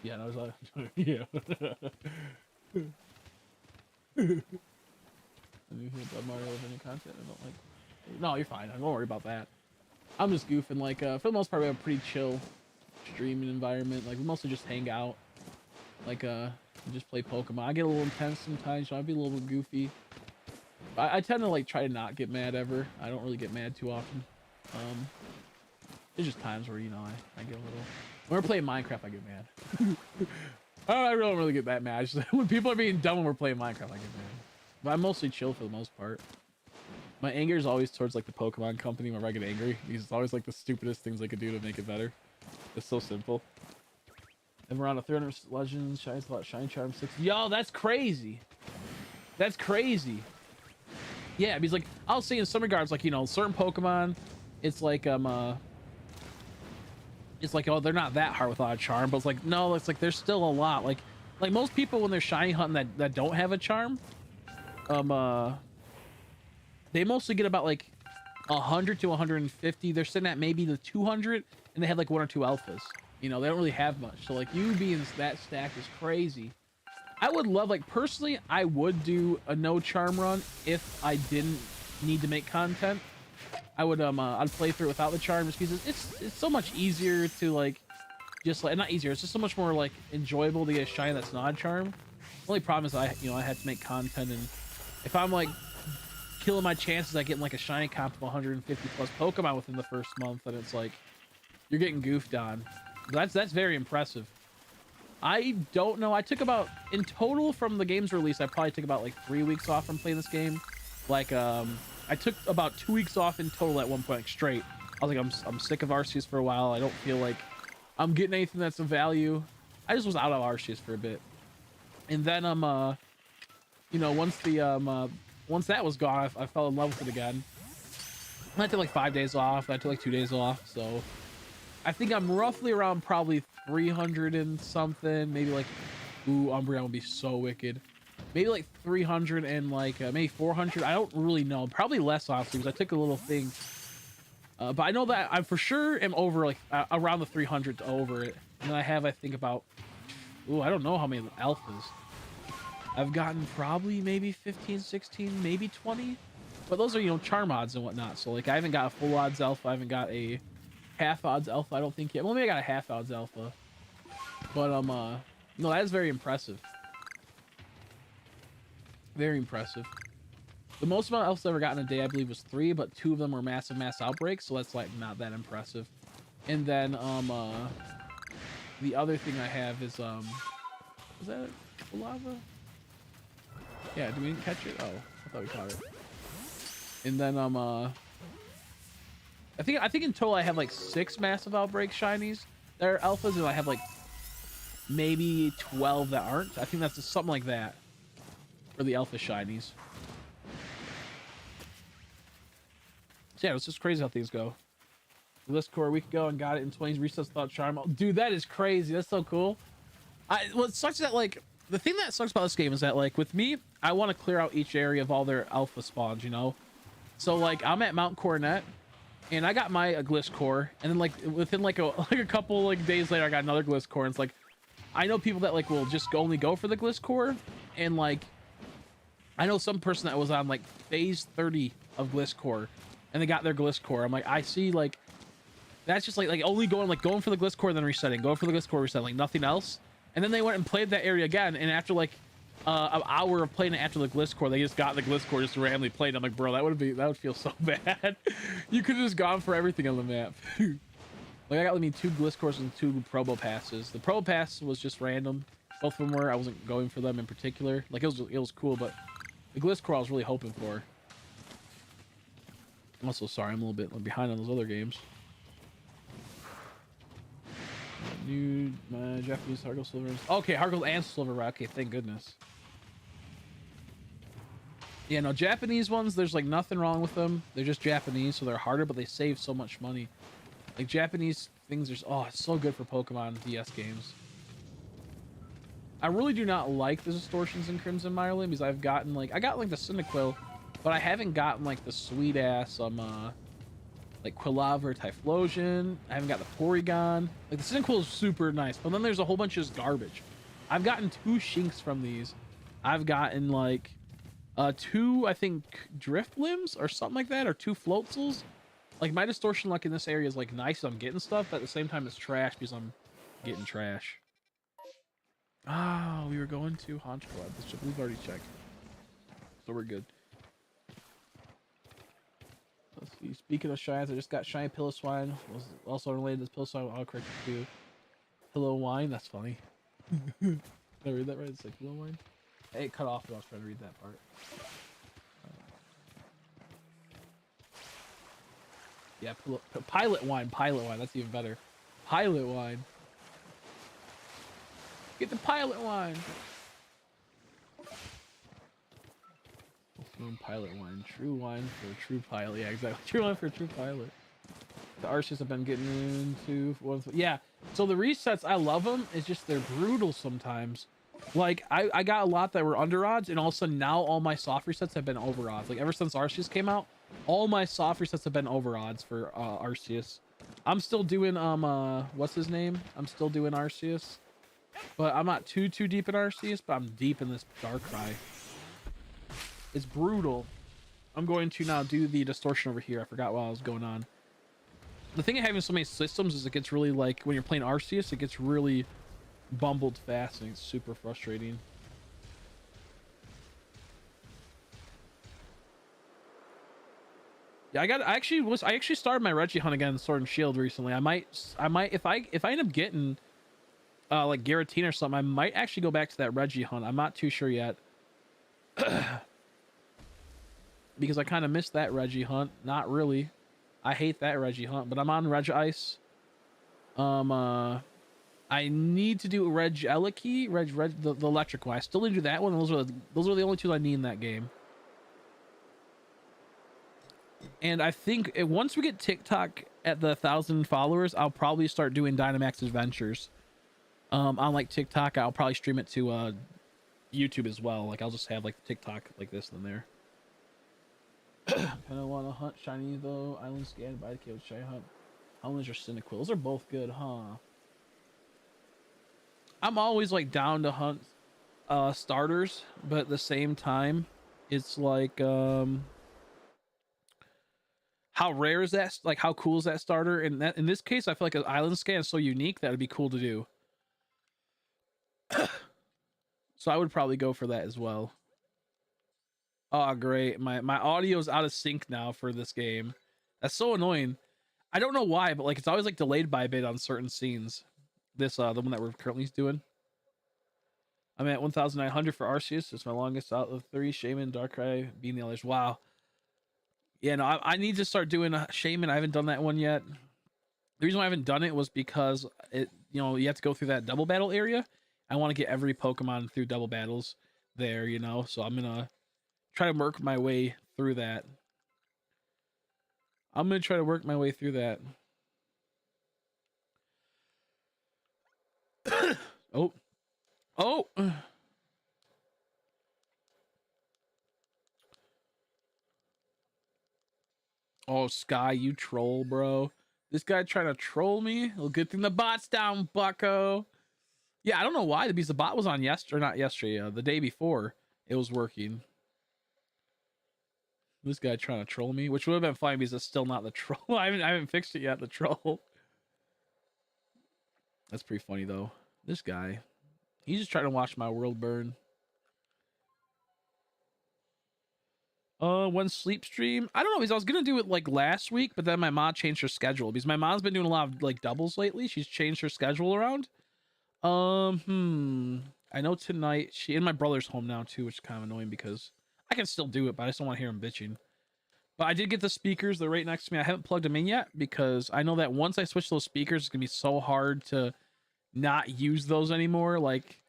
Yeah, no, there's yeah. Mario with any content I don't like. No, you're fine. Don't worry about that. I'm just goofing. Like for the most part, we have a pretty chill streaming environment. Like we mostly just hang out. Like just play Pokemon. I get a little intense sometimes, so I'd be a little goofy. I tend to like try to not get mad ever. I don't really get mad too often. There's just times where I get a little. When we're playing Minecraft, I get mad. I don't really get that mad. Just, when people are being dumb when we're playing Minecraft, I get mad. But I'm mostly chill for the most part. My anger is always towards like the Pokemon company whenever I get angry. It's always like the stupidest things I could do to make it better. It's so simple. And we're on a 300 Legends, Shiny Charm 6. Yo, that's crazy. That's crazy. Yeah, because like I'll say in some regards, like certain Pokemon, it's like it's like, oh, they're not that hard without a charm, but it's like, no, it's like there's still a lot. Like most people when they're shiny hunting that don't have a charm, they mostly get about like 100 to 150. They're sitting at maybe the 200, and they have like 1 or 2 alphas. They don't really have much. So like you being that stacked is crazy. I would love, like personally, I would do a no charm run if I didn't need to make content. I would I'd play through without the charm just because it's so much easier to like just like not easier. It's just so much more like enjoyable to get a shiny that's not a charm. Only problem is I had to make content, and if I'm like killing my chances at getting like a shiny comp of 150 plus Pokemon within the first month, then it's like you're getting goofed on. That's very impressive. I don't know. I took about, in total from the game's release, I probably took about like 3 weeks off from playing this game. Like I took about 2 weeks off in total at one point, like straight. I was like, I'm sick of Arceus for a while. I don't feel like I'm getting anything that's of value. I just was out of Arceus for a bit, and then once the once that was gone, I fell in love with it again. I took like 5 days off. I took like 2 days off, so I think I'm roughly around probably 300 and something. Maybe like, ooh, Umbreon would be so wicked. Maybe like 300 and like maybe 400. I don't really know. Probably less, honestly, because I took a little thing. But I know that I for sure am over like around the 300 to over it. And I have, I think, about, ooh, I don't know how many alphas. I've gotten probably maybe 15, 16, maybe 20. But those are, charm odds and whatnot. So like I haven't got a full odds alpha. I haven't got a half odds alpha, I don't think yet. Well, maybe I got a half odds alpha. But no, that is very impressive. Very impressive. The most amount of alphas I ever got in a day, I believe, was 3, but 2 of them were massive mass outbreaks, so that's like not that impressive. And then the other thing I have is is that a lava? Yeah, did we catch it? Oh, I thought we caught it. And then I think in total I have like 6 massive outbreak shinies that are alphas, and I have like maybe 12 that aren't. I think that's just something like that for the alpha shinies. So yeah, it's just crazy how things go. List core a week ago and got it in 20s resets without charm. Dude, that is crazy. That's so cool. What sucks is that, like, the thing that sucks about this game is that, like, with me, I want to clear out each area of all their alpha spawns, So like I'm at Mount Coronet, and I got my Gliscor, and then like within like a couple like days later I got another Gliscor, and it's like I know people that like will just only go for the Gliscor, and like I know some person that was on like phase 30 of Gliscor and they got their Gliscor. I'm like, I see, like that's just like only going for the Gliscor and then resetting, going for the Gliscor, resetting, like nothing else. And then they went and played that area again, and after like an hour of playing it after the Gliscor, they just got the Gliscor, just randomly played. I'm like, bro, that would feel so bad. You could have just gone for everything on the map. Like I got me 2 Gliscors and 2 Probo passes. The Probo pass was just random. Both of them were. I wasn't going for them in particular. Like it was cool, but the Gliscor I was really hoping for. I'm also sorry, I'm a little bit behind on those other games. New Japanese Hargle Silver. Okay, Hargle and Silver Rock. Okay, thank goodness. Yeah, no, Japanese ones, there's like nothing wrong with them. They're just Japanese, so they're harder, but they save so much money. Like Japanese things are, oh, it's so good for Pokemon DS games. I really do not like the distortions in Crimson Mireland, because I've gotten like, I got like the Cyndaquil, but I haven't gotten like the sweet ass like Quilava or Typhlosion. I haven't got the Porygon. Like the Cyndaquil is super nice, but then there's a whole bunch of just garbage. I've gotten 2 Shinx from these. I've gotten like 2, I think, Drift Limbs or something like that, or 2 Floatzels. Like my distortion luck in this area is like nice. I'm getting stuff, but at the same time it's trash because I'm getting trash. Ah, we were going to Haunch Club. We've already checked, so we're good. Let's see. Speaking of shines, I just got shiny Piloswine. Was also related to Piloswine. I'll correct it too. Pillow Wine. That's funny. Did I read that right? It's like Pillow Wine. It cut off when I was trying to read that part. Yeah, Pilot Wine. Pilot Wine. That's even better. Pilot Wine. Get the Pilot Wine. Pilot Wine. True wine for a true pilot. Yeah, exactly. True wine for a true pilot. The Arceus I've been getting into. Yeah. So the resets, I love them. It's just they're brutal sometimes. Like I got a lot that were under odds, and all of a sudden now all my soft resets have been over odds. Like ever since Arceus came out, all my soft resets have been over odds for Arceus. I'm still doing what's his name? I'm still doing Arceus, but I'm not too deep in Arceus, but I'm deep in this Darkrai. It's brutal. I'm going to now do the distortion over here. I forgot what was going on. The thing of having so many systems is it gets really, like, when you're playing Arceus, it gets really bumbled fast, and it's super frustrating. Yeah, I actually started my Reggie hunt again in Sword and Shield recently. I might if I end up getting like Giratina or something, I might actually go back to that Reggie hunt. I'm not too sure yet. Because I kind of missed that Reggie hunt. Not really. I hate that Reggie hunt, but I'm on Reg Ice. I need to do Reg Eliki, the electric one. I still need to do that one. Those are the only two I need in that game. And I think once we get TikTok at the 1,000 followers, I'll probably start doing Dynamax Adventures. On like TikTok, I'll probably stream it to YouTube as well. Like I'll just have like TikTok like this and there. Kind of want to hunt shiny though. Island scan, by the KO shiny hunt. Islands or Cyndaquil. Those are both good, huh? I'm always like down to hunt starters, but at the same time, it's like how rare is that? Like how cool is that starter? And that in this case, I feel like an island scan is so unique that it'd be cool to do. So I would probably go for that as well. Oh, great. My audio's out of sync now for this game. That's so annoying. I don't know why, but like it's always like delayed by a bit on certain scenes. This the one that we're currently doing. I'm at 1,900 for Arceus. It's my longest out of 3. Shaman, Darkrai, being the others. Wow. Yeah, no, I need to start doing a Shaman. I haven't done that one yet. The reason why I haven't done it was because you have to go through that double battle area. I want to get every Pokemon through double battles there, so I'm gonna try to work my way through that. Oh. Oh. Oh, Sky, you troll, bro. This guy trying to troll me. Well, good thing the bot's down, bucko. Yeah, I don't know why, because the bot was on not yesterday, the day before it was working. This guy trying to troll me, which would have been fine because it's still not the troll. I haven't fixed it yet, the troll. That's pretty funny though. This guy, he's just trying to watch my world burn. When sleep stream, I don't know, because I was gonna do it like last week, but then my mom changed her schedule because my mom's been doing a lot of like doubles lately. She's changed her schedule around. I know tonight and my brother's home now too, which is kind of annoying because I can still do it, but I just don't want to hear him bitching. But I did get the speakers. They're right next to me. I haven't plugged them in yet because I know that once I switch those speakers, it's gonna be so hard to not use those anymore. Like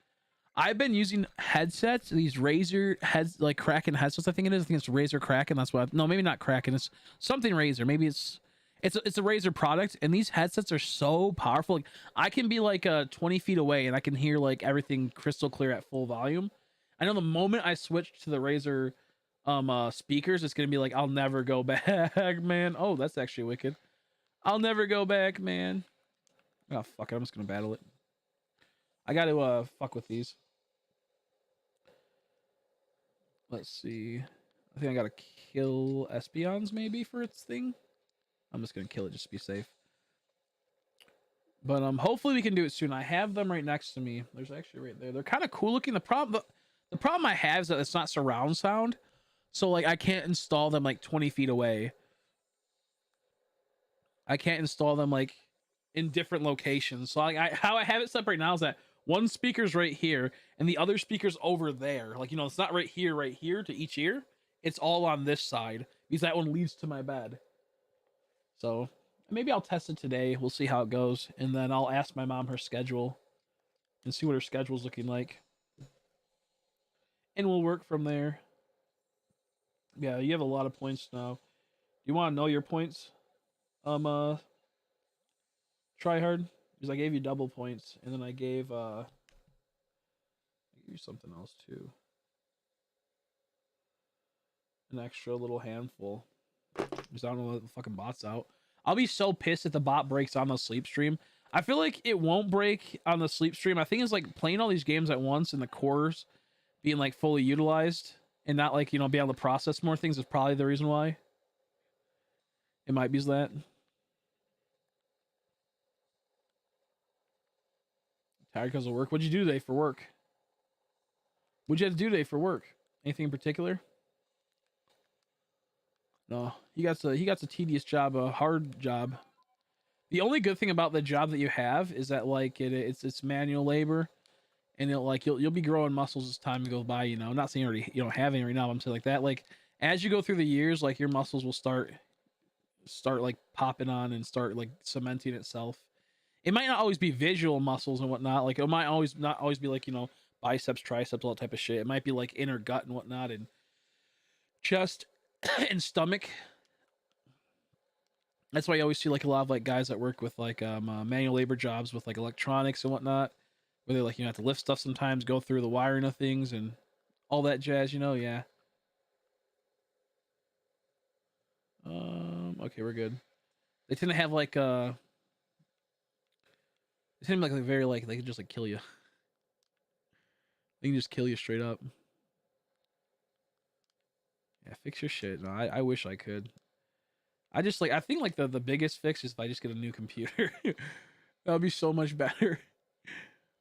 I've been using headsets, these Razer heads, like Kraken headsets. I think it is. I think it's Razer Kraken. That's what. No, maybe not Kraken. It's something Razer. Maybe it's a Razer product. And these headsets are so powerful. Like I can be like 20 feet away and I can hear like everything crystal clear at full volume. I know the moment I switch to the Razer speakers, it's gonna be like I'll never go back, man. Oh, that's actually wicked. I'll never go back, man. Oh fuck it, I'm just gonna battle it. I gotta fuck with these. Let's see. I think I gotta kill Espeons maybe for its thing. I'm just gonna kill it just to be safe. But hopefully we can do it soon. I have them right next to me. There's actually right there. They're kind of cool looking. The problem I have is that it's not surround sound. So like I can't install them like 20 feet away. I can't install them like in different locations. So like how I have it set up right now is that one speaker's right here and the other speaker's over there. Like, it's not right here to each ear. It's all on this side because that one leads to my bed. So maybe I'll test it today. We'll see how it goes. And then I'll ask my mom her schedule and see what her schedule's looking like. And we'll work from there. Yeah, you have a lot of points now. You want to know your points? Try hard. Because I gave you double points, and then I gave you something else too. An extra little handful. Because I don't know what the fucking bot's out. I'll be so pissed if the bot breaks on the sleep stream. I feel like it won't break on the sleep stream. I think it's like playing all these games at once and the cores being like fully utilized and not like, be able to process more things is probably the reason why. It might be that. Tired because of work. What'd you do today for work? What'd you have to do today for work? Anything in particular? No, he got a tedious job, a hard job. The only good thing about the job that you have is that like it's manual labor, and it'll like you'll be growing muscles as time goes by. You know, I'm not saying you don't have any right now. But I'm saying like that. Like as you go through the years, like your muscles will start like popping on and start like cementing itself. It might not always be visual muscles and whatnot. Like it might always not always be like biceps, triceps, all that type of shit. It might be like inner gut and whatnot, and chest and stomach. That's why you always see like a lot of like guys that work with like manual labor jobs with like electronics and whatnot, where they like have to lift stuff sometimes, go through the wiring of things and all that jazz. Yeah. Okay, we're good. They tend to have like they tend to be like very like they can just like kill you. They can just kill you straight up. Yeah, fix your shit. No, I wish I could. I just like I think like the biggest fix is if I just get a new computer. That would be so much better.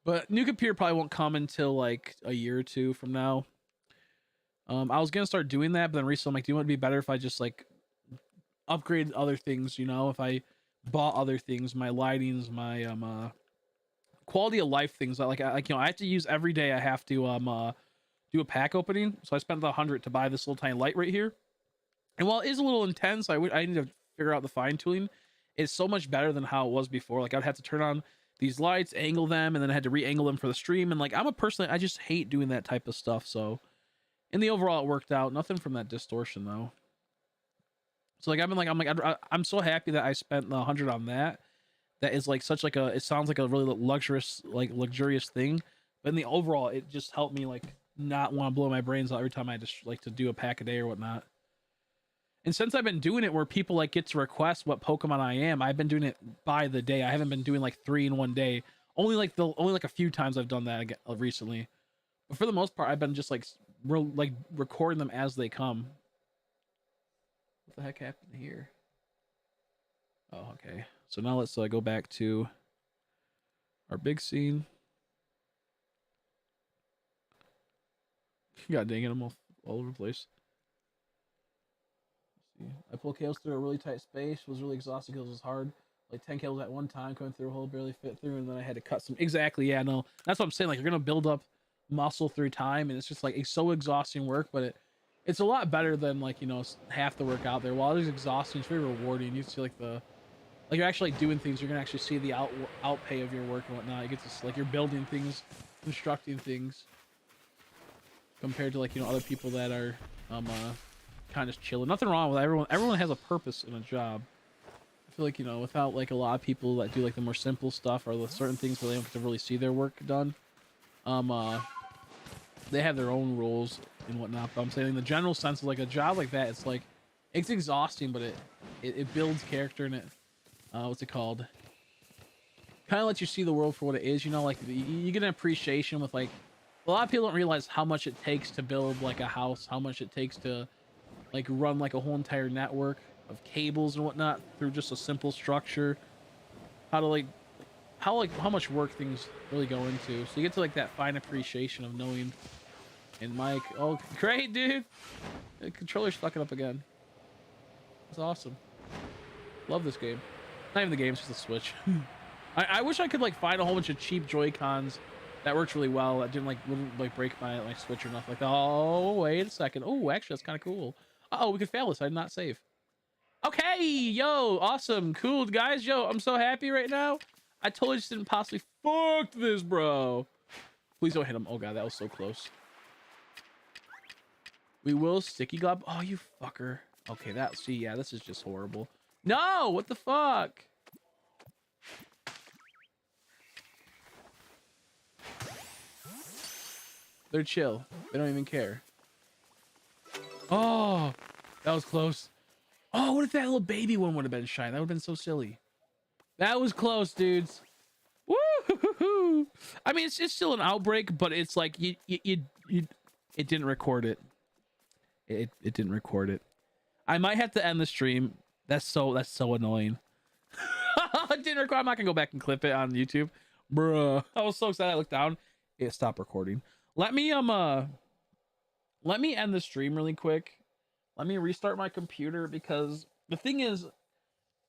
But new computer probably won't come until like a year or two from now. I was gonna start doing that, but then recently I'm like, do you want it to be better if I just like upgrade other things? If I bought other things, my lightings, my quality of life things. Like I have to use every day. I have to do a pack opening. So I spent the 100 to buy this little tiny light right here. And while it is a little intense, I need to figure out the fine tuning. It's so much better than how it was before. Like I'd have to turn on these lights, angle them, and then I had to re-angle them for the stream. And like I'm a person, I just hate doing that type of stuff. So in the overall, it worked out. Nothing from that distortion though. So like I'm so happy that I spent the 100 on that. That is like such like it sounds like a really luxurious thing, but in the overall, it just helped me like not want to blow my brains out every time I just like to do a pack a day or whatnot. And since I've been doing it where people like get to request what Pokemon I am, I've been doing it by the day. I haven't been doing like 3 in one day. Only like a few times I've done that again, recently. But for the most part, I've been just like recording them as they come. What the heck happened here? Oh, okay. So now let's go back to our big scene. God dang it, I'm all over the place. I pulled cables through a really tight space. It was really exhausting because it was hard. Like 10 cables at one time, going through a hole, barely fit through, and then I had to cut some. Exactly, yeah, no. That's what I'm saying. Like, you're going to build up muscle through time, and it's just like, it's so exhausting work, but it's a lot better than, like, half the work out there. While it is exhausting, it's very rewarding. You see, like, you're actually doing things. You're going to actually see the outpay of your work and whatnot. You get to, like, you're building things, constructing things, compared to, like, other people that are, kind of chilling. Nothing wrong with everyone. Everyone has a purpose in a job. I feel like without like a lot of people that do like the more simple stuff or the certain things where they don't get to really see their work done, they have their own rules and whatnot. But I'm saying in the general sense of like a job like that, it's like it's exhausting, but it builds character and it what's it called? Kind of lets you see the world for what it is. Like you get an appreciation with like a lot of people don't realize how much it takes to build like a house, how much it takes to like run like a whole entire network of cables and whatnot through just a simple structure. How much work things really go into. So you get to like that fine appreciation of knowing. And Mike, oh great dude, the controller's fucking up again. It's awesome. Love this game. Not even the game, it's just the Switch. I wish I could like find a whole bunch of cheap Joy-Cons that worked really well. That wouldn't like break my Switch or nothing like that. Oh wait a second. Oh, actually that's kind of cool. Oh, we could fail this. I did not save. Okay, yo, awesome, cool, guys. Yo, I'm so happy right now. I totally just didn't possibly fuck this, bro. Please don't hit him. Oh god, that was so close. We will sticky glob. Oh, you fucker. Okay, yeah, this is just horrible. No, what the fuck? They're chill. They don't even care. Oh, that was close. Oh, what if that little baby one would have been Shiyn? That would have been so silly. That was close, dudes. Woo! I mean, it's still an outbreak, but it's like it didn't record it. It didn't record it. I might have to end the stream. That's so annoying. It didn't record. I'm not gonna go back and clip it on YouTube, bruh. I was so excited. I looked down. It stopped recording. Let me end the stream really quick. Let me restart my computer because the thing is,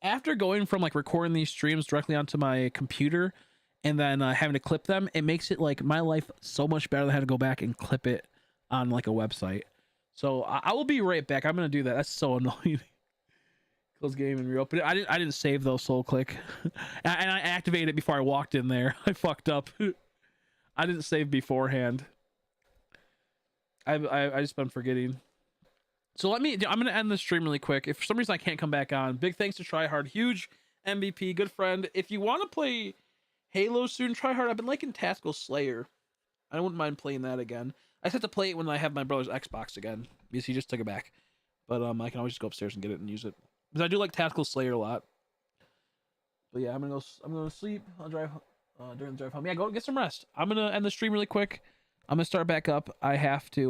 after going from like recording these streams directly onto my computer and then having to clip them, it makes it like my life so much better than having to go back and clip it on like a website. So I will be right back. I'm gonna do that. That's so annoying. Close game and reopen it. I didn't save though. Soul click, and I activated it before I walked in there. I fucked up. I didn't save beforehand. I just been forgetting. So I'm gonna end the stream really quick. If for some reason I can't come back on, big thanks to Tryhard, huge MVP, good friend. If you want to play Halo soon, Tryhard. I've been liking Tactical Slayer. I wouldn't mind playing that again. I just have to play it when I have my brother's Xbox again because he just took it back. But I can always just go upstairs and get it and use it because I do like Tactical Slayer a lot. But yeah, I'm gonna sleep. I'll drive during the drive home. Yeah, go get some rest. I'm gonna end the stream really quick. I'm gonna start back up. I have to.